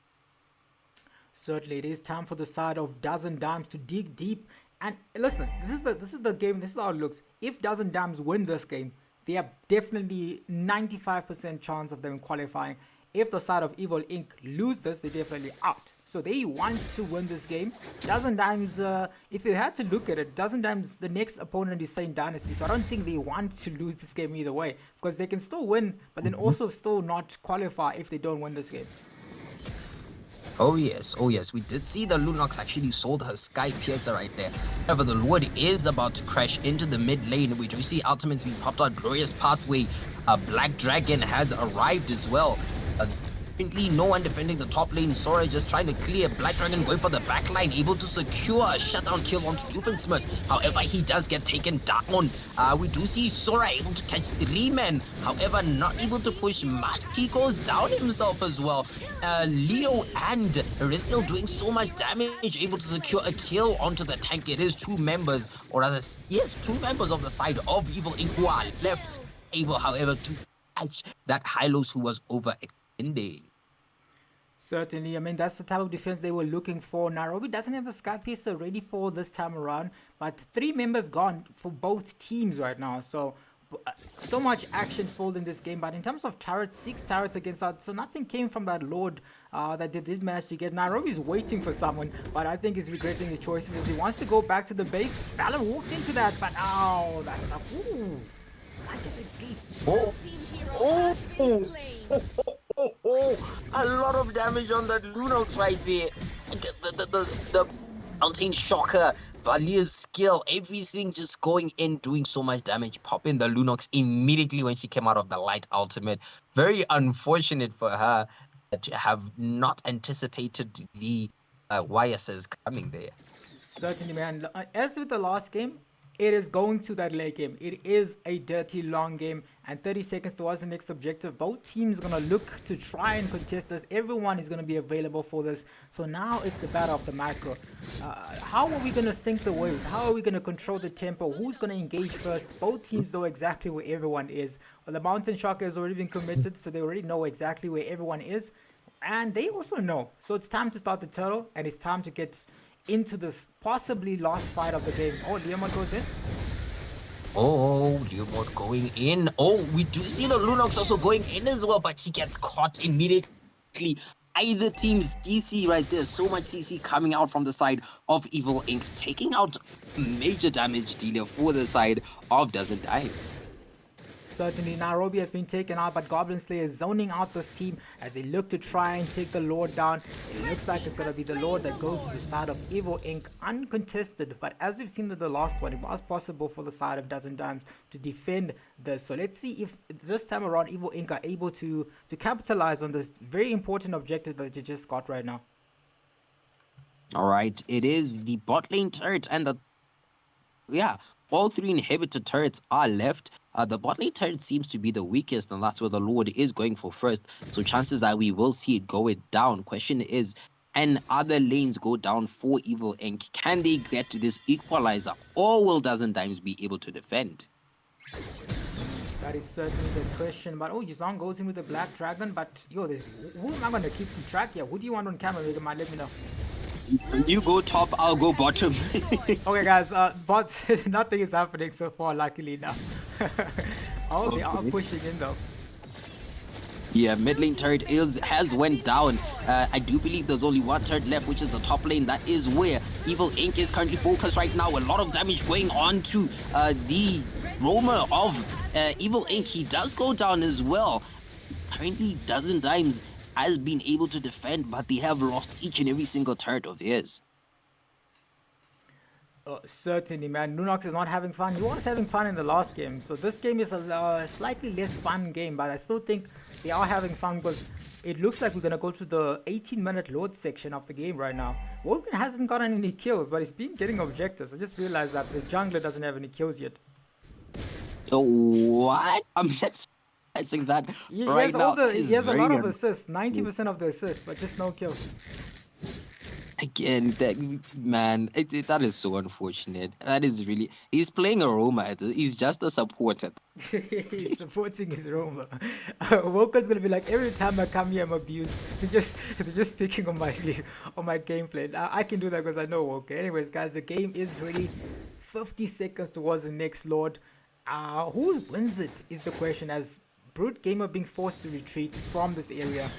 Certainly, it is time for the side of Dozen Dimes to dig deep. And listen, this is the game. This is how it looks. If Dozen Dimes win this game, they have definitely 95% chance of them qualifying. If the side of Evil Inc. lose this, they're definitely out. So they want to win this game. Dozen Dimes, if you had to look at it, Dozen Dimes, the next opponent is Saint Dynasty. So I don't think they want to lose this game either way, because they can still win, but then also still not qualify if they don't win this game. Oh yes, we did see the Lunox actually sold her Sky Piercer right there. However, the Lord is about to crash into the mid lane. We do see ultimates being popped out. Glorious Pathway. A Black Dragon has arrived as well. Currently, no one defending the top lane. Sora just trying to clear. Black Dragon going for the back line, able to secure a shutdown kill onto Doofenshmirtz. However, he does get taken down. We do see Sora able to catch 3 men. However, not able to push much. He goes down himself as well. Leo and Erythiel doing so much damage, able to secure a kill onto the tank. It is 2 members, or rather, yes, 2 members of the side of Evil Inc. who are left. Able, however, to catch that Hylos who was overextending. Certainly, I mean, that's the type of defense they were looking for. Nairobi doesn't have the Sky Piercer ready for this time around, but 3 members gone for both teams right now. So much action fold in this game. But in terms of turrets, 6 turrets against us, so nothing came from that Lord that they did manage to get. Nairobi's waiting for someone, but I think he's regretting his choices as he wants to go back to the base. Fallon walks into that, but oh, that's stuff. Ooh, I just escaped. A lot of damage on that Lunox right there. Mountain Shocker, Valia's skill, everything just going in, doing so much damage, popping the Lunox immediately when she came out of the light ultimate. Very unfortunate for her to have not anticipated the YSs coming there. Certainly, man. As with the last game, it is going to that late game. It is a dirty long game, and 30 seconds towards the next objective. Both teams gonna look to try and contest this. Everyone is gonna be available for this. So now it's the battle of the macro. How are we gonna sync the waves? How are we gonna control the tempo? Who's gonna engage first? Both teams know exactly where everyone is. Well, the Mountain Shocker has already been committed, so they already know exactly where everyone is, and they also know. So it's time to start the turtle, and it's time to get into this possibly last fight of the game. Oh, Leomod goes in. Oh, Leomod going in. Oh, we do see the Lunox also going in as well, but she gets caught immediately. Either team's CC right there. So much CC coming out from the side of Evil Inc. Taking out major damage dealer for the side of Dozen Dimes. Certainly, Nairobi has been taken out, but Goblin Slayer is zoning out this team as they look to try and take the Lord down. It looks like it's going to be the Lord that goes to the side of Evil Inc. uncontested, but as we've seen with the last one, it was possible for the side of Dozen Dimes to defend this. So let's see if this time around Evil Inc. are able to capitalize on this very important objective that you just got right now. All right, it is the bot lane turret and the... Yeah, all three inhibitor turrets are left. The bot lane turret seems to be the weakest, and that's where the Lord is going for first. So chances are we will see it go down. Question is, can other lanes go down for Evil Inc? Can they get to this equalizer, or will Dozen Dimes be able to defend? That is certainly the question. But oh, Yuzong goes in with the Black Dragon. But yo, who am I going to keep track here? Who do you want on camera? Let me know. You go top, I'll go bottom. Okay, guys, bots, nothing is happening so far, luckily now. Oh, they are pushing in though. Yeah, mid lane turret has went down. I do believe there's only one turret left, which is the top lane. That is where Evil Inc. is currently focused right now. A lot of damage going on to the roamer of Evil Inc. He does go down as well. Currently, Dozen Dimes has been able to defend, but they have lost each and every single turret of theirs. Certainly, man. Lunox is not having fun. He was having fun in the last game. So this game is a slightly less fun game, but I still think they are having fun because it looks like we're going to go to the 18-minute load section of the game right now. Woken hasn't gotten any kills, but he's been getting objectives. I just realized that the jungler doesn't have any kills yet. So what? I'm just... I think that he right he has a lot of assists, 90% of the assists, but just no kills. Again, that is so unfortunate. That is really... He's playing a Roma. He's just a supporter. He's supporting his Roma. Woken's gonna be like, every time I come here, I'm abused. They're just picking on my gameplay. I can do that because I know Woken. Anyways, guys, the game is ready. 50 seconds towards the next Lord. Who wins it is the question, as Brute Gamer being forced to retreat from this area.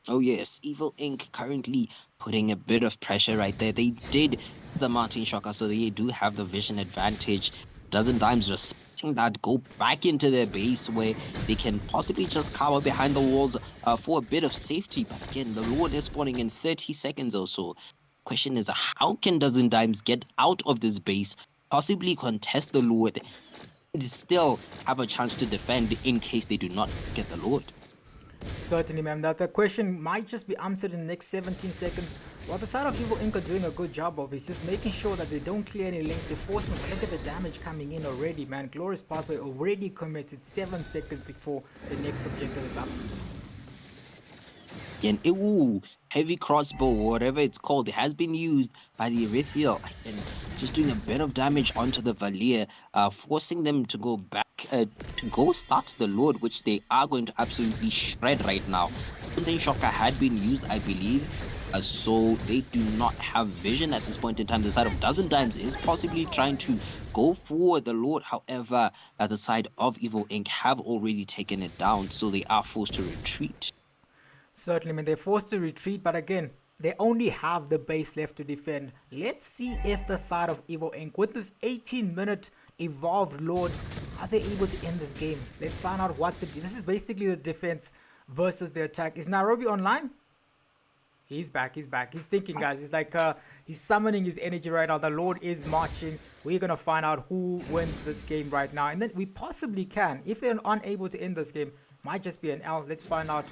Oh yes, Evil Inc. currently putting a bit of pressure right there. They did the Mountain Shocker, so they do have the vision advantage. Dozen Dimes respecting that, go back into their base where they can possibly just cover behind the walls for a bit of safety. But again, the Lord is spawning in 30 seconds or so. Question is, how can Dozen Dimes get out of this base, possibly contest the Lord, and still have a chance to defend in case they do not get the Lord? Certainly, ma'am. That the question might just be answered in the next 17 seconds. What the side of Evil Inc. are doing a good job of is just making sure that they don't clear any lanes. They're forcing. Look at the damage coming in already, man. Glorious Pathway already committed 7 seconds before the next objective is up. Again, ooh, heavy crossbow, whatever it's called, it has been used by the Erithiel and just doing a bit of damage onto the Valier, forcing them to go back to go start the Lord, which they are going to absolutely shred right now. Mountain Shocker had been used, I believe, so they do not have vision at this point in time. The side of Dozen Dimes is possibly trying to go for the Lord, however, the side of Evil Inc. have already taken it down, so they are forced to retreat. Certainly, I mean, they're forced to retreat, but again, they only have the base left to defend. Let's see if the side of Evil Inc. with this 18-minute evolved Lord, are they able to end this game? Let's find out what this is basically the defense versus the attack. Is Nairobi online? He's back. He's back. He's thinking, guys. He's like, he's summoning his energy right now. The Lord is marching. We're gonna find out who wins this game right now, and then we possibly can, if they're unable to end this game, might just be an L. Let's find out.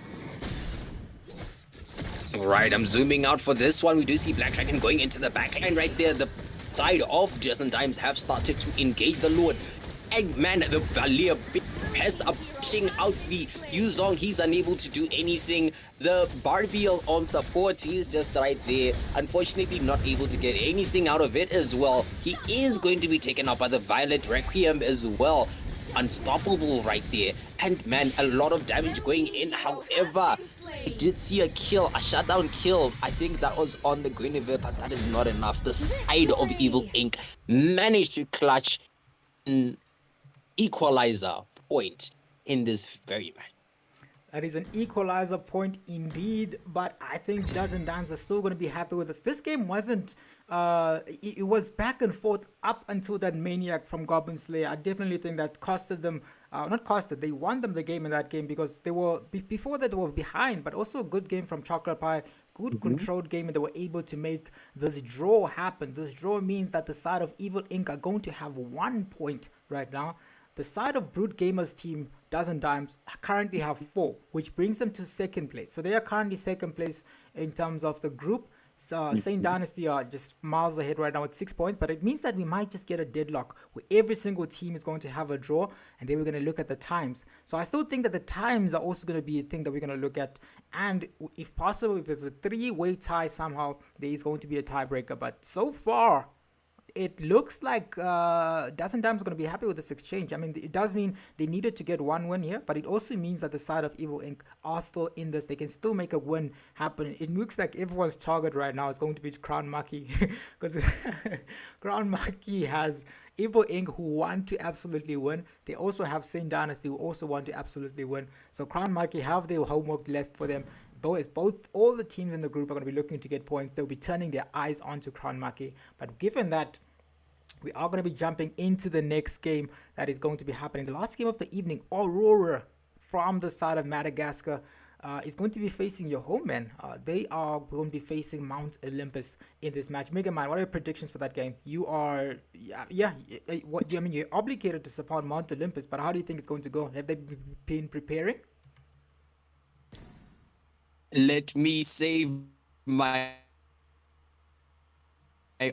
All right, I'm zooming out for this one. We do see Black Dragon going into the backline right there. The side of Jason Dimes have started to engage the Lord. And man, the Valia Pest are pushing out the Yuzong. He's unable to do anything. The Barbiel on support, he's just right there. Unfortunately, not able to get anything out of it as well. He is going to be taken out by the Violet Requiem as well. Unstoppable right there. And man, a lot of damage going in. However, I did see a kill, a shutdown kill. I think that was on the Guinevere, but that is not enough. The side of Evil Inc. managed to clutch an equalizer point in this very match. That is an equalizer point indeed, but I think Dozen Dimes are still going to be happy with this. This game wasn't, it was back and forth up until that Maniac from Goblin Slayer. I definitely think that costed them, not costed, they won them the game in that game because they were, before that they were behind, but also a good game from Chocolate Pie, good controlled game, and they were able to make this draw happen. This draw means that the side of Evil Inc. are going to have 1 point right now. The side of Brute Gamers team, Dozen Dimes, currently have 4, which brings them to second place. So they are currently second place in terms of the group. So Saint Dynasty are just miles ahead right now with 6 points, but it means that we might just get a deadlock where every single team is going to have a draw, and then we're going to look at the times. So I still think that the times are also going to be a thing that we're going to look at, and if possible, if there's a 3-way tie somehow, there is going to be a tiebreaker. But so far, it looks like Dozen Dimes are going to be happy with this exchange. I mean, it does mean they needed to get 1 win here, but it also means that the side of Evil Inc. are still in this. They can still make a win happen. It looks like everyone's target right now is going to be Crown Maki, because Crown Maki has Evil Inc. who want to absolutely win. They also have Saint Dynasty who also want to absolutely win. So Crown Maki have their homework left for them. All the teams in the group are going to be looking to get points. They'll be turning their eyes onto Crown Maki. But given that, we are going to be jumping into the next game that is going to be happening. The last game of the evening, Aurore from the side of Madagascar is going to be facing your home man. They are going to be facing Mount Olympus in this match. Mega Man, what are your predictions for that game? You are, I mean, you're obligated to support Mount Olympus, but how do you think it's going to go? Have they been preparing? Let me save my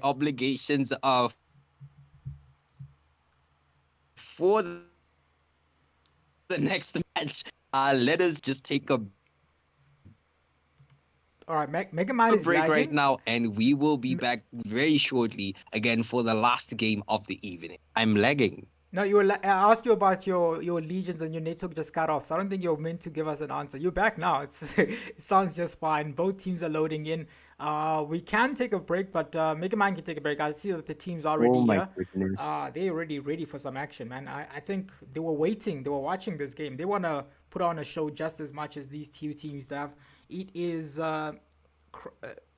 obligations of for the next match. Let us just take a all right, Mega Man is break lagging right now, and we will be back very shortly again for the last game of the evening. I'm lagging. No, I asked you about your legions and your network just cut off. So I don't think you're meant to give us an answer. You're back now. It sounds just fine. Both teams are loading in. We can take a break, but Mega Man can take a break. I see that the team's already here. They're already ready for some action, man. I think they were waiting. They were watching this game. They want to put on a show just as much as these two teams have. It is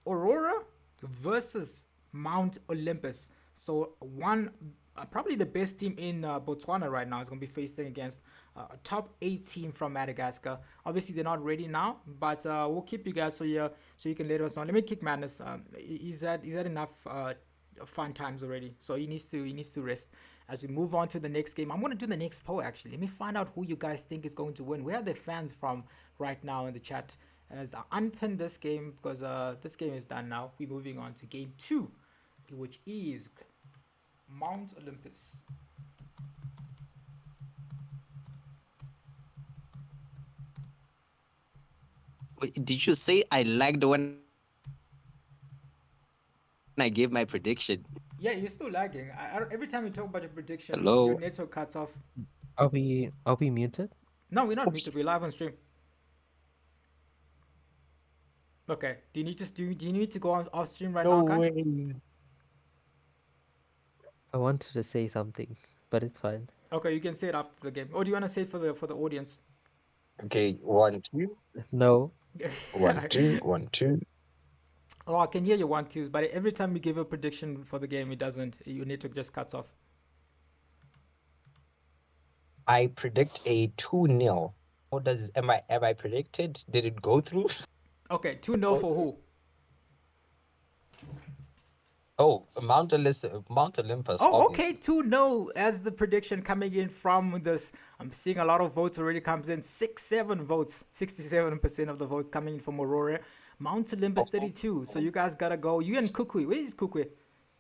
Aurora versus Mount Olympus. So probably the best team in Botswana right now is going to be facing against a top 8 team from Madagascar. Obviously, they're not ready now, but we'll keep you guys so you can let us know. Let me kick Madness. He's had enough fun times already, so he needs to rest. As we move on to the next game, I'm going to do the next poll actually. Let me find out who you guys think is going to win. Where are the fans from right now in the chat? As I unpin this game because this game is done now. We're moving on to game 2, which is Mount Olympus. Wait, did you say I lagged when I gave my prediction? Yeah, you're still lagging. Every time you talk about your prediction, Hello? your network cuts off. Are we muted? No, we're not muted. We're live on stream. Okay. Do you need to go on off stream right now? Kai? I wanted to say something, but it's fine. Okay, you can say it after the game. Or do you want to say it for the audience? Okay, 1, 2. No. 1, 2, 1, 2. Oh, I can hear your 1, 2s, but every time you give a prediction for the game, it doesn't. Your network just cuts off. I predict a 2-0. Have I predicted? Did it go through? Okay, 2-0 for who? Oh, Mount Olympus, Oh, okay, obviously. 2-0 as the prediction coming in from this. I'm seeing a lot of votes already comes in. 7 votes, 67% of the votes coming in from Aurore. Mount Olympus 32. So you guys gotta go. You and Kukui. Where is Kukui?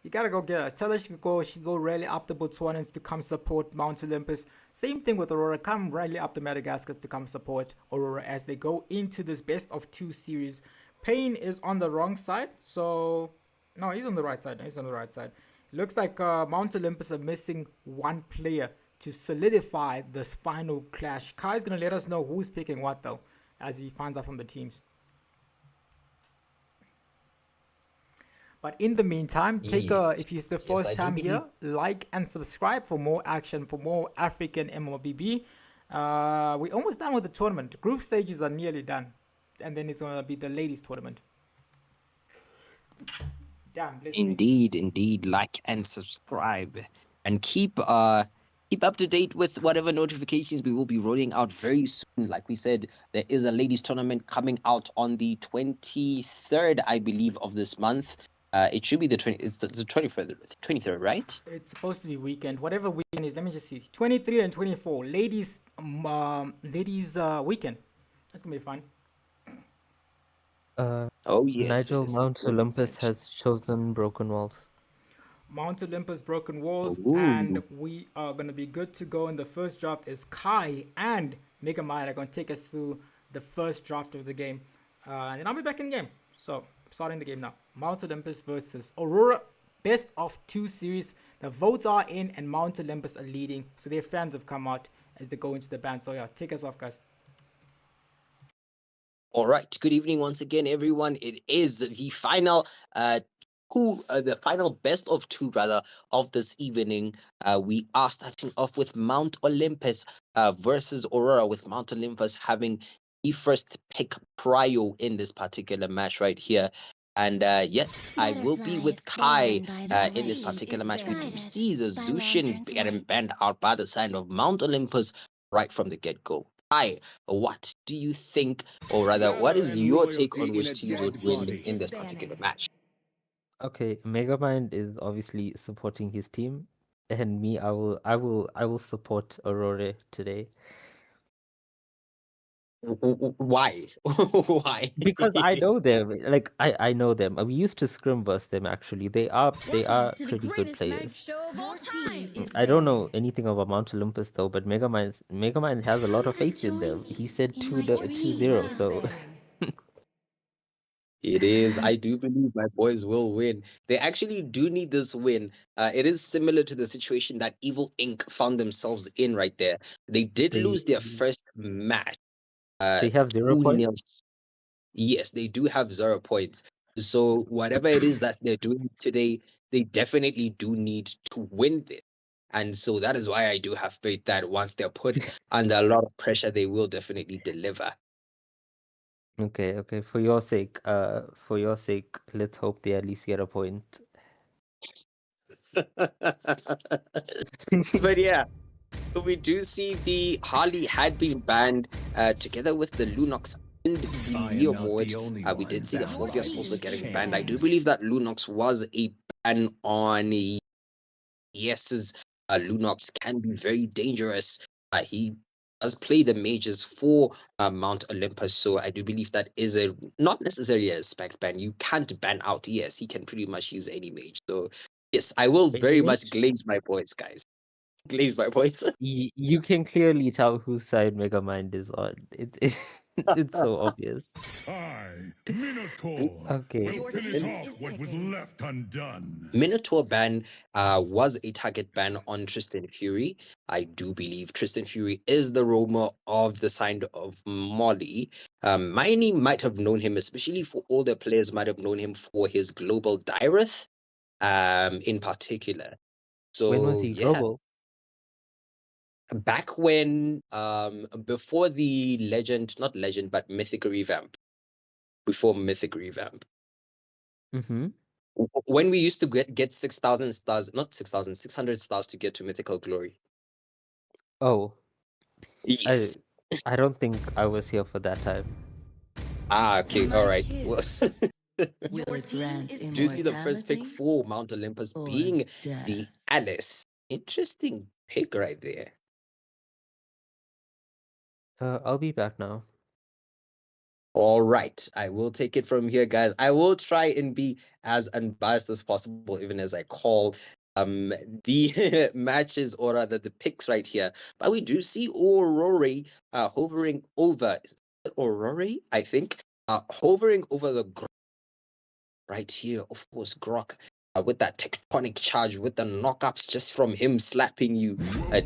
You gotta go get her. Tell her she go rally up the Botswanans to come support Mount Olympus. Same thing with Aurora. Come rally up the Madagascars to come support Aurora as they go into this best of 2 series. Payne is on the wrong side, so no, he's on the right side. He's on the right side. Looks like Mount Olympus are missing one player to solidify this final clash. Kai's gonna let us know who's picking what though, as he finds out from the teams. But in the meantime, take if it's the first I do time here, believe- like and subscribe for more action, for more African MLBB. We're almost done with the tournament. Group stages are nearly done, and then it's gonna be the ladies tournament. Damn, bless me. Indeed. Like and subscribe, and keep up to date with whatever notifications we will be rolling out very soon. Like we said, there is a ladies tournament coming out on the 23rd, I believe, of this month. It should be the 20. It's the 23rd, right? It's supposed to be weekend. Whatever weekend is, let me just see. 23 and 24, ladies weekend. That's gonna be fun. Oh yes. Nigel, Mount Olympus has chosen Broken Walls. Mount Olympus Broken Walls, Ooh. and we are going to be good to go in the first draft. Is Kai and Mega Mind are going to take us through the first draft of the game, and then I'll be back in the game. So starting the game now. Mount Olympus versus Aurora, best of 2 series. The votes are in and Mount Olympus are leading, so their fans have come out as they go into the band. So yeah, take us off, guys. All right. Good evening once again, everyone. It is the final the final best of 2 rather of this evening. We are starting off with Mount Olympus versus Aurora, with Mount Olympus having the first pick prio in this particular match right here. And yes, I will be with Kai in this particular match. We do see the Zushin getting banned out by the side of Mount Olympus right from the get-go. Kai, what do you think, or rather, what is your take on which team would win in this particular match? Okay, Megamind is obviously supporting his team, and me, I will support Aurore today. Why? Why? Because I know them. Like I know them. We used to scrim versus them actually. They are Welcome to the pretty good greatest mag players. show of all time. I don't know anything about Mount Olympus though, but Megamind has a lot of faith in them. He said 2-0, so It is. I do believe my boys will win. They actually do need this win. It is similar to the situation that Evil Inc. found themselves in right there. They did They- lose their first match. they have 0 2-0. points. Yes, they do have 0 points. So whatever it is that they're doing today, they definitely do need to win this. And so that is why I do have faith that once they're put under a lot of pressure, they will definitely deliver. Okay. For your sake, let's hope they at least get a point. But yeah, so we do see the Harley had been banned together with the Lunox and the I am Leo not mode. the only We did one see the bound Phobias by also these getting banned. I do chains. believe that Lunox was a ban on Yes's Lunox can be very dangerous. He does play the mages for Mount Olympus, so I do believe that is a not necessarily a spec ban. You can't ban out. Yes, he can pretty much use any mage. So yes, I will very much glaze my points, guys. Glaze my points. You can clearly tell whose side Megamind is on. It's so obvious. I, Minotaur, Okay. will finish off what was left undone. Minotaur ban was a target ban on Tristan Fury. I do believe Tristan Fury is the roamer of the sign of Molly. Miney might have known him, especially for all the players might have known him for his global Direth, in particular. So When was he yeah, global? back when before the not legend, but mythic revamp. Before mythic revamp. Mm-hmm. When we used to get 6,000 stars, not 6,000, 600 stars to get to mythical glory. Oh, Yes. I don't think I was here for that time. Okay, all right. Well, Your team is Do you see the first pick for Mount Olympus being the Alice? Interesting pick right there. I'll be back now. All right, I will take it from here, guys. I will try and be as unbiased as possible, even as I call the matches or rather the picks right here. But we do see Aurore hovering over Aurore, I think, hovering over the right here. Of course, Grok. With that tectonic charge, with the knockups just from him slapping you,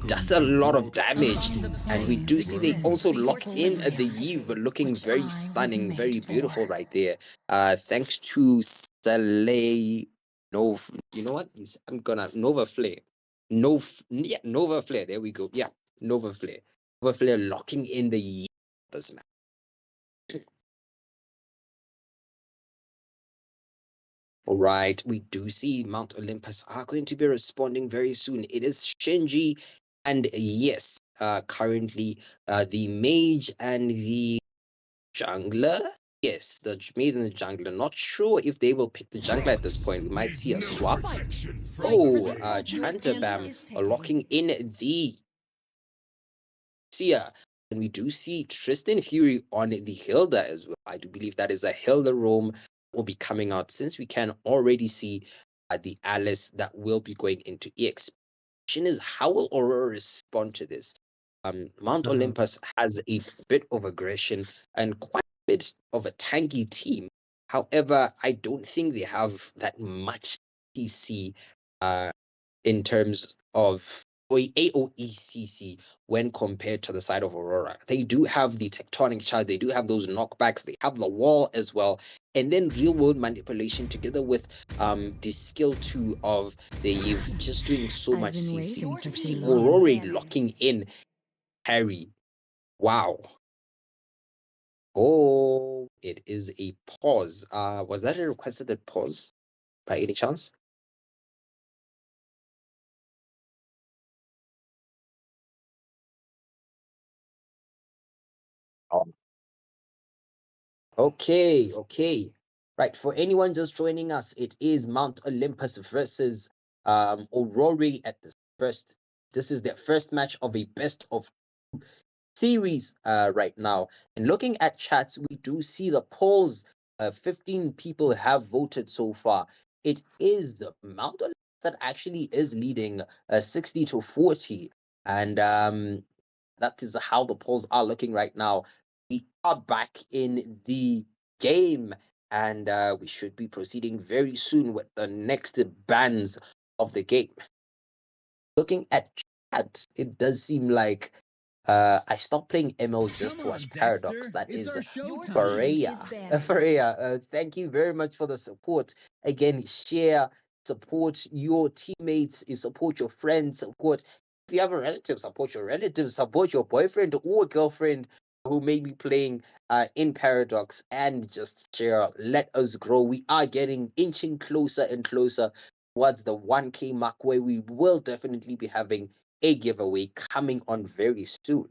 does a lot of damage. And we do see they also lock in the Eve, looking very stunning, very beautiful right there. Thanks to Saleh. No, you know what? I'm gonna Nova Flare. Yeah, Nova Flare. There we go. Yeah, Nova Flare. Nova Flare locking in the Eve this match. All right, we do see Mount Olympus are going to be responding very soon. It is Shinji, and yes, currently the mage and the jungler. Yes, the mage and the jungler. Not sure if they will pick the jungler at this point. We might see a swap. Oh, Chantabam locking in the Sia. And we do see Tristan Fury on the Hilda as well. I do believe that is a Hilda roam will be coming out since we can already see the Alice that will be going into EX. Question is, how will Aurora respond to this? Mount Olympus has a bit of aggression and quite a bit of a tanky team. However, I don't think they have that much CC in terms of AOECC when compared to the side of Aurora. They do have the tectonic charge, they do have those knockbacks, they have the wall as well, and then real world manipulation together with the skill 2 of the just doing so much CC. We do see Aurora locking in Harry. Wow. Oh, it is a pause. Was that a requested pause by any chance? Okay. Right, for anyone just joining us, it is Mount Olympus versus Aurore at this first. This is their first match of a best of series right now. And looking at chats, we do see the polls. 15 people have voted so far. It is the Mount Olympus that actually is leading 60 to 40. And that is how the polls are looking right now. We are back in the game, and we should be proceeding very soon with the next bans of the game. Looking at chat, it does seem like I stopped playing ML just to watch Paradox. That is Fareya. Fareya, thank you very much for the support. Again, share, support your teammates, you support your friends, support. If you have a relative, support your relative, support your boyfriend or girlfriend who may be playing in Paradox, and just share. Let us grow. We are getting inching closer and closer towards the 1K mark, where we will definitely be having a giveaway coming on very soon.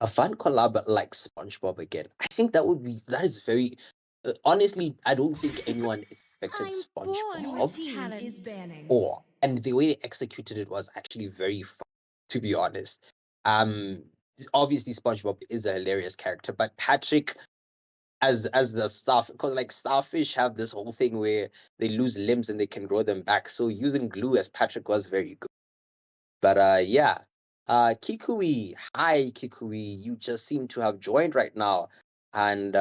A fun collab like SpongeBob again. I think that is very honestly, I don't think anyone expected SpongeBob and the way they executed it was actually very fun, to be honest. Obviously SpongeBob is a hilarious character, but Patrick as the staff, because like starfish have this whole thing where they lose limbs and they can grow them back, so using glue as Patrick was very good. But yeah, Kikui, hi Kikui, you just seem to have joined right now. And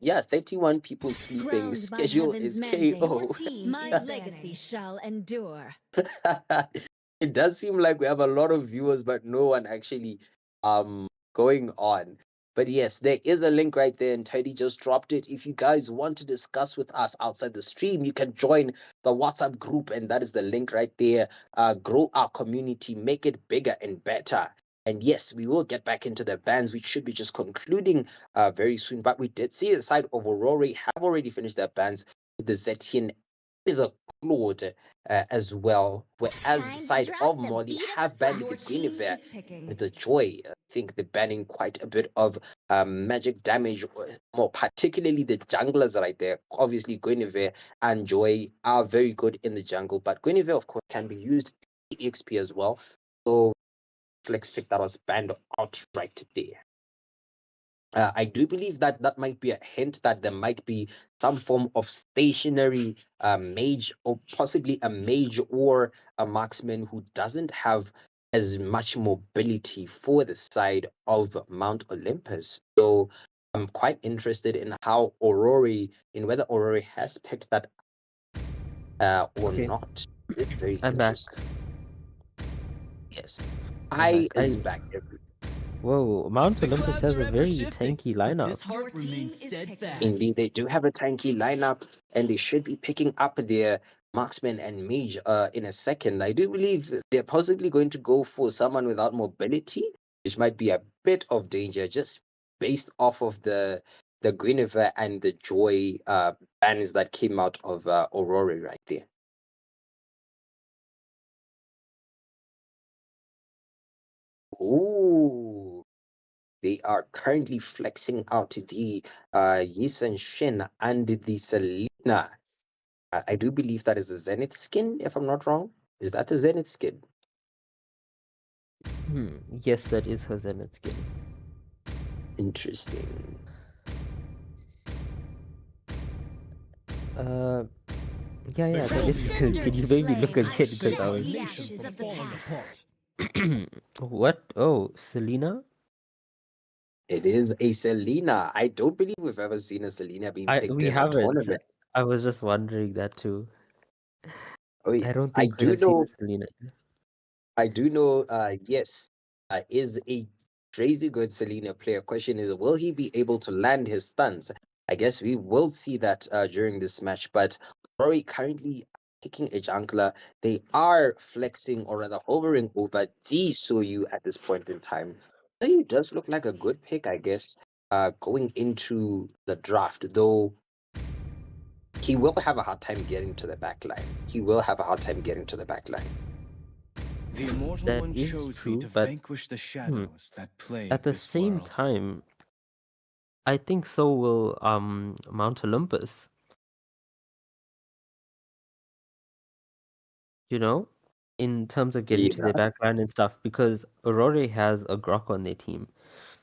yeah, 31 people sleeping. Schedule is KO. My legacy shall endure. It does seem like we have a lot of viewers, but no one actually going on. But yes, there is a link right there, and Teddy just dropped it. If you guys want to discuss with us outside the stream, you can join the WhatsApp group, and that is the link right there. Grow our community, make it bigger and better. And yes, we will get back into the bans, which should be just concluding very soon. But we did see the side of Aurore have already finished their bans with the Zetian, the flawed as well. Whereas the Time to side drop of the Molly beat of have the banned funk. the Your team Guinevere is picking. and the Joy. I think they're banning quite a bit of magic damage, more particularly the junglers right there. Obviously, Guinevere and Joy are very good in the jungle, but Guinevere, of course, can be used in EXP as well. So, flex pick that was banned outright there. I do believe that that might be a hint that there might be some form of stationary mage, or possibly a mage or a marksman who doesn't have as much mobility for the side of Mount Olympus. So I'm quite interested in how Aurore, in whether Aurore has picked that or Okay, not. It's very I'm back. interesting. Yes, I'm I back. is back. Whoa, Mount The Olympus clouds has are a ever very shifting, tanky but lineup. this heart remains steadfast. Indeed, they do have a tanky lineup, and they should be picking up their marksman and mage in a second. I do believe they're possibly going to go for someone without mobility, which might be a bit of danger, just based off of the Guinevere and the Joy bans that came out of Aurora right there. Ooh. They are currently flexing out the Yisan Shin and the Selena. I do believe that is a Zenith skin, if I'm not wrong. Is that a Zenith skin? Yes, that is her Zenith skin. Interesting. Yeah, that is. Cinder Can you to maybe look flame. again? Because I Shed was. the ashes of the past. What? Oh, Selena? It is a Selena. I don't believe we've ever seen a Selena being picked We in a haven't. tournament. I was just wondering that too. Oh, I don't I think we do have seen a know. Selena. I do know. Yes, is a crazy good Selena player. Question is, will he be able to land his stuns? I guess we will see that during this match. But Rory currently picking a jungler. They are flexing, or rather hovering over the Soyu at this point in time. Soyu does look like a good pick, I guess, going into the draft, though he will have a hard time getting to the back line. He will have a hard time getting to the back line. The immortal That one is chose me true, to but vanquish the shadows that plague at the this same world. time, I think so will Mount Olympus. You know, in terms of getting to their Yeah. backline and stuff, because Aurore has a Grok on their team.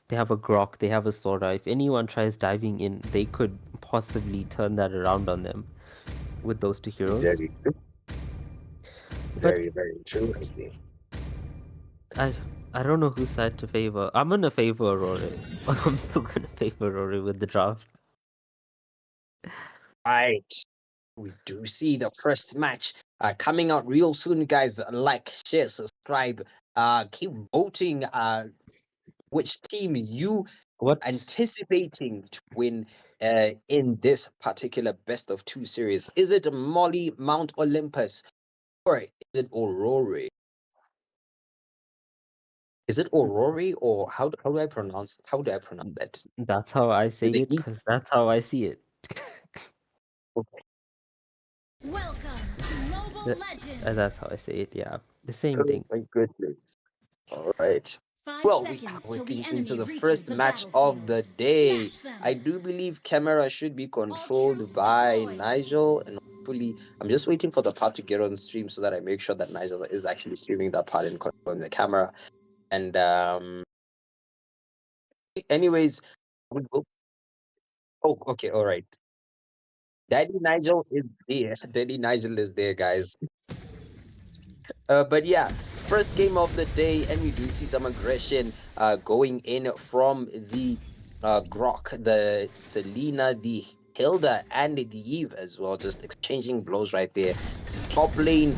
They have a Grok, they have a Sora. If anyone tries diving in, they could possibly turn that around on them with those two heroes. Very true. But Very true, I think. I don't know whose side to favor. I'm gonna favor Aurore. I'm still gonna favor Aurore with the draft. Right. We do see the first match coming out real soon, guys. Like, share, subscribe. Keep voting. Which team you What? anticipating to win in this particular best of two series? Is it Molly, Mount Olympus, or is it Aurora? Is it Aurora, or how do I pronounce that? That's how I say Is it it, East? because that's how I see it. Okay. Welcome to Mobile That- Legends. That's how I say it, yeah. The same Oh thing. my goodness. All right. 5 Well, we are seconds till the looking enemy into the reaches first the match of battlefield. the day. Smash them. I do believe camera should be controlled troops by deployed. Nigel, and hopefully, I'm just waiting for the part to get on stream so that I make sure that Nigel is actually streaming that part and controlling the camera. And anyways, we will. Oh, okay, all right. Daddy Nigel is there. Daddy Nigel is there, guys. But yeah, first game of the day, and we do see some aggression going in from the Grok, the Selena, the Hilda, and the Eve as well, just exchanging blows right there. Top lane,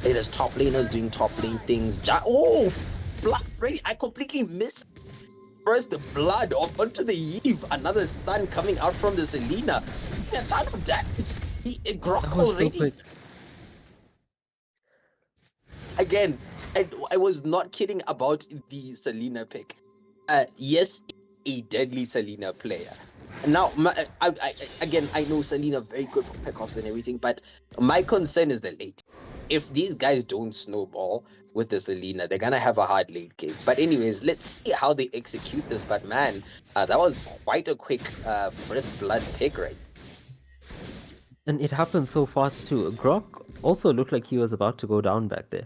it is top laners doing top lane things. Oh, blood! Really, I completely missed first the blood onto the Eve. Another stun coming out from the Selena. A ton of damage. The Grok That was so already. quick. Again, I was not kidding about the Selena pick. Yes, a deadly Selena player, Now, again, I know Selena very good for pickoffs and everything, but my concern is the late. If these guys don't snowball with the Selena, they're gonna have a hard late game. But anyways, let's see how they execute this. But man, that was quite a quick first blood pick, right? And it happened so fast too. Grok also looked like he was about to go down back there.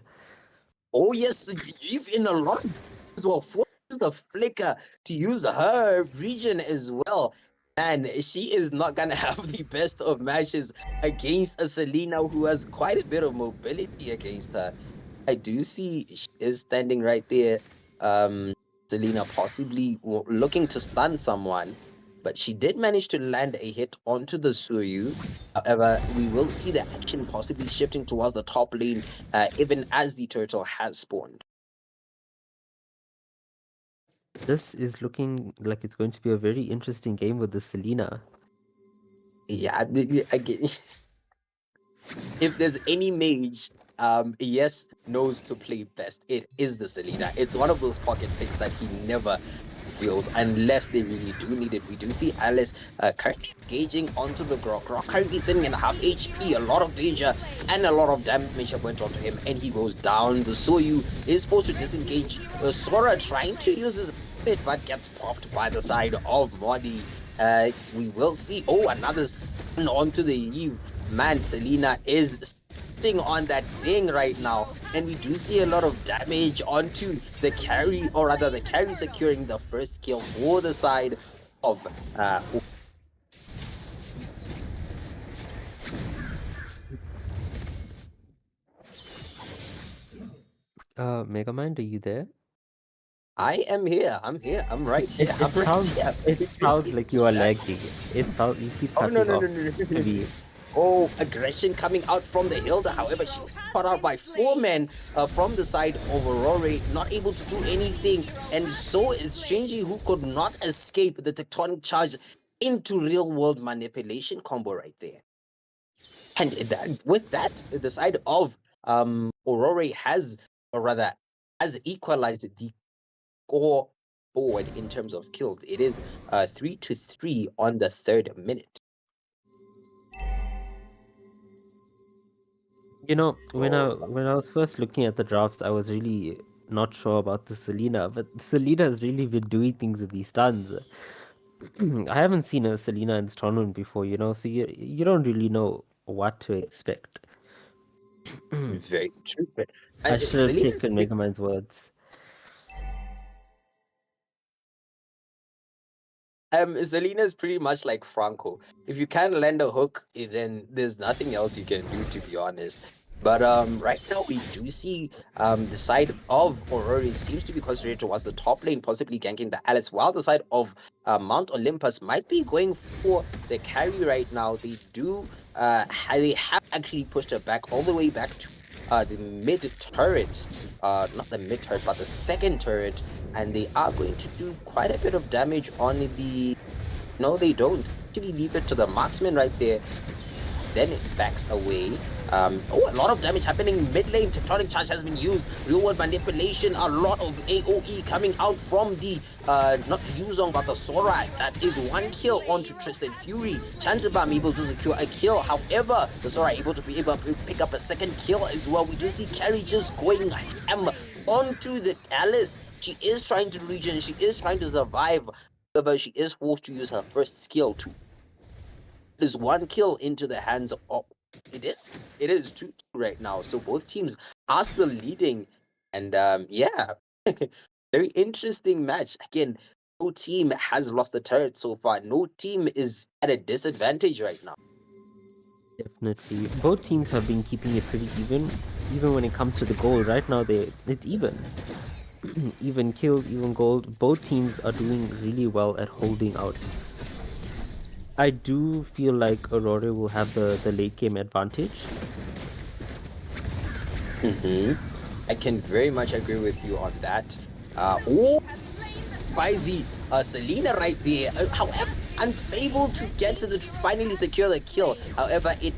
Oh yes, you've in a lot of as well. Force the flicker to use her region as well. And she is not gonna have the best of matches against a Selena who has quite a bit of mobility against her. I do see she is standing right there. Selena possibly looking to stun someone, but she did manage to land a hit onto the Suyu. However, we will see the action possibly shifting towards the top lane, even as the turtle has spawned. This is looking like it's going to be a very interesting game with the Selena. Yeah, again, if there's any mage, yes, knows to play best, it is the Selena. It's one of those pocket picks that he never feels unless they really do need it. We do see Alice currently engaging onto the Grok. Grok currently sitting in half HP, a lot of danger and a lot of damage that went onto him, and he goes down. The Soyu is forced to disengage. Sora trying to use his bit, but gets popped by the side of Modi. We will see, another stun onto the Eve. Man, Selena is sitting on that thing right now, and we do see a lot of damage onto the carry, or rather the carry securing the first kill for the side of Megamind, are you there? I am here. I'm here. I'm right here. It I'm right sounds here. it sounds like you are lagging. It sounds you keep cutting no, off. no. Maybe. Oh, aggression coming out from the Hilda. However, she caught out by 4 men from the side of Aurore, not able to do anything. And so is Shinji, who could not escape the tectonic charge into real-world manipulation combo right there. And with that, the side of Aurore has, or rather, has equalized the score board in terms of kills. It is 3-3 on the 3rd minute. You know, when I was first looking at the drafts, I was really not sure about the Selena, but Selena has really been doing things with these stuns. I haven't seen a Selena in this tournament before, so you don't really know what to expect. Very true. But I should have Selena's taken Megamind's words. Selena is pretty much like Franco. If you can't land a hook, then there's nothing else you can do, to be honest. But right now we do see the side of Aurore seems to be concentrated towards the top lane, possibly ganking the Alice, while the side of Mount Olympus might be going for the carry right now. They do they have actually pushed her back all the way back to the mid turret, not the mid turret, but the second turret, and they are going to do quite a bit of damage on the. No, they don't. Actually, leave it to the marksman right there. Then it backs away. A lot of damage happening in mid lane. Tectonic charge has been used. Real world manipulation. A lot of AoE coming out from the not Yuzong but the Sora. That is 1 kill onto Tristan Fury. Chantabam able to secure a kill. However, the Sora able to pick up a second kill as well. We do see Carrie just going ham onto the Alice. She is trying to regen. She is trying to survive. However, she is forced to use her first skill to. Is 1 kill into the hands of. It is 2-2 right now. So both teams are still leading, and yeah, very interesting match. Again, no team has lost the turret so far. No team is at a disadvantage right now. Definitely, both teams have been keeping it pretty even when it comes to the gold. Right now, it's even. Even kills, even gold. Both teams are doing really well at holding out. I do feel like Aurore will have the late game advantage. I can very much agree with you on that. By the Selena right there. However, unable to get to finally secure the kill. However, it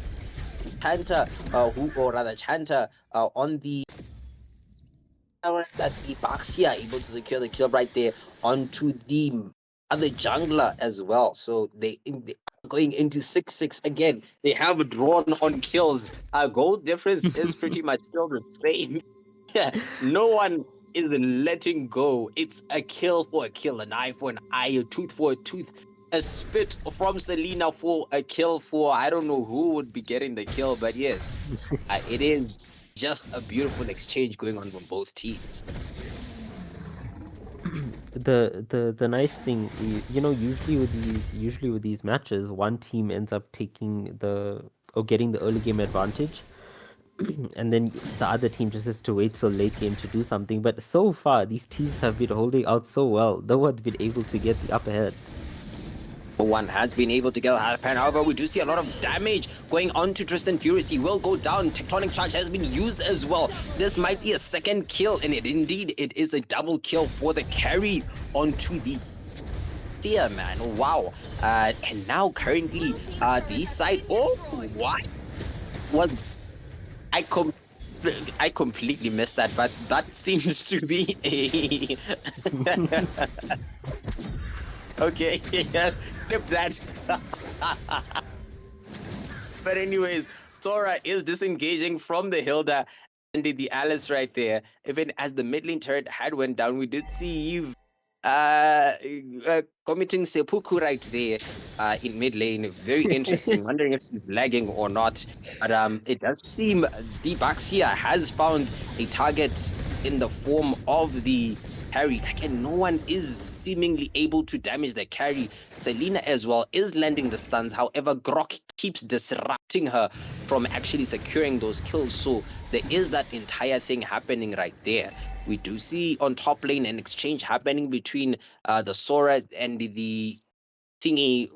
Chanta, Chanta on the that the Baxia able to secure the kill right there onto the other jungler as well. So they are going into 6-6 again. They have drawn on kills. Our goal difference is pretty much still the same. Yeah, no one is letting go. It's a kill for a kill, an eye for an eye, a tooth for a tooth, a spit from Selena for a kill for I don't know who would be getting the kill, but yes, it is just a beautiful exchange going on from both teams. The nice thing, usually with these matches, one team ends up taking getting the early game advantage, and then the other team just has to wait till late game to do something. But so far, these teams have been holding out so well. No one's been able to get the upper hand. One has been able to get a high pan. However, we do see a lot of damage going on to Tristan Furious. He will go down. Tectonic Charge has been used as well. This might be a second kill, and it is a double kill for the carry onto the dear man. Wow. And now currently the side. Oh, what? What? I completely missed that, but that seems to be a. Okay, yeah, flip that. But anyways, Sora is disengaging from the Hilda and the Alice right there. Even as the mid lane turret had went down, we did see Eve committing seppuku right there in mid lane. Very interesting. Wondering if she's lagging or not. But it does seem the Baxia has found a target in the form of the carry. Again, no one is seemingly able to damage the carry. Selena as well is landing the stuns. However, Grok keeps disrupting her from actually securing those kills. So there is that entire thing happening right there. We do see on top lane an exchange happening between the Sora and the thingy,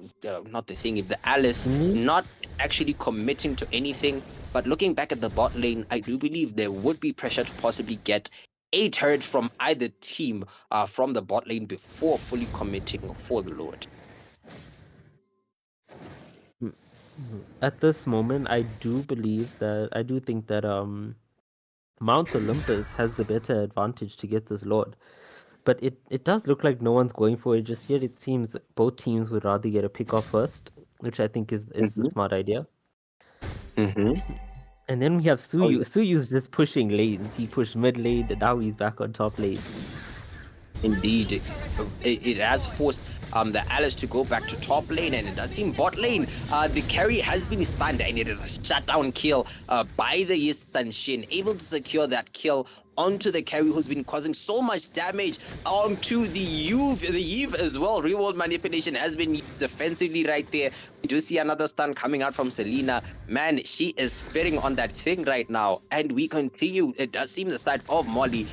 not the thingy, the Alice, not actually committing to anything. But looking back at the bot lane, I do believe there would be pressure to possibly get a turret from either team from the bot lane before fully committing for the Lord. At this moment, I do think that Mount Olympus has the better advantage to get this Lord. But it does look like no one's going for it just yet. It seems both teams would rather get a pick off first, which I think is a smart idea. And then we have Suyu. Suyu's just pushing lanes. He pushed mid lane, and now he's back on top lane. Indeed, it has forced the Alice to go back to top lane, and it does seem bot lane. The carry has been stunned, and it is a shutdown kill by the Yistan Shin, able to secure that kill onto the carry who's been causing so much damage onto the Eve as well. Real world manipulation has been used defensively right there. We do see another stun coming out from Selena. Man, she is spitting on that thing right now. And we continue. It does seem the side of Molly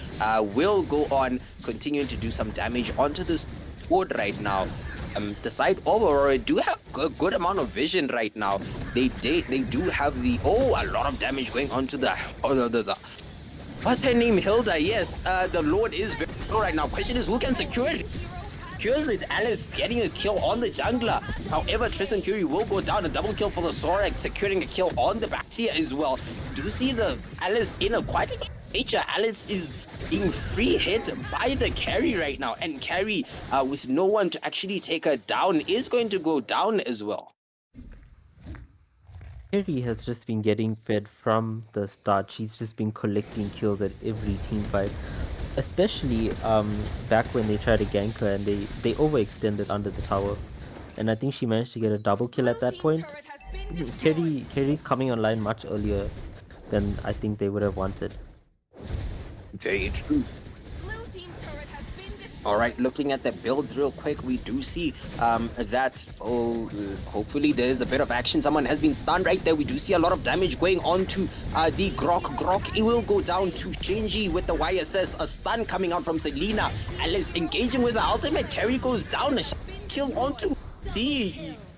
will go on, continuing to do some damage onto this board right now. The side of Aurore do have a good amount of vision right now. They do have the a lot of damage going onto the what's her name? Hilda. Yes, the Lord is very low right now. Question is, who can secure it? Secures it. Alice getting a kill on the jungler. However, Tristan Fury will go down. A double kill for the Sorak, securing a kill on the Baxia as well. Do see the Alice in a quite a nature. Alice is being free hit by the carry right now, and carry with no one to actually take her down is going to go down as well. Carry has just been getting fed from the start. She's just been collecting kills at every team fight, especially back when they tried to gank her and they overextended under the tower, and I think she managed to get a double kill at that point. Carry's coming online much earlier than I think they would have wanted. Very true. All right, looking at the builds real quick, we do see that hopefully there's a bit of action. Someone has been stunned right there. We do see a lot of damage going on to the Grok. It will go down to Shinji with the YSS. A stun coming out from Selena. Alice engaging with the ultimate. Carry goes down. A kill onto the...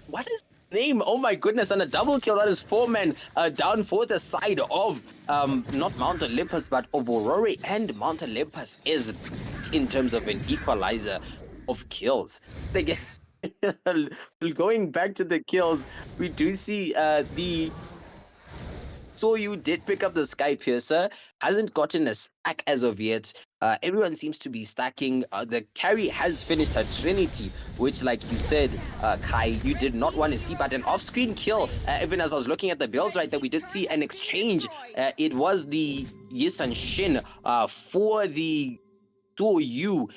What is name? Oh my goodness, and a double kill. That is 4 men down for the side of not Mount Olympus, but of Aurore, and Mount Olympus is in terms of an equalizer of kills. Going back to the kills, we do see So you did pick up the Sky Piercer, hasn't gotten a stack as of yet. Everyone seems to be stacking. The carry has finished her Trinity, which, like you said, Kai, you did not want to see, but an off-screen kill. Even as I was looking at the builds right there, we did see an exchange. It was the Yisan Shin for the Duo Yu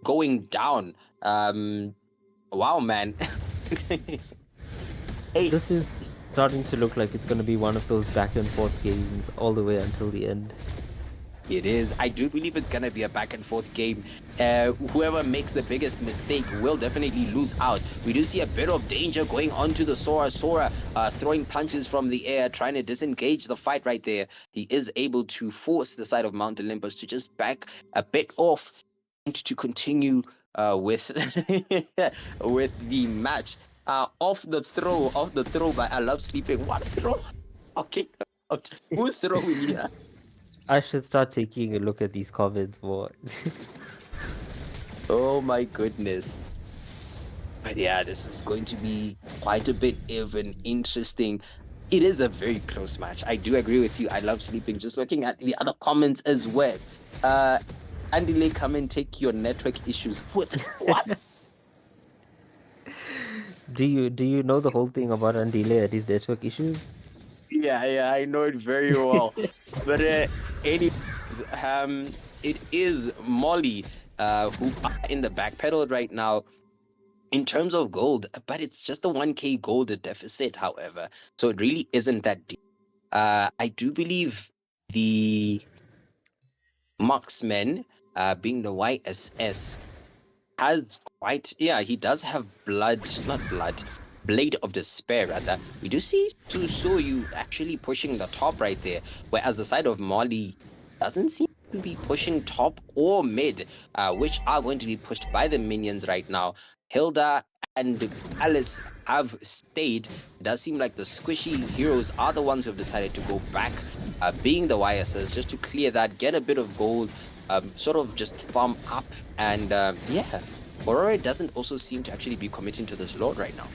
going down. Wow, man. Hey. This is starting to look like it's going to be one of those back and forth games all the way until the end. It is. I do believe it's going to be a back and forth game. Whoever makes the biggest mistake will definitely lose out. We do see a bit of danger going on to the Sora. Sora throwing punches from the air, trying to disengage the fight right there. He is able to force the side of Mount Olympus to just back a bit off and to continue with with the match. Off the throw, but I love sleeping. What throw? Okay. Who's throwing here? I should start taking a look at these comments more. Oh my goodness. But yeah, this is going to be quite a bit of an interesting. It is a very close match. I do agree with you. I love sleeping. Just looking at the other comments as well. Andile, come and take your network issues. What? Do you know the whole thing about Andile and his network issues? Yeah, I know it very well. But anyways, it is Molly who are in the back pedal right now in terms of gold, but it's just a 1k gold deficit, however. So it really isn't that deep. I do believe the marksman, being the YSS, has quite, yeah, he does have Blade of Despair, rather. We do see Susoyu actually pushing the top right there, whereas the side of Molly doesn't seem to be pushing top or mid, which are going to be pushed by the minions right now. Hilda and Alice have stayed. It does seem like the squishy heroes are the ones who have decided to go back, being the YSS, just to clear that, get a bit of gold, sort of just farm up, and yeah. Aurore doesn't also seem to actually be committing to this load right now.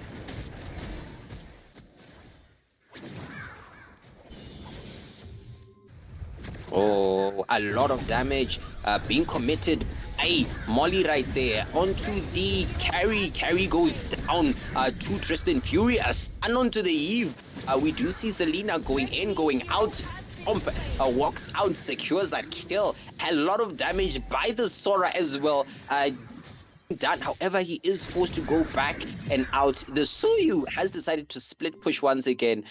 Oh, a lot of damage being committed by Molly right there onto the carry. Carry goes down to Tristan Fury, a stun onto the Eve. We do see Selena going in, going out. Walks out, secures that kill. A lot of damage by the Sora as well. Done. However, he is forced to go back and out. The Suyu has decided to split push once again,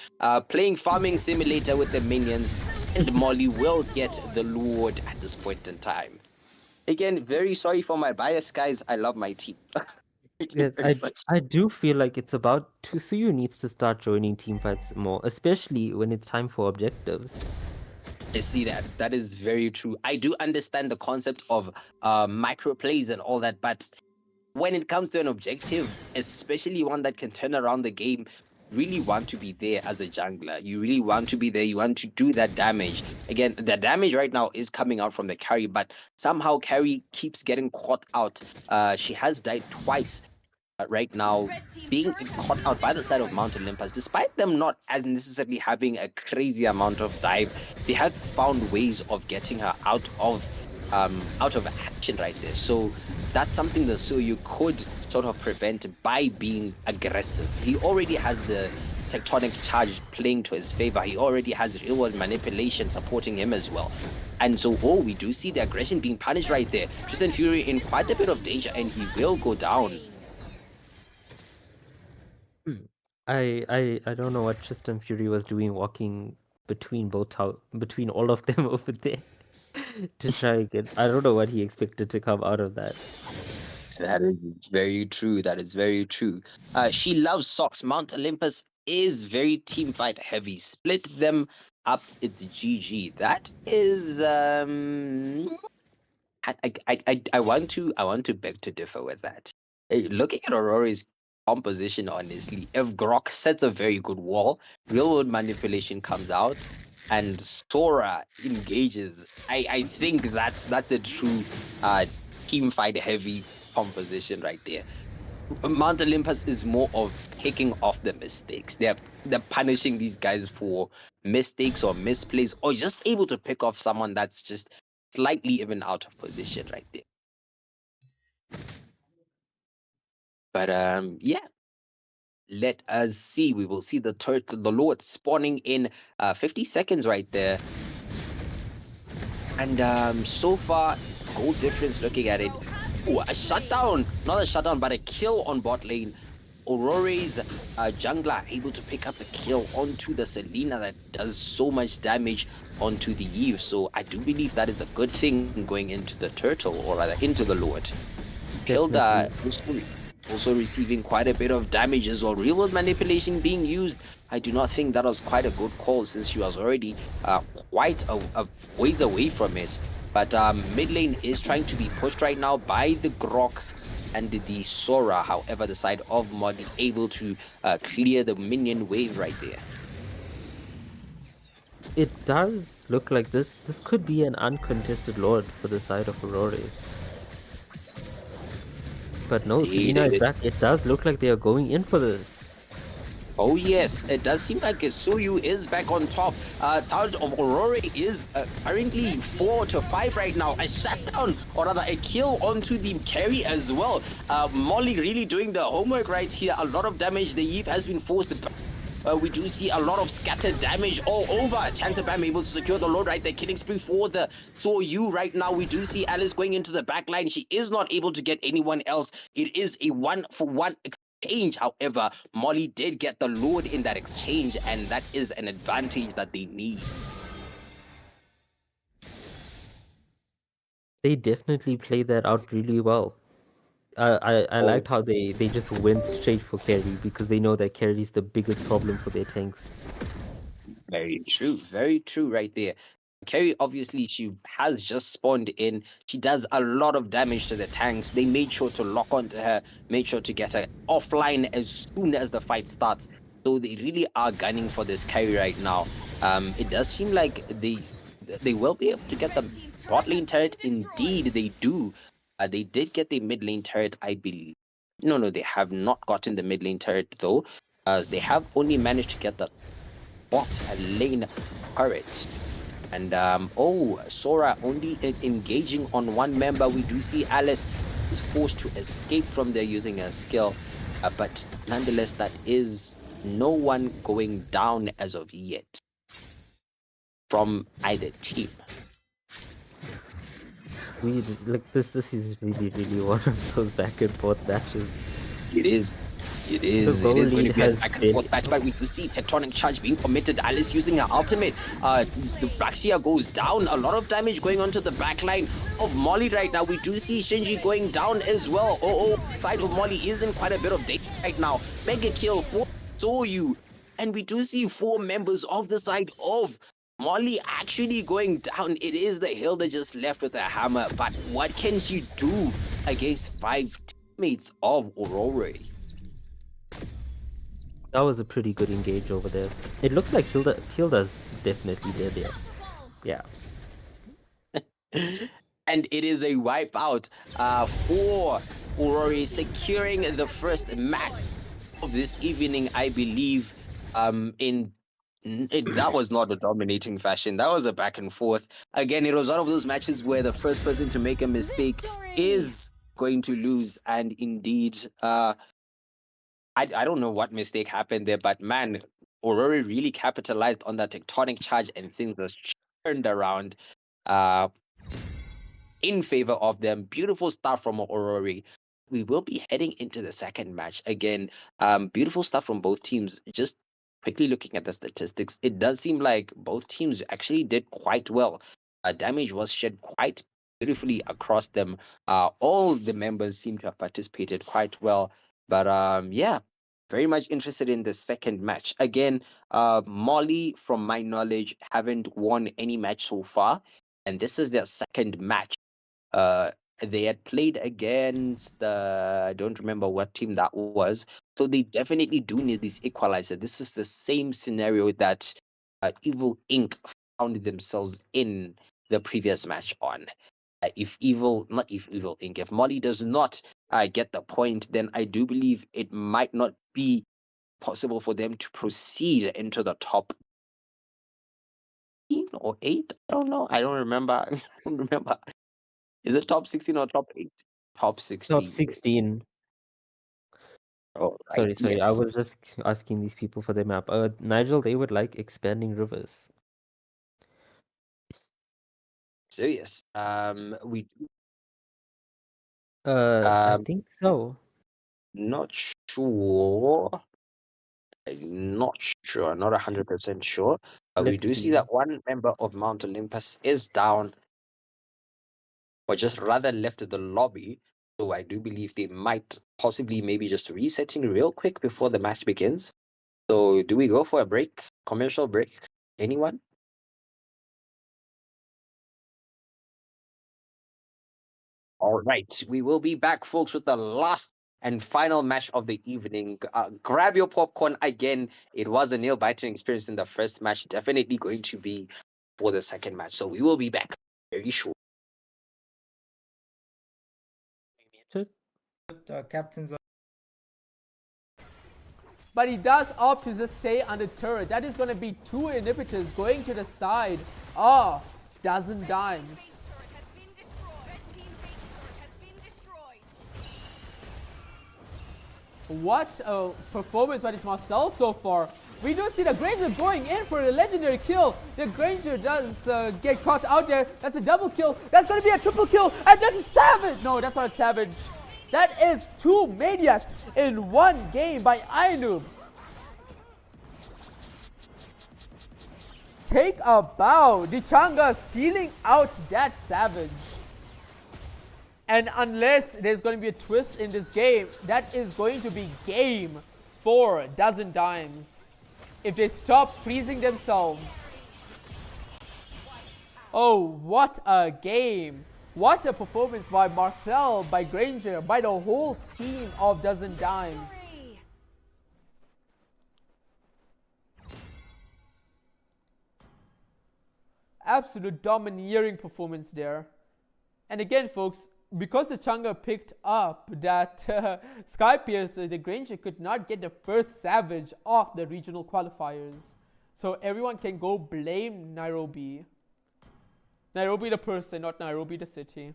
playing farming simulator with the minions, and Molly will get the Lord at this point in time. Again, very sorry for my bias, guys. I love my team. Yes, I do feel like it's about Suyu needs to start joining team fights more, especially when it's time for objectives. I see that. That is very true. I do understand the concept of micro plays and all that, but when it comes to an objective, especially one that can turn around the game, really want to be there as a jungler. You really want to be there. You want to do that damage. Again, the damage right now is coming out from the carry, but somehow carry keeps getting caught out. She has died twice right now, being caught out by the side of Mount Olympus. Despite them not as necessarily having a crazy amount of dive, they have found ways of getting her out of action right there. So that's something that Suyu could sort of prevent by being aggressive. He already has the tectonic charge playing to his favor. He already has real world manipulation supporting him as well. And so, we do see the aggression being punished right there. Tristan Fury in quite a bit of danger, and he will go down. I don't know what Tristan Fury was doing walking between between all of them over there to try again. I don't know what he expected to come out of that. That is very true. That is very true. She loves socks. Mount Olympus is very team fight heavy. Split them up. It's GG. That is I want to beg to differ with that. Looking at Aurore's composition, honestly, if Grok sets a very good wall, real world manipulation comes out, and Sora engages, I think that's a true team fight heavy composition right there. Mount Olympus is more of picking off the mistakes. They're punishing these guys for mistakes or misplays, or just able to pick off someone that's just slightly even out of position right there. But yeah, let us see. We will see the Lord spawning in 50 seconds right there. And so far, goal difference looking at it. Ooh, a shutdown. Not a shutdown, but a kill on bot lane. Aurore's jungler able to pick up a kill onto the Selena that does so much damage onto the Eve. So I do believe that is a good thing going into the turtle, or rather into the Lord. Hilda also receiving quite a bit of damage as well. Real world manipulation being used. I do not think that was quite a good call since she was already quite a ways away from it. But mid lane is trying to be pushed right now by the Grok and the Sora. However, the side of Molly able to clear the minion wave right there. It does look like this could be an uncontested Lord for the side of Aurore. But no, Selena is back. It does look like they are going in for this. Oh yes, it does seem like Soyu is back on top. Sound of Aurore is currently 4-5 right now. A shutdown, or rather a kill onto the carry as well. Molly really doing the homework right here. A lot of damage. The Eve has been forced back. We do see a lot of scattered damage all over. Chantabam able to secure the Lord right there. Killing spree for the Soyu right now. We do see Alice going into the back line. She is not able to get anyone else. It is a 1-for-1 exchange. However, Molly did get the Lord in that exchange, and that is an advantage that they need. They definitely played that out really well. I liked how they just went straight for carry because they know that carry is the biggest problem for their tanks. Very true right there. Carry, obviously, she has just spawned in. She does a lot of damage to the tanks. They made sure to lock onto her, made sure to get her offline as soon as the fight starts. So they really are gunning for this carry right now. It does seem like they will be able to get the bot lane turret. Indeed, they do. They did get the mid lane turret, I believe. No, they have not gotten the mid lane turret though. They have only managed to get the bot lane turret. And Sora only engaging on one member. We do see Alice is forced to escape from there using her skill, but nonetheless, that is no one going down as of yet from either team. We like this is really one of those back and forth matches. It is going to be a back and forth match, but we do see Tectonic Charge being committed. Alice using her ultimate. The Braxia goes down. A lot of damage going onto the back line of Molly right now. We do see Shinji going down as well. Side of Molly is in quite a bit of danger right now. Mega kill for Soyu. And we do see 4 members of the side of Molly actually going down. It is the Hilda just left with a hammer. But what can she do against 5 teammates of Aurore? That was a pretty good engage over there. It looks like Hilda's definitely there. Yeah. And it is a wipeout for Aurore, securing the first match of this evening, I believe. That was not a dominating fashion. That was a back and forth. Again, it was one of those matches where the first person to make a mistake is going to lose. And indeed, I don't know what mistake happened there, but man, Aurore really capitalized on that Tectonic Charge and things were turned around in favor of them. Beautiful stuff from Aurore. We will be heading into the second match. Again, beautiful stuff from both teams. Just quickly looking at the statistics, it does seem like both teams actually did quite well. Damage was shed quite beautifully across them. All the members seem to have participated quite well. But yeah, very much interested in the second match. Again, Molly, from my knowledge, haven't won any match so far, and this is their second match. They had played against I don't remember what team that was. So they definitely do need this equalizer. This is the same scenario that Evil Inc. found themselves in the previous match on. If Molly does not get the point, then I do believe it might not be possible for them to proceed into the top. or 8. I don't know. I don't remember. I don't remember. Is it top 16 or top 8? Top 16. Top 16. All right. Sorry. I Yes. was just asking these people for their map. Nigel, they would like expanding rivers. So yes. We I think so. not sure. I'm not sure. Not 100% sure. But we Let's do see see. that one member of Mount Olympus is down, or just rather left the lobby. So I do believe they might possibly maybe just resetting real quick before the match begins. So do we go for a break? Commercial break? Anyone? All right. We will be back, folks, with the last and final match of the evening. Grab your popcorn again. It was a nail-biting experience in the first match. Definitely going to be for the second match. So we will be back very short. Captains. But he does opt to just stay on the turret. That is going to be 2 inhibitors going to the side of Dozen Dimes. Turret has been destroyed. Red team base turret has been destroyed. What a performance by this Marcel so far. We do see the Granger going in for a legendary kill. The Granger does get caught out there. That's a double kill. That's going to be a triple kill. And that's a savage. No, that's not a savage. That is 2 maniacs in 1 game by Ainoob. Take a bow. Dichanga stealing out that savage. And unless there's going to be a twist in this game, that is going to be game for Dozen Dimes. If they stop freezing themselves. Oh, what a game. What a performance by Marcel, by Granger, by the whole team of Dozen Dimes. Absolute domineering performance there. And again, folks, because the Changa picked up that Skypiercer, the Granger could not get the first savage of the regional qualifiers. So everyone can go blame Nairobi. Nairobi the person, not Nairobi the city.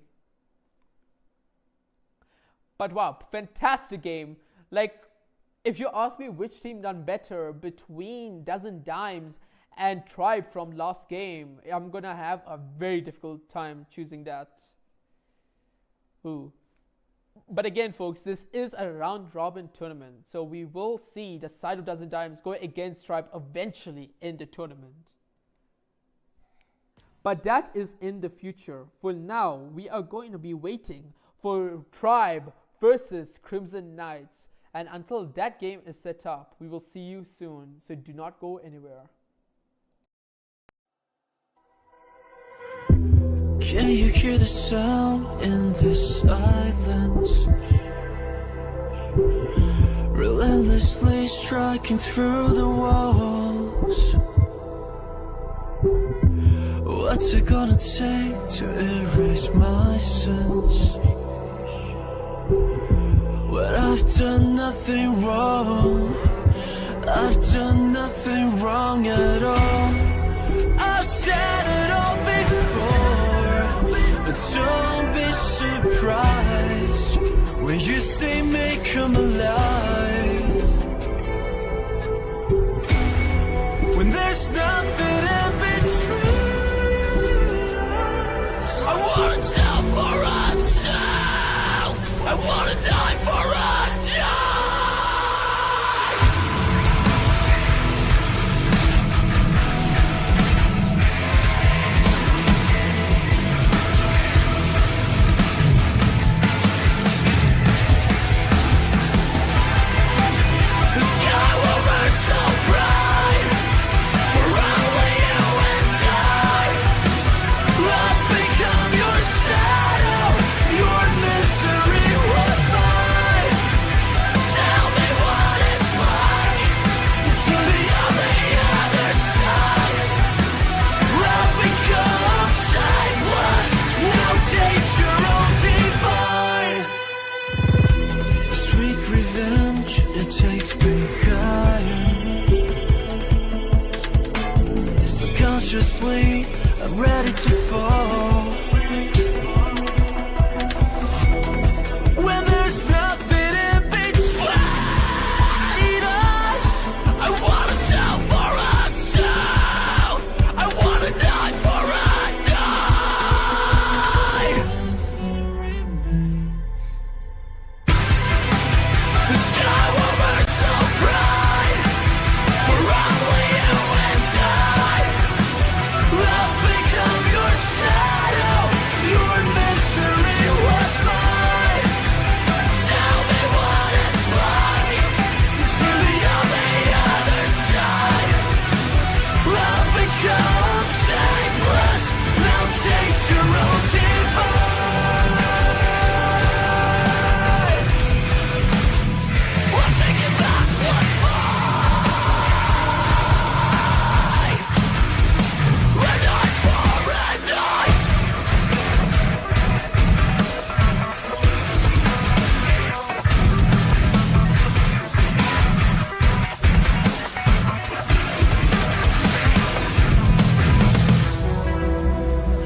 But wow, fantastic game. Like, if you ask me which team done better between Dozen Dimes and Tribe from last game, I'm gonna have a very difficult time choosing that. Ooh. But again, folks, this is a round-robin tournament, so we will see the side of Dozen Dimes go against Tribe eventually in the tournament. But that is in the future. For now, we are going to be waiting for Tribe versus Crimson Knights. And until that game is set up, we will see you soon, so do not go anywhere. Can you hear the sound in the silence? Relentlessly striking through the walls. What's it gonna take to erase my sins? When I've done nothing wrong, I've done nothing wrong at all. I've said it all before, but don't be surprised when you say make come alive. When there's nothing in between us, I wanna tell for myself, I wanna die for us. Subconsciously, I'm ready to fall. When there's nothing in between us, I wanna tell for a child. I wanna die for a die. The sky will burn so bright for only you and I. I'll become your shadow. Your misery was mine. Tell me what it's like to be on the other side. I'll become shapeless. Now taste your own divine. We'll take it back once more. Red eye for red eye.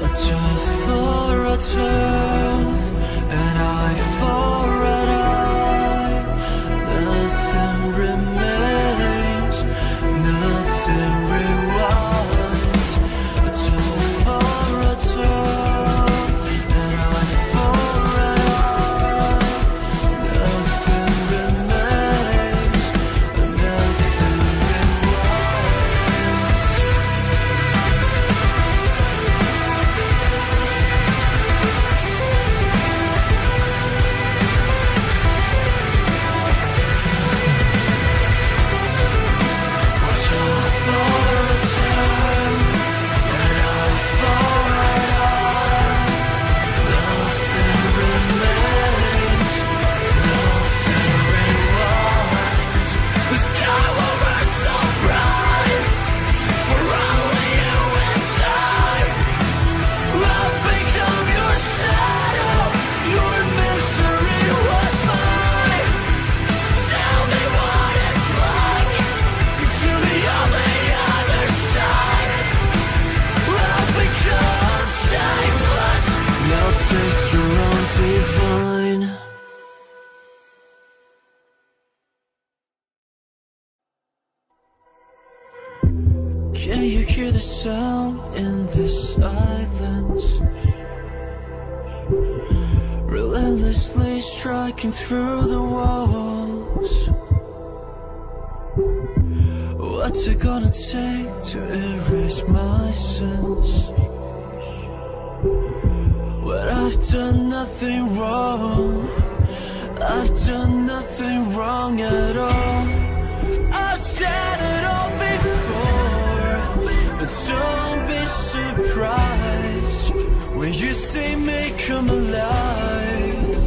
A tooth for a tooth, an eye for an eye. Nothing remains, nothing rewinds. A tooth for a tooth, an eye for an eye. Nothing remains, nothing rewinds. Taste your own divine. Can you hear the sound in this silence? Relentlessly striking through the walls. What's it gonna take to erase my sins? But I've done nothing wrong. I've done nothing wrong at all. I've said it all before, but don't be surprised when you see me come alive.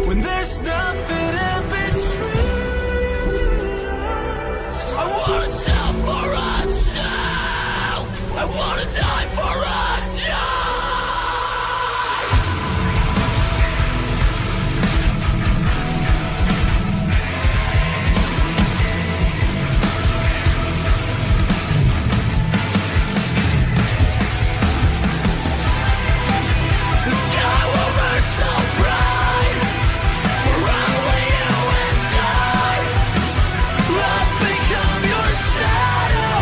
When there's nothing in between us, I wanna tell for a child. I wanna die for a die. The sky will burn so bright for only you and I. I'll become your shadow.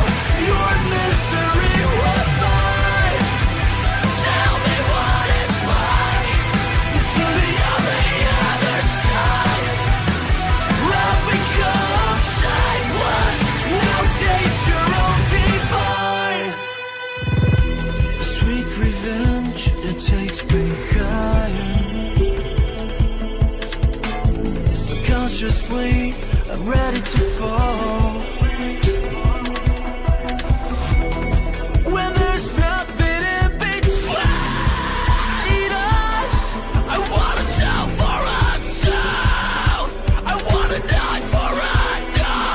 Your misery was mine. Tell me what it's like to be on the other side. I'll become shapeless. Now taste your own divine. Sweet revenge, it takes me higher. Subconsciously, I'm ready to fall. When there's nothing in between us, I wanna tell for a child. I wanna die for a die.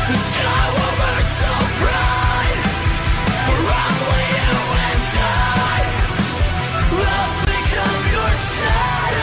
The sky will burn so bright for only you and I. I'll become your shadow.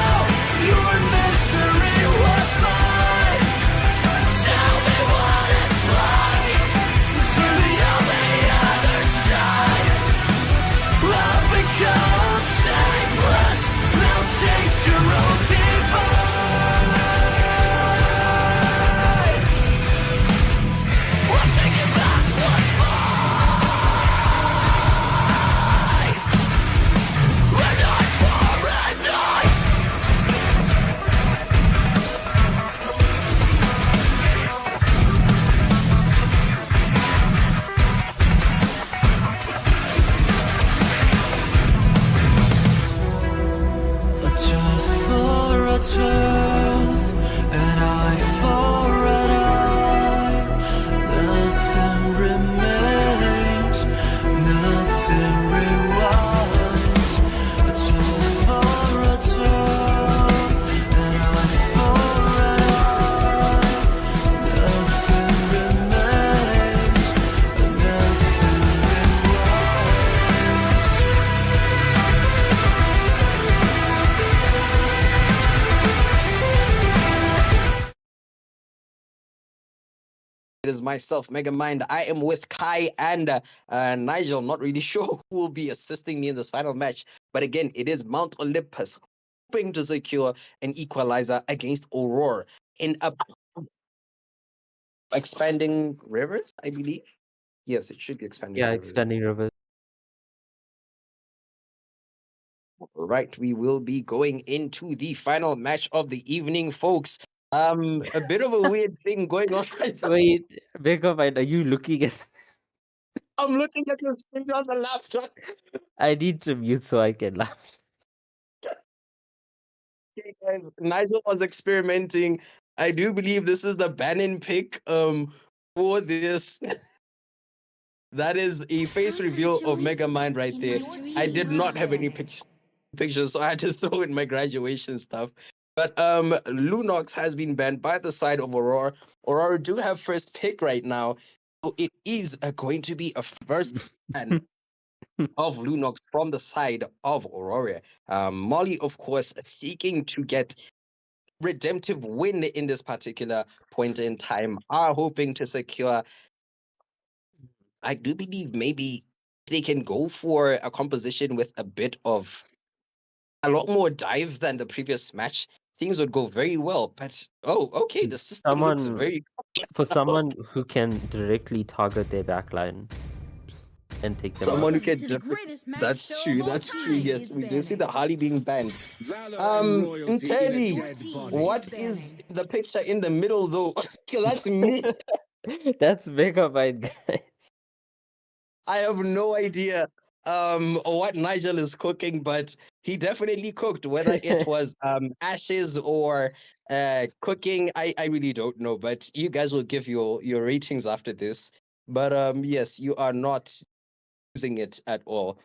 is myself, Megamind. I am with Kai and Nigel. Not really sure who will be assisting me in this final match. But again, it is Mount Olympus hoping to secure an equalizer against Aurore in a expanding rivers, I believe. Yes, it should be expanding Yeah, rivers. expanding rivers. Right, we will be going into the final match of the evening, folks. A bit of a weird thing going on right now. Wait, Megamind, are you looking at? I'm looking at your screen on the laptop. I need to mute so I can laugh. Okay, guys, Nigel was experimenting. I do believe this is the Bannon pick for this. That is a face reveal of Megamind right there. I did not have any pictures, so I had to throw in my graduation stuff. But Lunox has been banned by the side of Aurora. Aurora do have first pick right now, so it is going to be a first ban of Lunox from the side of Aurora. Molly, of course, seeking to get redemptive win in this particular point in time, are hoping to secure. I do believe maybe they can go for a composition with a bit of a lot more dive than the previous match. Things would go very well, but okay, the system looks very For someone who can directly target their backline and take them someone who out. can to the just greatest match that's show true, of all that's true. time Yes, is we do see the banning. Harley being banned. Valor and royalty in a Teddy, dead body. what is the picture in the middle though? That's me. That's Megamind, guys. I have no idea what Nigel is cooking, but he definitely cooked. Whether it was ashes or cooking, I really don't know. But you guys will give your ratings after this. But yes, you are not using it at all.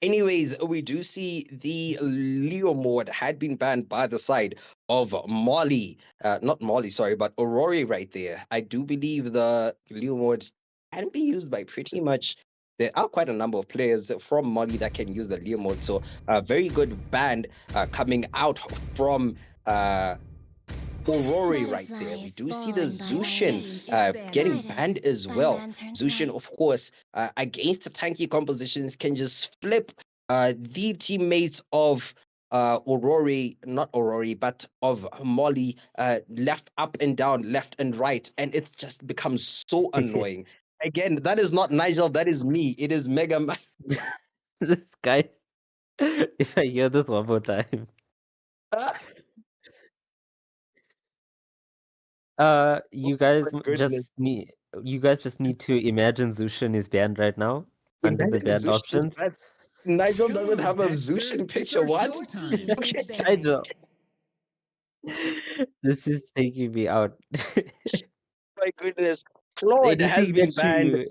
Anyways, we do see the Leo mode had been banned by the side of Molly. Not Molly, sorry, but Aurore right there. I do believe the Leo mode can be used by pretty much. There are quite a number of players from Molly that can use the Leo mode. So a very good ban coming out from Aurore right there. We do see the Zushin getting banned as well. Zushin, of course, against the tanky compositions can just flip the teammates of Aurore, not Aurore, but of Molly, left up and down, left and right, and it just becomes so annoying. Again, that is not Nigel, that is me. It is Mega Man. This guy. If I hear this one more time. You guys goodness. just need to imagine Zushin is banned right now under the Imagine banned Zushin is options. banned. Nigel Come doesn't on, have a Dexter, Zushin it's picture. our What? showtime. Okay. I know. This is taking me out. My goodness. Claude has Anything been that banned.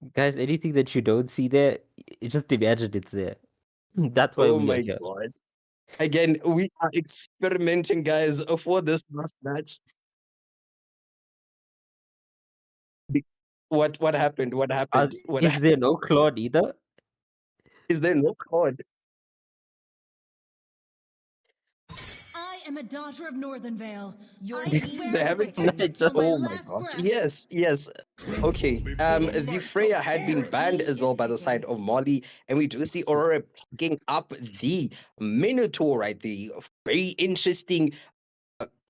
you guys, anything that you don't see there, just imagine it's there. That's why Oh we are my here. god. Again, we are experimenting, guys, for this last match. What happened? What happened? Is there no Claude either? Is there no Claude? I am a daughter of Northern Vale. Your I team swear They is haven't. protected till my Oh my last gosh. breath. Yes, yes. Okay. The Freya had been banned as well by the side of Molly, and we do see Aurora picking up the Minotaur right there. Very interesting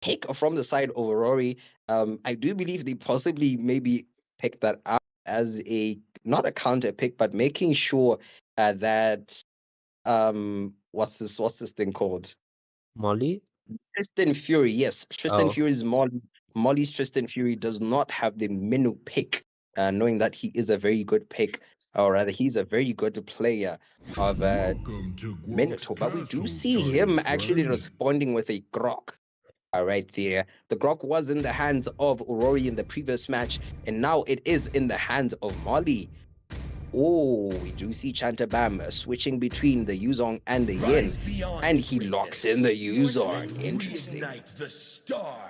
pick from the side of Aurora. I do believe they possibly maybe picked that up as a not a counter pick, but making sure that what's this thing called? Molly? Tristan Fury, yes. Tristan Oh. Fury's Molly. Molly's Tristan Fury does not have the Minu pick, knowing that he is a very good pick, or rather, he's a very good player of Welcome to Minotaur. But we do Castle, see tiny him actually friend. responding with a Grok. Right there. The Grok was in the hands of Aurora in the previous match, and now it is in the hands of Molly. Oh, we do see Chantabam switching between the Yuzong and the Yin, and he locks in the Yuzong. Interesting. The star.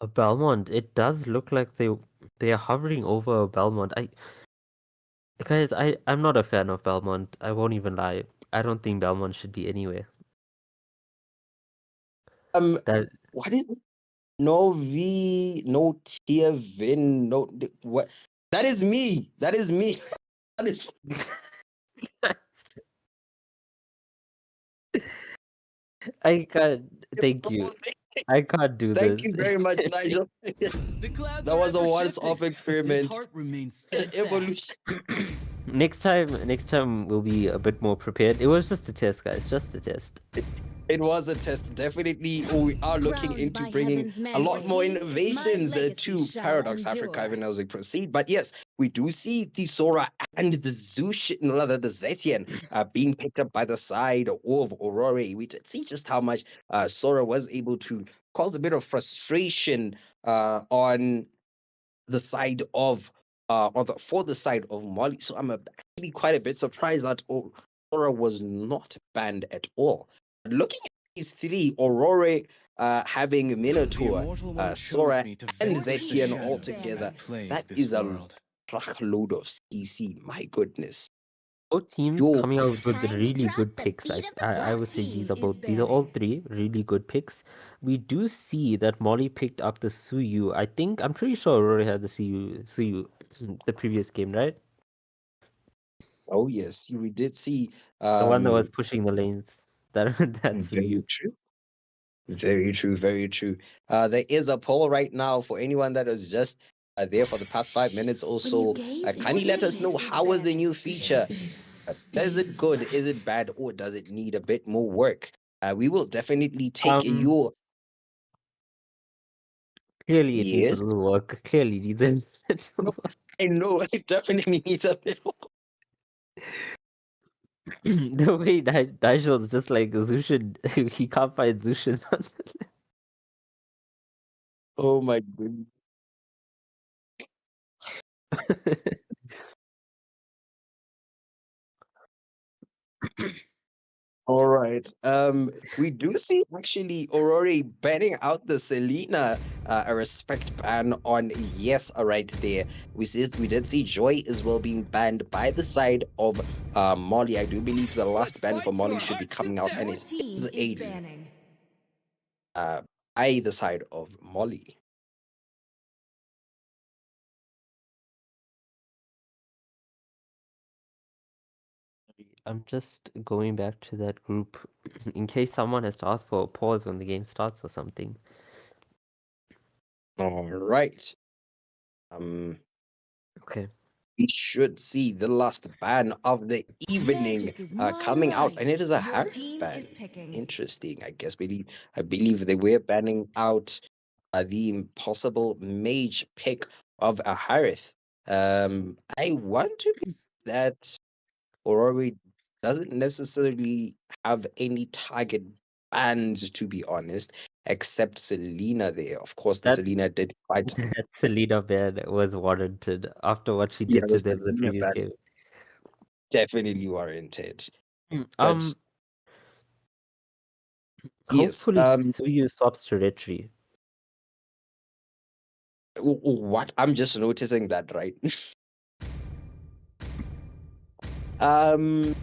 A Belmont. It does look like they are hovering over Belmont. I'm not a fan of Belmont. I won't even lie. I don't think Belmont should be anywhere. What is this? No V, no tier Vin, no what? That is me. That is me. That is I can't. Thank you. I can't do Thank this. you very much, Nigel. The clouds That are was a ever once-off shifting, but this experiment. heart remains steadfast. Evolution. Next time we'll be a bit more prepared. It was just a test, guys. Just a test. It was a test. Definitely, we are looking Crowned into by bringing heaven's a lot more majesty, innovations my legacy to shall Paradox Africa endure. even as we proceed. But yes, we do see the Sora and the no, rather the Zetian being picked up by the side of Aurore. We did see just how much Sora was able to cause a bit of frustration on the side of for the side of Molly. So I'm actually quite a bit surprised that Aurora was not banned at all. Looking at these three, Aurore having Minotaur, immortal one chose Sora, me to and vanquish the Zetian shadows all that together, plague that this is a world. truckload of CC. My goodness. Both teams Yo, coming out with Time to really drop good the picks. beat Like of the I clock. would say Team these are all three really good picks. We do see that Molly picked up the Suyu. I'm pretty sure Aurora had the Suyu the previous game, right? oh yes, we did see The one that was pushing the lanes. That that's very Suyu. true. Very true, very true. There is a poll right now for anyone that was just there for the past 5 minutes or When you so. gaze Kindly let us know, how was the new feature? Is it good? Is it bad? Or does it need a bit more work? We will definitely take your Clearly it needs a yes. little work. Clearly it needs a little work. I know it definitely needs a little. The way Daisho's just like Zushin, he can't find Zushin. Oh my goodness. All right. We do see actually Aurora banning out the Selena a respect ban on yes, right there. We did see Joy as well being banned by the side of Molly. I do believe the last ban for Molly should be coming out, and it is Aiden by the side of Molly. I'm just going back to that group in case someone has to ask for a pause when the game starts or something. All right. Okay. We should see the last ban of the evening coming out, and it is a Harris ban. Interesting. I believe they were banning out the impossible mage pick of a Harith. I want to believe that Aurora doesn't necessarily have any target bans, to be honest, except Selena there. Of course, the That Selena did quite. that Selena ban was warranted after what she Yeah, did the to them the Selena previous ban game. is definitely warranted. Mm, But yes, Hopefully Suyu swaps to Retri. what I'm just noticing that, right? um,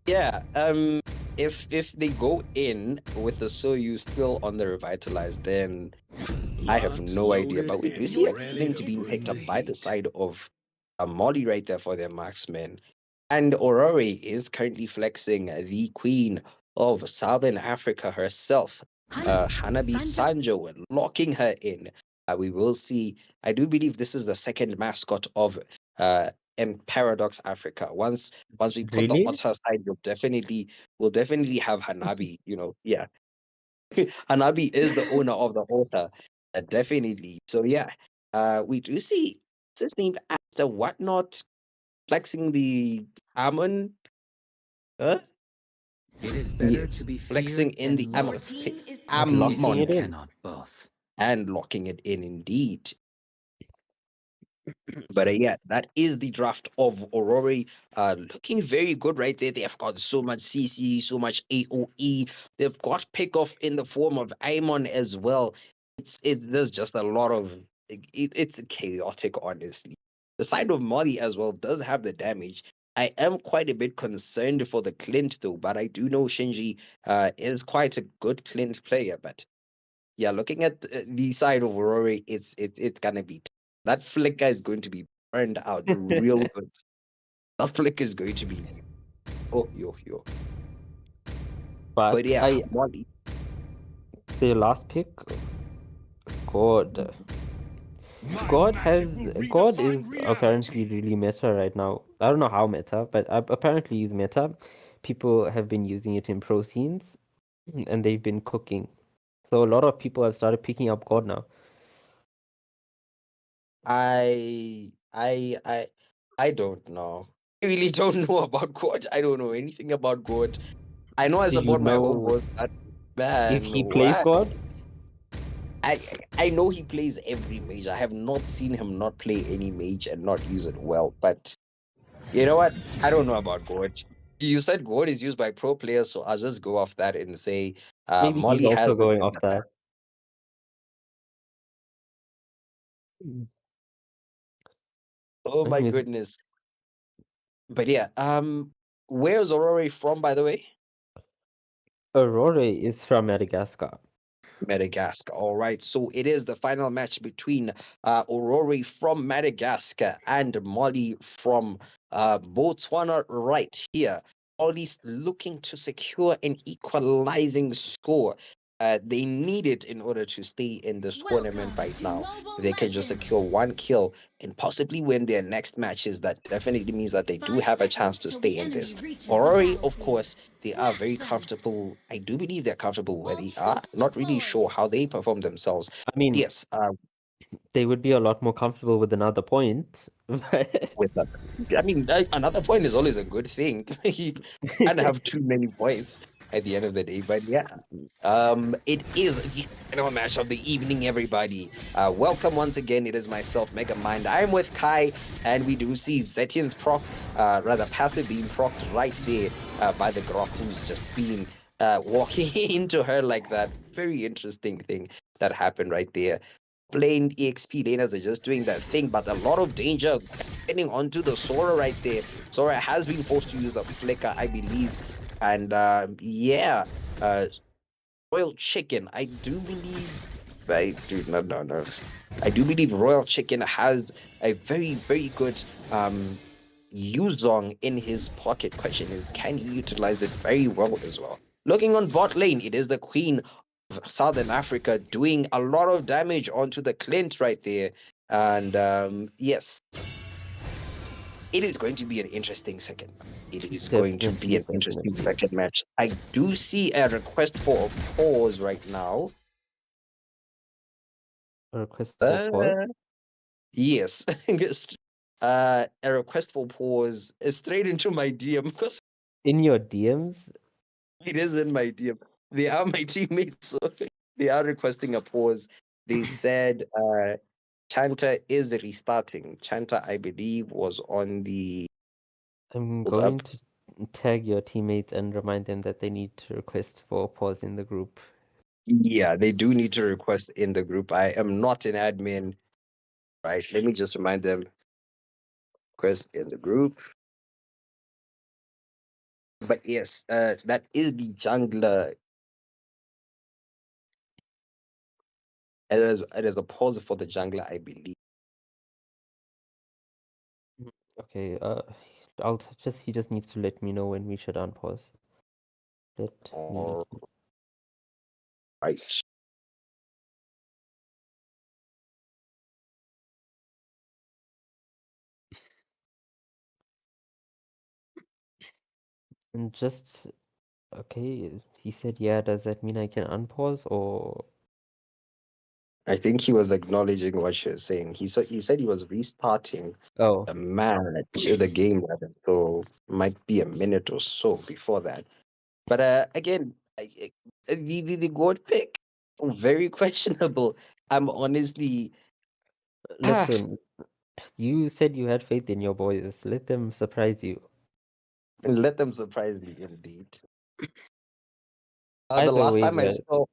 yeah. If they go in with the Soyu still on the revitalized, then I have Lots no idea. loaded But we do and see a ready Flint to being picked up by the proceed. side of a Molly right there for their marksman. And Aurore is currently flexing the queen of Southern Africa herself, Hanabi Sanjo, and locking her in. We will see. I do believe this is the second mascot of Paradox Africa. Once we put the Really? otter aside, we'll definitely have Hanabi. Yeah, Hanabi is the owner of the otter, definitely. So yeah, we do see what's his name after whatnot flexing the Ammon. Huh? It is better to Yes, be flexing feared in the than Ammon, loved. Locking it You in. cannot both. and locking it in indeed. But yeah, that is the draft of Aurora. Looking very good right there. They have got so much CC, so much AOE. They've got pickoff in the form of Aimon as well. There's just a lot of it's chaotic, honestly. The side of Molly as well does have the damage. I am quite a bit concerned for the Clint though, but I do know Shinji is quite a good Clint player, but yeah, looking at the side of Aurore, it's gonna be that flicker is going to be burned out real good. That flicker is going to be yo. But yeah, I Molly. the last pick, God. God is apparently really meta right now. I don't know how meta, but apparently he's meta. People have been using it in pro scenes, and they've been cooking. So a lot of people have started picking up God now. I don't know. I really don't know about God. I don't know anything about God. I know I Do you support my home know boys, but if man, he plays what? God? I know he plays every mage. I have not seen him not play any mage and not use it well. But you know what? I don't know about God. You said God is used by pro players, so I'll just go off that and say Maybe he's Molly has also this going in off the back. that. Mm. Oh my Anyways, goodness. But yeah, where's Aurore from, by the way? Aurore is from Madagascar. Madagascar. All right. So it is the final match between Aurore from Madagascar and Molly from Botswana right here. Molly's looking to secure an equalizing score. They need it in order to stay in this tournament Welcome right to now. Mobile If they can just secure Legends. one kill and possibly win their next matches, that definitely means that they do 5 have a chance seconds to till stay the in enemy this. reaches the Aurore, of battlefield. course, they are Snatch very them. comfortable. I do believe they're comfortable where All they are. troops Not really deployed. sure how they perform themselves. I mean, Yes, they would be a lot more comfortable with another point. with that. I mean, another point is always a good thing. You can't have too many points at the end of the day. But yeah, it is the final match of the evening, everybody. Welcome once again. It is myself, Mega Mind. I'm with Kai, and we do see Zetian's proc, rather passive being procced right there by the Grok, who's just been walking into her like that. Very interesting thing that happened right there. Plain EXP laners are just doing that thing, but a lot of danger getting onto the Sora right there. Sora has been forced to use the flicker, I believe. And yeah, uh, Royal Chicken, I do believe. I do no. I do believe Royal Chicken has a very good Yuzong in his pocket. Question is, can he utilize it very well as well? Looking on bot lane, it is the Queen of Southern Africa doing a lot of damage onto the Clint right there. And yes, it is going to be an interesting second. It is going to be Definitely, an interesting definitely. second match. I do see a request for a pause right now. A request for pause. Yes. A request for pause straight into my DM because In your DMs, it is in my DM. They are my teammates, so they are requesting a pause. They said Chanta is restarting. Chanta, I believe, was on the I'm hold up. going to tag your teammates and remind them that they need to request for a pause in the group. Yeah, they do need to request in the group. I am not an admin. Right. Let me just remind them. Request in the group. But yes, that is the jungler. It is a pause for the jungler, I believe. Okay, he just needs to let me know when we should unpause. Let me. All right. And just okay, he said yeah, does that mean I can unpause or I think he was acknowledging what you're saying. He said he was restarting oh the match, the game rather. So might be a minute or so before that. But again, the gold pick, very questionable. I'm honestly ah, listen, you said you had faith in your boys. Let them surprise you. let them surprise me indeed. The Either last way, time I the saw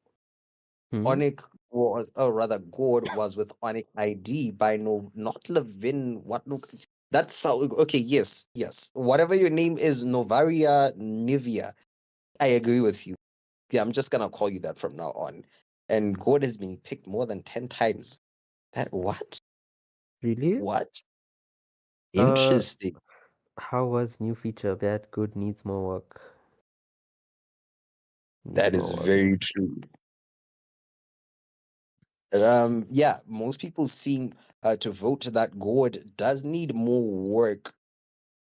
hmm? Onyx, or rather God, was with Onyx ID by no, not Levin. What look? That's how. Okay, yes. Whatever your name is, Novaria Nivea. I agree with you. Yeah, I'm just gonna call you that from now on. and God has been picked more than 10 times. That what? Really? What? Uh, Interesting. how was new feature? Bad, good, needs more work. Needs That more is work. very true. Yeah, most people seem to vote that God does need more work.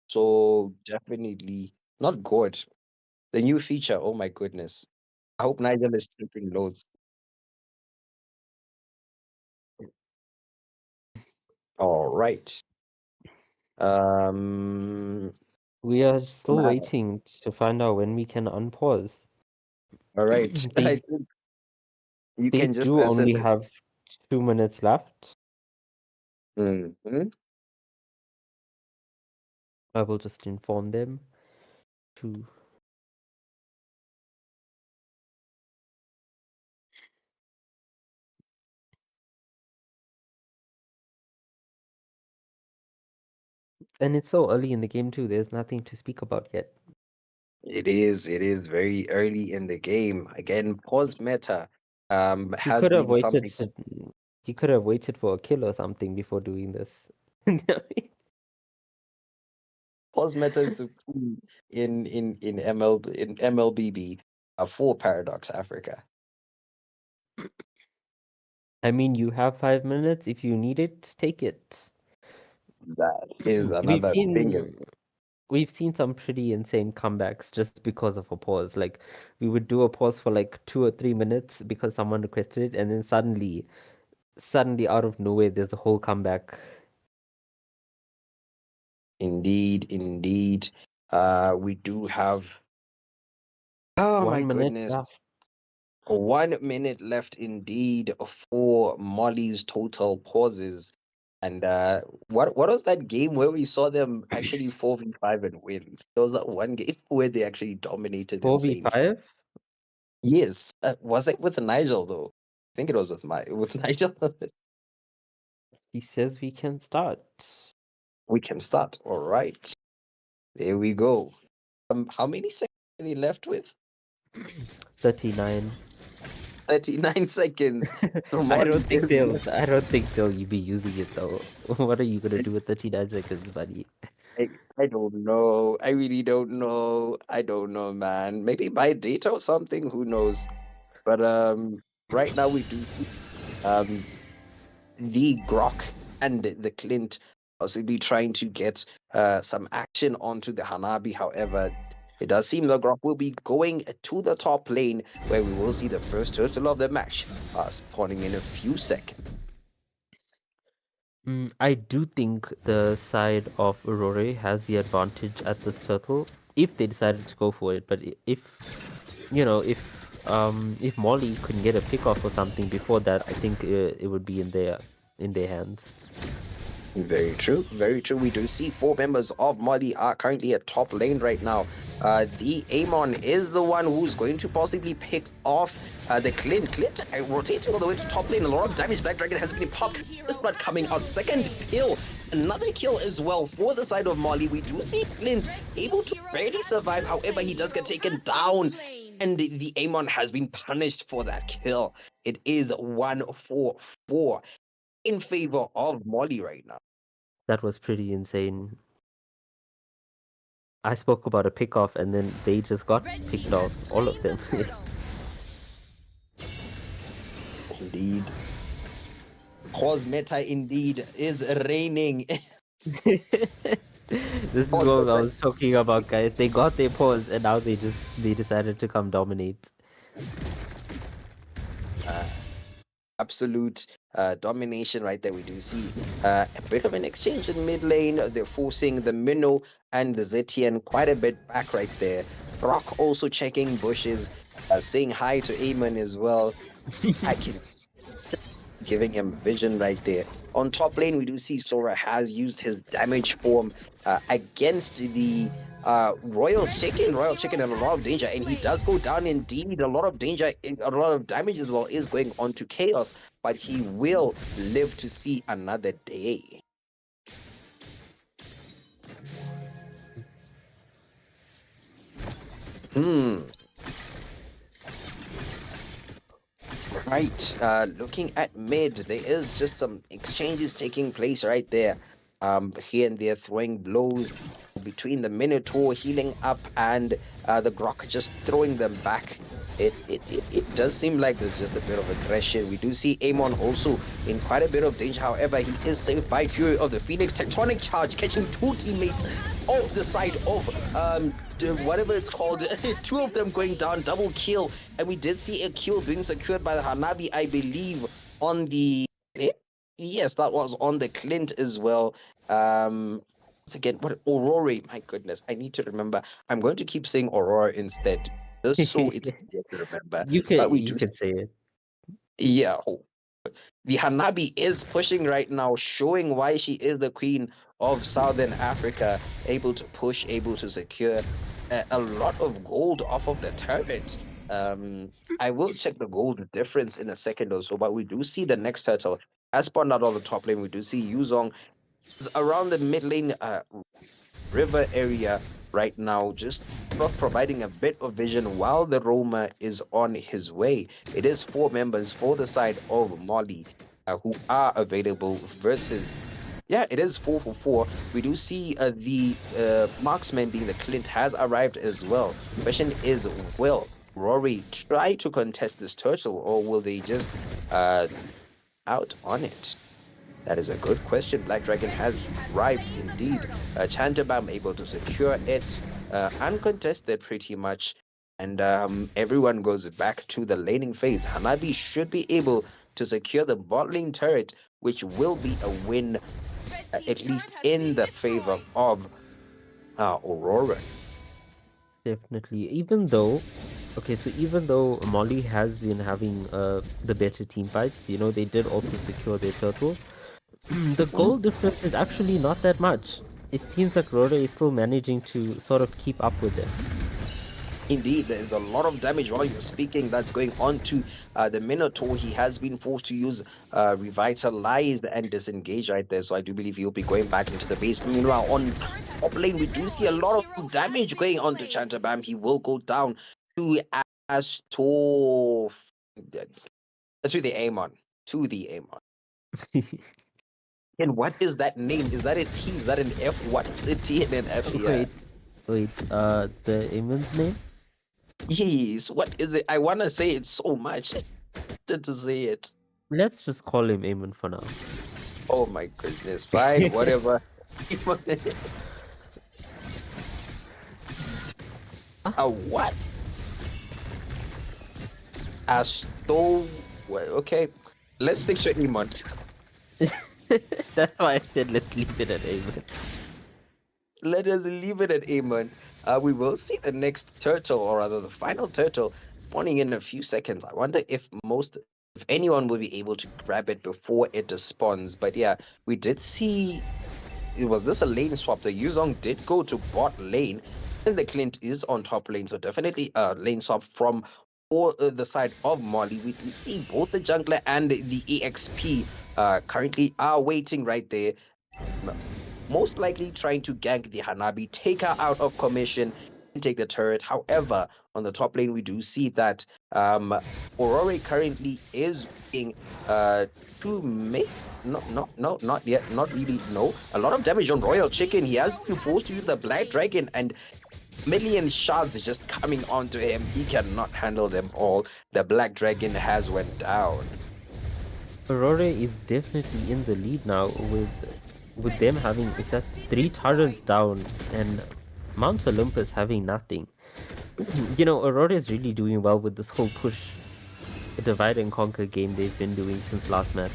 So definitely not God. The new feature. Oh my goodness. I hope Nigel is taking notes. All right. Um. We are still Ma- waiting to find out when we can unpause. All right. I They think you they can just do only SMS. have 2 minutes left. Mhm. I will just inform them to. And it's so early in the game too. There's nothing to speak about yet. It is. It is very early in the game. Again, pause meta You has could have been waited. something. You could have waited for a kill or something before doing this. Pause meta is supreme in MLBB for Paradox Africa. I mean, you have 5 minutes. If you need it, take it. That is We've another thing. seen we've seen some pretty insane comebacks just because of a pause. Like we would do a pause for like 2 or 3 minutes because someone requested it, and then suddenly out of nowhere, there's a whole comeback. Indeed, indeed. We do have. Oh my 1 minute goodness. left. 1 minute left indeed for Molly's total pauses. And what was that game where we saw them actually 4v5 and win? There was that one game where they actually dominated insane. 4v5. Yes, was it with Nigel though? I think it was with Nigel. He says we can start. We can start. All right, there we go. How many seconds are they left with? 39. 39 seconds. So I Molly don't think is they'll be using it though. What are you gonna do with 39 seconds, buddy? I don't know. I really don't know. I don't know, man. Maybe buy data or something. Who knows? But right now we do um the Grok and the Clint possibly trying to get some action onto the Hanabi. However, it does seem the Grok will be going to the top lane where we will see the first turtle of the match spawning in a few seconds. I do think the side of Aurore has the advantage at this turtle if they decided to go for it. But if Molly couldn't get a pick off or something before that, I think it would be in their hands. Very true, very true. We do see 4 members of Mali are currently at top lane right now. The Amon is the one who's going to possibly pick off the Clint. Clint rotating all the way to top lane. A lot of damage. Black Dragon has been popped. This blood coming out. Second kill. Another kill as well for the side of Mali. We do see Clint able to barely survive. However, he does get taken down. And the Amon has been punished for that kill. It is 1-4-4 in favor of Molly right now. That was pretty insane. I spoke about a pick off and then they just got picked off, all of them. Indeed. Cause meta indeed is reigning. This is what I was talking about, guys. They got their pause and now they decided to come dominate. Absolute domination right there. We do see a bit of an exchange in mid lane. They're forcing the Minnow and the Zetian quite a bit back right there. Rock also checking bushes, saying hi to Eamon as well. I can giving him vision right there. On top lane, we do see Sora has used his damage form against the Royal Chicken. Royal Chicken in a lot of danger, and he does go down indeed. A lot of danger, a lot of damage as well is going on to Chaos, but he will live to see another day. Right. Looking at mid, there is just some exchanges taking place right there. Here and there, throwing blows between the Minotaur healing up and the Grok just throwing them back. It does seem like there's just a bit of aggression. We do see Amon also in quite a bit of danger. However, he is saved by Fury of the Phoenix. Tectonic Charge catching two teammates off the side of whatever it's called. Two of them going down, double kill. And we did see a kill being secured by the Hanabi, I believe, on the... Yes, that was on the Clint as well. Once again, what Aurore? My goodness, I need to remember. I'm going to keep saying Aurora instead, just so it's easier to remember. But we You do, can say it. yeah. The Hanabi is pushing right now, showing why she is the queen of Southern Africa, able to push, able to secure a lot of gold off of the turret. I will check the gold difference in a second or so, but we do see the next turtle has spawned out on the top lane. We do see Yuzong is around the mid lane river area right now, just providing a bit of vision while the Roma is on his way. It is 4 members for the side of Mali who are available versus... Yeah, it is 4 for 4. We do see the marksman being the Clint has arrived as well. Question is, will Rory try to contest this turtle, or will they just out on it? That is a good question. Black Dragon has arrived indeed. Chantabam able to secure it uncontested pretty much. And everyone goes back to the laning phase. Hanabi should be able to secure the bot lane turret, which will be a win, at least in the favor of Aurora. Definitely. Even though, okay, so even though Molly has been having the better team fights, you know, they did also secure their turtle. The goal difference is actually not that much. It seems like Aurora is still managing to sort of keep up with them. Indeed, there's a lot of damage while you're speaking that's going on to the Minotaur. He has been forced to use Revitalize and Disengage right there, so I do believe he'll be going back into the base. Meanwhile, on top lane, we do see a lot of damage going on to Chantabam. He will go down to Astor... to the Amon. To the Amon. And what is that name? Is that a T? Is that an F? What is a T and an F here? Wait, the Amon's name? Yes, what is it? I want to say it so much to say it. Let's just call him Amon for now. Oh my goodness, fine, whatever. What? Asto... Well, okay, let's stick to Amon. That's why I said let's leave it at Amon. Let us leave it at Amon. We will see the next turtle, or rather the final turtle, spawning in a few seconds. I wonder if anyone will be able to grab it before it spawns. But yeah, we did see... Was this a lane swap? The Yuzong did go to bot lane, and the Clint is on top lane. So definitely a lane swap from the side of Molly. We do see both the jungler and the EXP currently are waiting right there. Most likely trying to gank the Hanabi, take her out of commission, and take the turret. However, on the top lane, we do see that Aurore currently is being to make... No, not yet, not really, no. A lot of damage on Royal Chicken. He has been forced to use the Black Dragon, and million shards just coming onto him. He cannot handle them all. The Black Dragon has went down. Aurora is definitely in the lead now with them having 3 turrets down and Mount Olympus having nothing. You know, Aurora is really doing well with this whole push, divide and conquer game they've been doing since last match.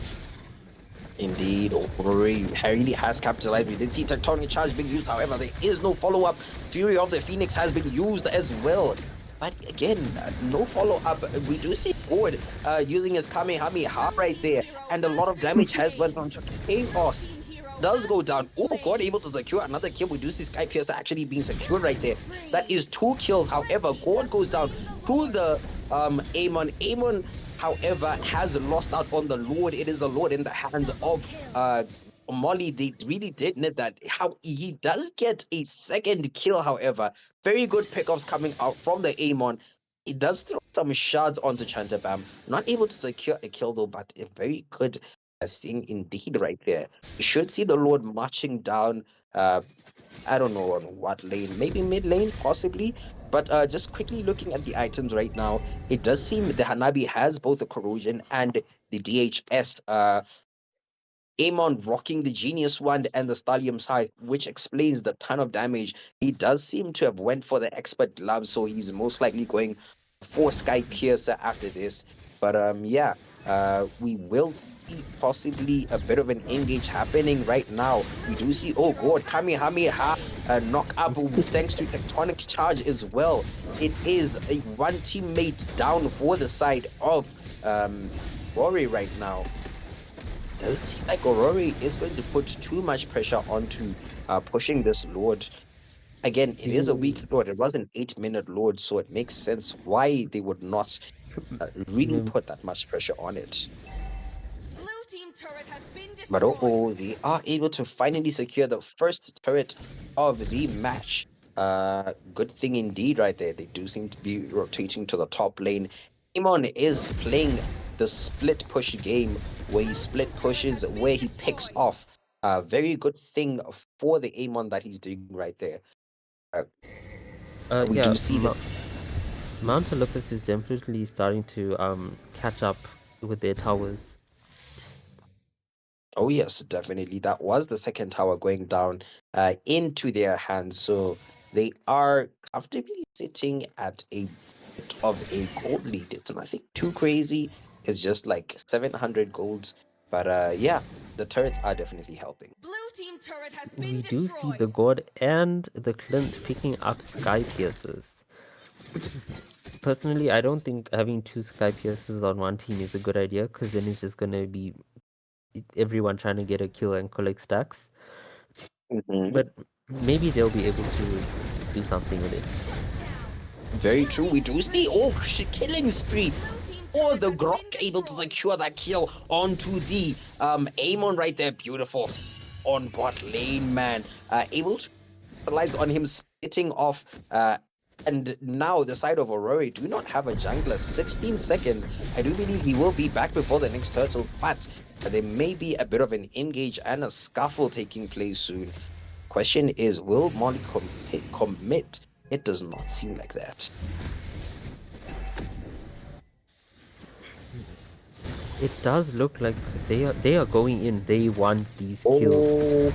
Indeed, Aurore really has capitalized. We did see Tectonic Charge being used, however, there is no follow-up. Fury of the Phoenix has been used as well. But again, no follow-up. We do see Ford using his Kamehameha right there. And a lot of damage has went on to Chaos. Does go down. Oh God, able to secure another kill. We do see Sky Piercer actually being secured right there. That is 2 kills. However, God goes down to the Amon. Amon, however, has lost out on the Lord. It is the Lord in the hands of Molly. They really did need that. How he does get a second kill, however. Very good pickups coming out from the Amon. He does throw some shards onto Chantabam. Not able to secure a kill though, but a very good thing indeed right there. You should see the Lord marching down. I don't know on what lane, maybe mid lane, possibly. But just quickly looking at the items right now, it does seem the Hanabi has both the corrosion and the DHS. Amon rocking the Genius Wand and the Stallium side, which explains the ton of damage. He does seem to have went for the Expert Gloves, so he's most likely going for Sky Piercer after this. But yeah, we will see possibly a bit of an engage happening right now. We do see, oh god, Kamehameha knock up thanks to Tectonic Charge as well. It is a one teammate down for the side of Rory right now. Doesn't seem like Aurore is going to put too much pressure onto pushing this Lord. Again, it is a weak Lord. It was an 8-minute Lord, so it makes sense why they would not really put that much pressure on it. Blue team turret has been But destroyed. they are able to finally secure the first turret of the match. Good thing indeed right there. They do seem to be rotating to the top lane. Amon is playing the split push game where he split pushes, where he picks off. Very good thing for the Amon that he's doing right there. We Yeah, do see that. Mount Olympus is definitely starting to catch up with their towers. Oh yes, definitely. That was the second tower going down into their hands. So they are comfortably sitting at a bit of a gold lead. It's nothing too crazy. It's just like 700 golds. But yeah, the turrets are definitely helping. Blue team turret has been We do see destroyed. the God and the Clint picking up Sky Piercers. Personally, I don't think having 2 Sky Piercers on one team is a good idea, because then it's just going to be everyone trying to get a kill and collect stacks. But maybe they'll be able to do something with it. Very true. We do see killing spree. Oh, the Grok able to secure that kill onto the Amon right there. Beautiful on bot lane, man. Able to capitalize on him splitting off. And now the side of Aurore do not have a jungler. 16 seconds. I do believe he will be back before the next turtle, but there may be a bit of an engage and a scuffle taking place soon. Question is, will Molly commit? It does not seem like that. It does look like they are going in. They want these kills.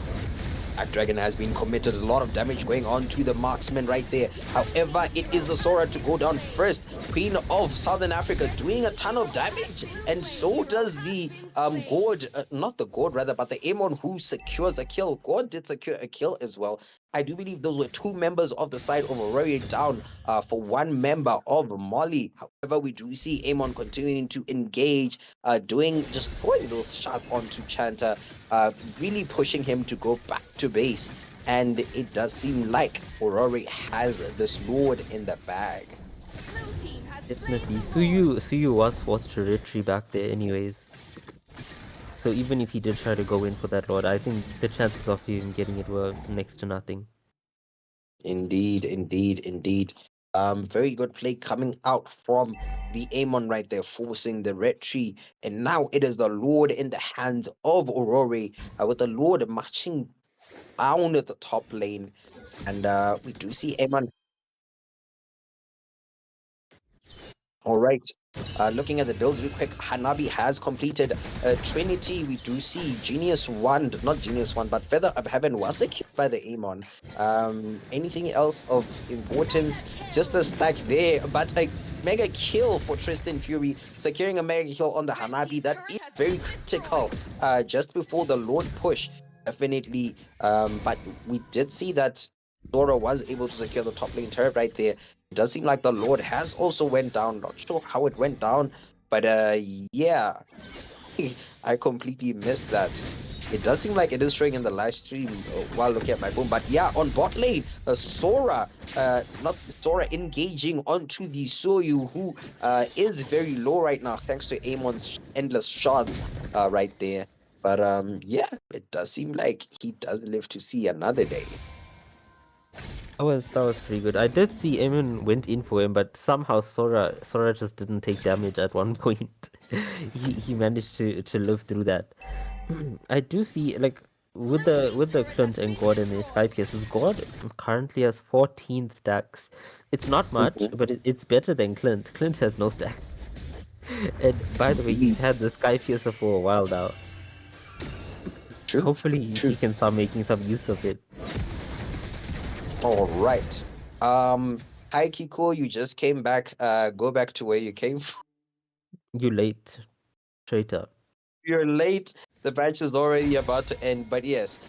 That dragon has been committed. A lot of damage going on to the marksman right there. However, it is the Sora to go down first. Queen of Southern Africa doing a ton of damage. And so does the Gord, not the Gord rather, but the Amon who secures a kill. Gord did secure a kill as well. I do believe those were 2 members of the side of Aurore down for 1 member of Molly. However, we do see Amon continuing to engage, just throwing those shots onto Chanta, really pushing him to go back to base. And it does seem like Aurore has this Lord in the bag. Definitely. Suyu was forced to retreat back there anyways. So even if he did try to go in for that Lord, I think the chances of him getting it were next to nothing. Indeed. Very good play coming out from the Amon right there, forcing the retreat. And now it is the Lord in the hands of Aurore, with the Lord marching down at the top lane. And we do see Amon. All right. Looking at the builds real quick, Hanabi has completed Trinity. We do see Genius Wand, not Genius Wand, but Feather of Heaven was secured by the Amon. Anything else of importance? Just a stack there, but a mega kill for Tristan Fury, securing a mega kill on the Hanabi. That is very critical just before the Lord push, definitely. But we did see that Zora was able to secure the top lane turret right there. It does seem like the Lord has also went down. Not sure how it went down, but yeah, I completely missed that. It does seem like it is showing in the live stream while looking at my phone. But yeah, on bot lane, Sora, not Sora, engaging onto the Soyu, who is very low right now thanks to Amon's endless shots right there. But yeah, it does seem like he does live to see another day. That was pretty good. I did see Eamon went in for him, but somehow Sora just didn't take damage at one point. He managed to live through that. I do see like with the Clint and God and the Sky Pierces, God currently has 14 stacks. It's not much, but it's better than Clint. Clint has no stacks. And by the way, he's had the Sky Piercer for a while now. True. Hopefully he can start making some use of it. All right. Hi Kiko, you just came back. Go back to where you came from. You late, traitor. You're late. The match is already about to end. But yes,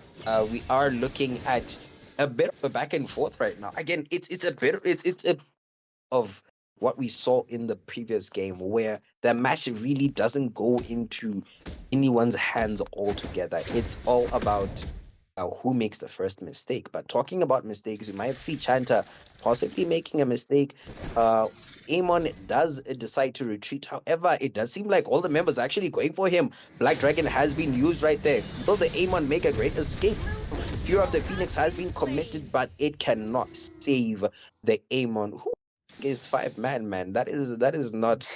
we are looking at a bit of a back and forth right now. Again, it's a of what we saw in the previous game, where the match really doesn't go into anyone's hands altogether. It's all about who makes the first mistake. But talking about mistakes, you might see Chanta possibly making a mistake. Amon does decide to retreat. However, it does seem like all the members are actually going for him. Black Dragon has been used right there. Will the Amon make a great escape? Fear of the Phoenix has been committed, but it cannot save the Amon. Who is 5-man, man? That is not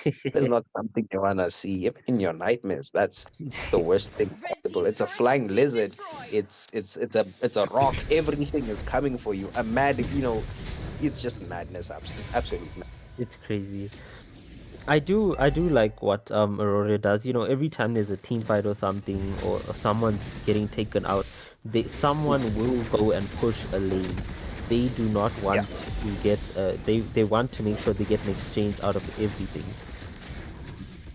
something you wanna see. Even in your nightmares, that's the worst thing possible. It's a flying lizard. It's a rock. Everything is coming for you. A mad, it's just madness. It's absolute madness. It's crazy. I do like what Aurore does. Every time there's a team fight or something, or someone's getting taken out, someone will go and push a lane. They do not want to get. They want to make sure they get an exchange out of everything.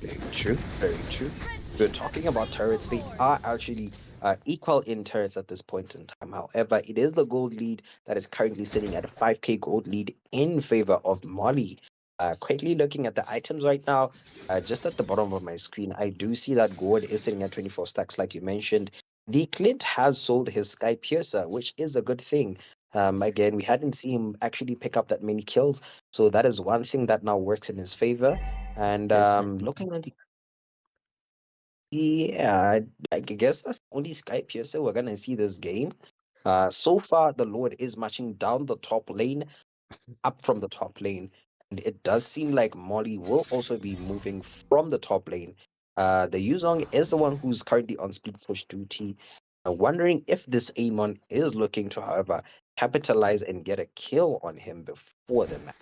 Very true. Very true. We're talking about turrets. They are actually equal in turrets at this point in time. However, it is the gold lead that is currently sitting at a 5k gold lead in favor of Molly. Quickly looking at the items right now, just at the bottom of my screen, I do see that Gord is sitting at 24 stacks, like you mentioned. The Clint has sold his Sky Piercer, which is a good thing. Again, we hadn't seen him actually pick up that many kills, so that is one thing that now works in his favor. And looking at I guess that's the only Sky Piercer we're gonna see this game. So far, the Lord is marching down the top lane, up from the top lane. And it does seem like Molly will also be moving from the top lane. The Yuzong is the one who's currently on split push duty. Wondering if this Amon is looking to, however, capitalize and get a kill on him before the match.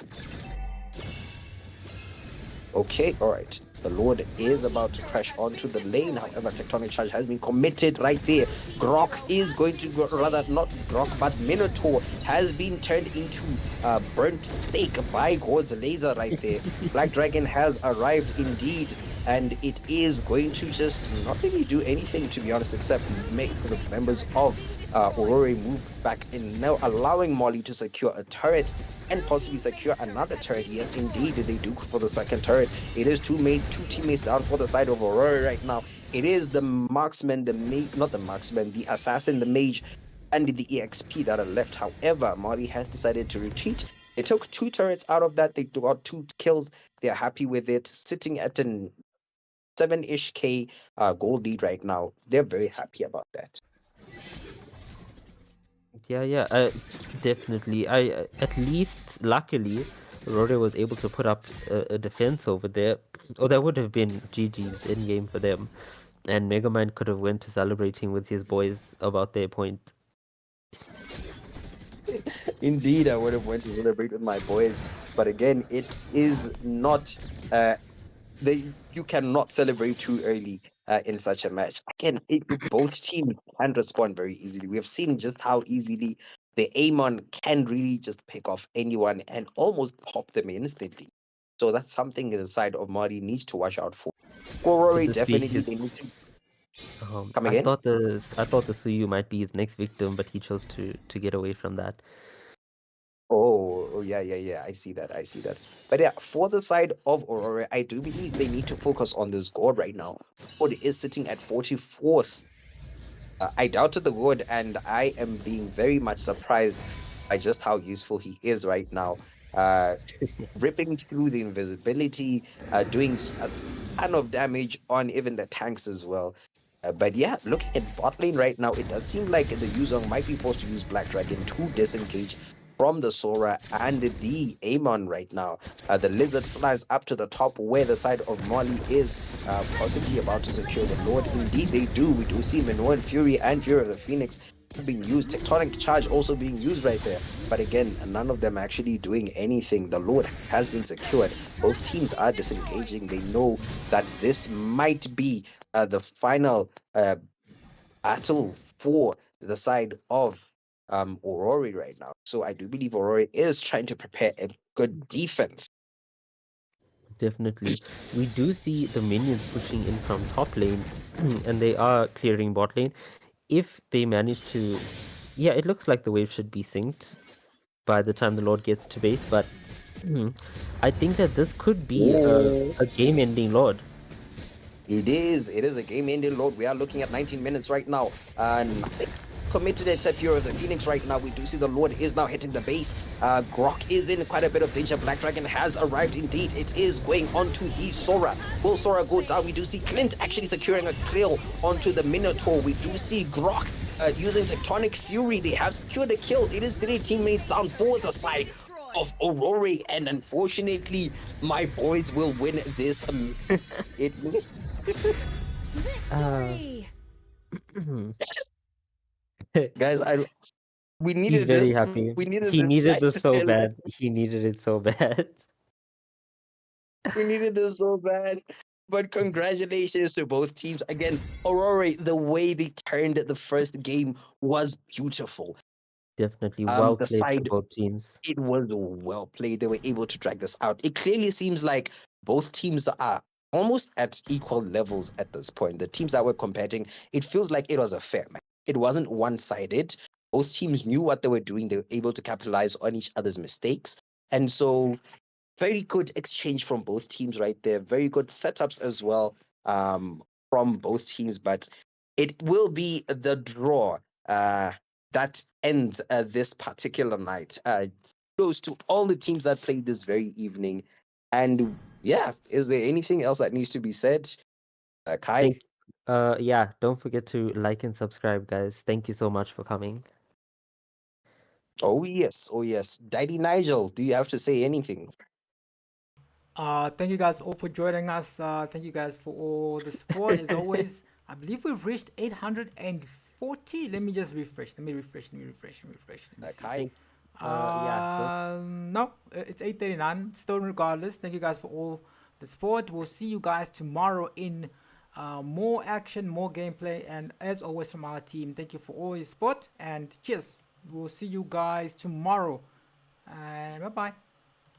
Okay, all right. The Lord is about to crash onto the lane. However, Tectonic Charge has been committed right there. Grok is going to go, rather not Grok, but Minotaur has been turned into a burnt steak by God's laser right there. Black Dragon has arrived indeed, and it is going to just not really do anything, to be honest, except make the members of Aurore move back in, now allowing Molly to secure a turret and possibly secure another turret. Yes, indeed, they do for the second turret. It is two teammates down for the side of Aurore right now. It is the marksman, the assassin, the mage, and the EXP that are left. However, Molly has decided to retreat. They took 2 turrets out of that. They got 2 kills. They're happy with it, sitting at an 7-ish K gold lead right now. They're very happy about that. Yeah, definitely. At least, luckily, Aurore was able to put up a defense over there, or that would have been GG's in game for them, and Megamind could have went to celebrating with his boys about their point. Indeed, I would have went to celebrate with my boys, but again, it is not. You cannot celebrate too early in such a match. Again, both teams can respond very easily. We have seen just how easily the Amon can really just pick off anyone and almost pop them instantly. So that's something the side of Mari needs to watch out for. Aurore definitely they need to come again. I thought the Suyu might be his next victim, but he chose to get away from that. Oh, yeah. I see that. But yeah, for the side of Aurora, I do believe they need to focus on this God right now. God is sitting at 44. I doubted the God, and I am being very much surprised by just how useful he is right now. Ripping through the invisibility, doing a ton of damage on even the tanks as well. But yeah, looking at bot lane right now, it does seem like the Yuzong might be forced to use Black Dragon to disengage from the Sora and the Amon right now. The Lizard flies up to the top where the side of Molly is possibly about to secure the Lord. Indeed, they do. We do see Minoan Fury and Fury of the Phoenix being used. Tectonic Charge also being used right there. But again, none of them actually doing anything. The Lord has been secured. Both teams are disengaging. They know that this might be the final battle for the side of Aurore right now. So I do believe Aurore is trying to prepare a good defense. Definitely. We do see the minions pushing in from top lane, and they are clearing bot lane. If they manage to... Yeah, it looks like the wave should be synced by the time the Lord gets to base, but I think that this could be a game-ending Lord. It is a game-ending Lord. We are looking at 19 minutes right now. Nothing committed except Fury of the Phoenix right now. We do see the Lord is now hitting the base. Grok is in quite a bit of danger. Black Dragon has arrived indeed. It is going onto the Sora. Will Sora go down? We do see Clint actually securing a kill onto the Minotaur. We do see Grok using Tectonic Fury. They have secured a kill. It is 3 teammates down for the side of Aurore, and unfortunately, my boys will win this. It Victory! guys, we He's needed very this. happy. We needed He this, needed guys. this so bad. He needed it so bad. We needed this so bad. But congratulations to both teams. Again, Aurora, the way they turned the first game was beautiful. Definitely well The played for side, both teams. it was well played. They were able to drag this out. It clearly seems like both teams are almost at equal levels at this point. The teams that were competing, it feels like it was a fair match. It wasn't one-sided. Both teams knew what they were doing. They were able to capitalize on each other's mistakes. And so very good exchange from both teams right there. Very good setups as well from both teams. But it will be the draw that ends this particular night. Goes to all the teams that played this very evening. And yeah, is there anything else that needs to be said? Kai? Yeah, don't forget to like and subscribe, guys. Thank you so much for coming. Oh yes, oh yes. Daddy Nigel, do you have to say anything? Thank you guys all for joining us. Thank you guys for all the support. As always, I believe we've reached 840. Let me just refresh. Let me refresh. Let me see. Kai? No, it's 8:39. Still, regardless, thank you guys for all the support. We'll see you guys tomorrow in more action, more gameplay, and as always from our team, thank you for all your support and cheers. We'll see you guys tomorrow, and bye bye.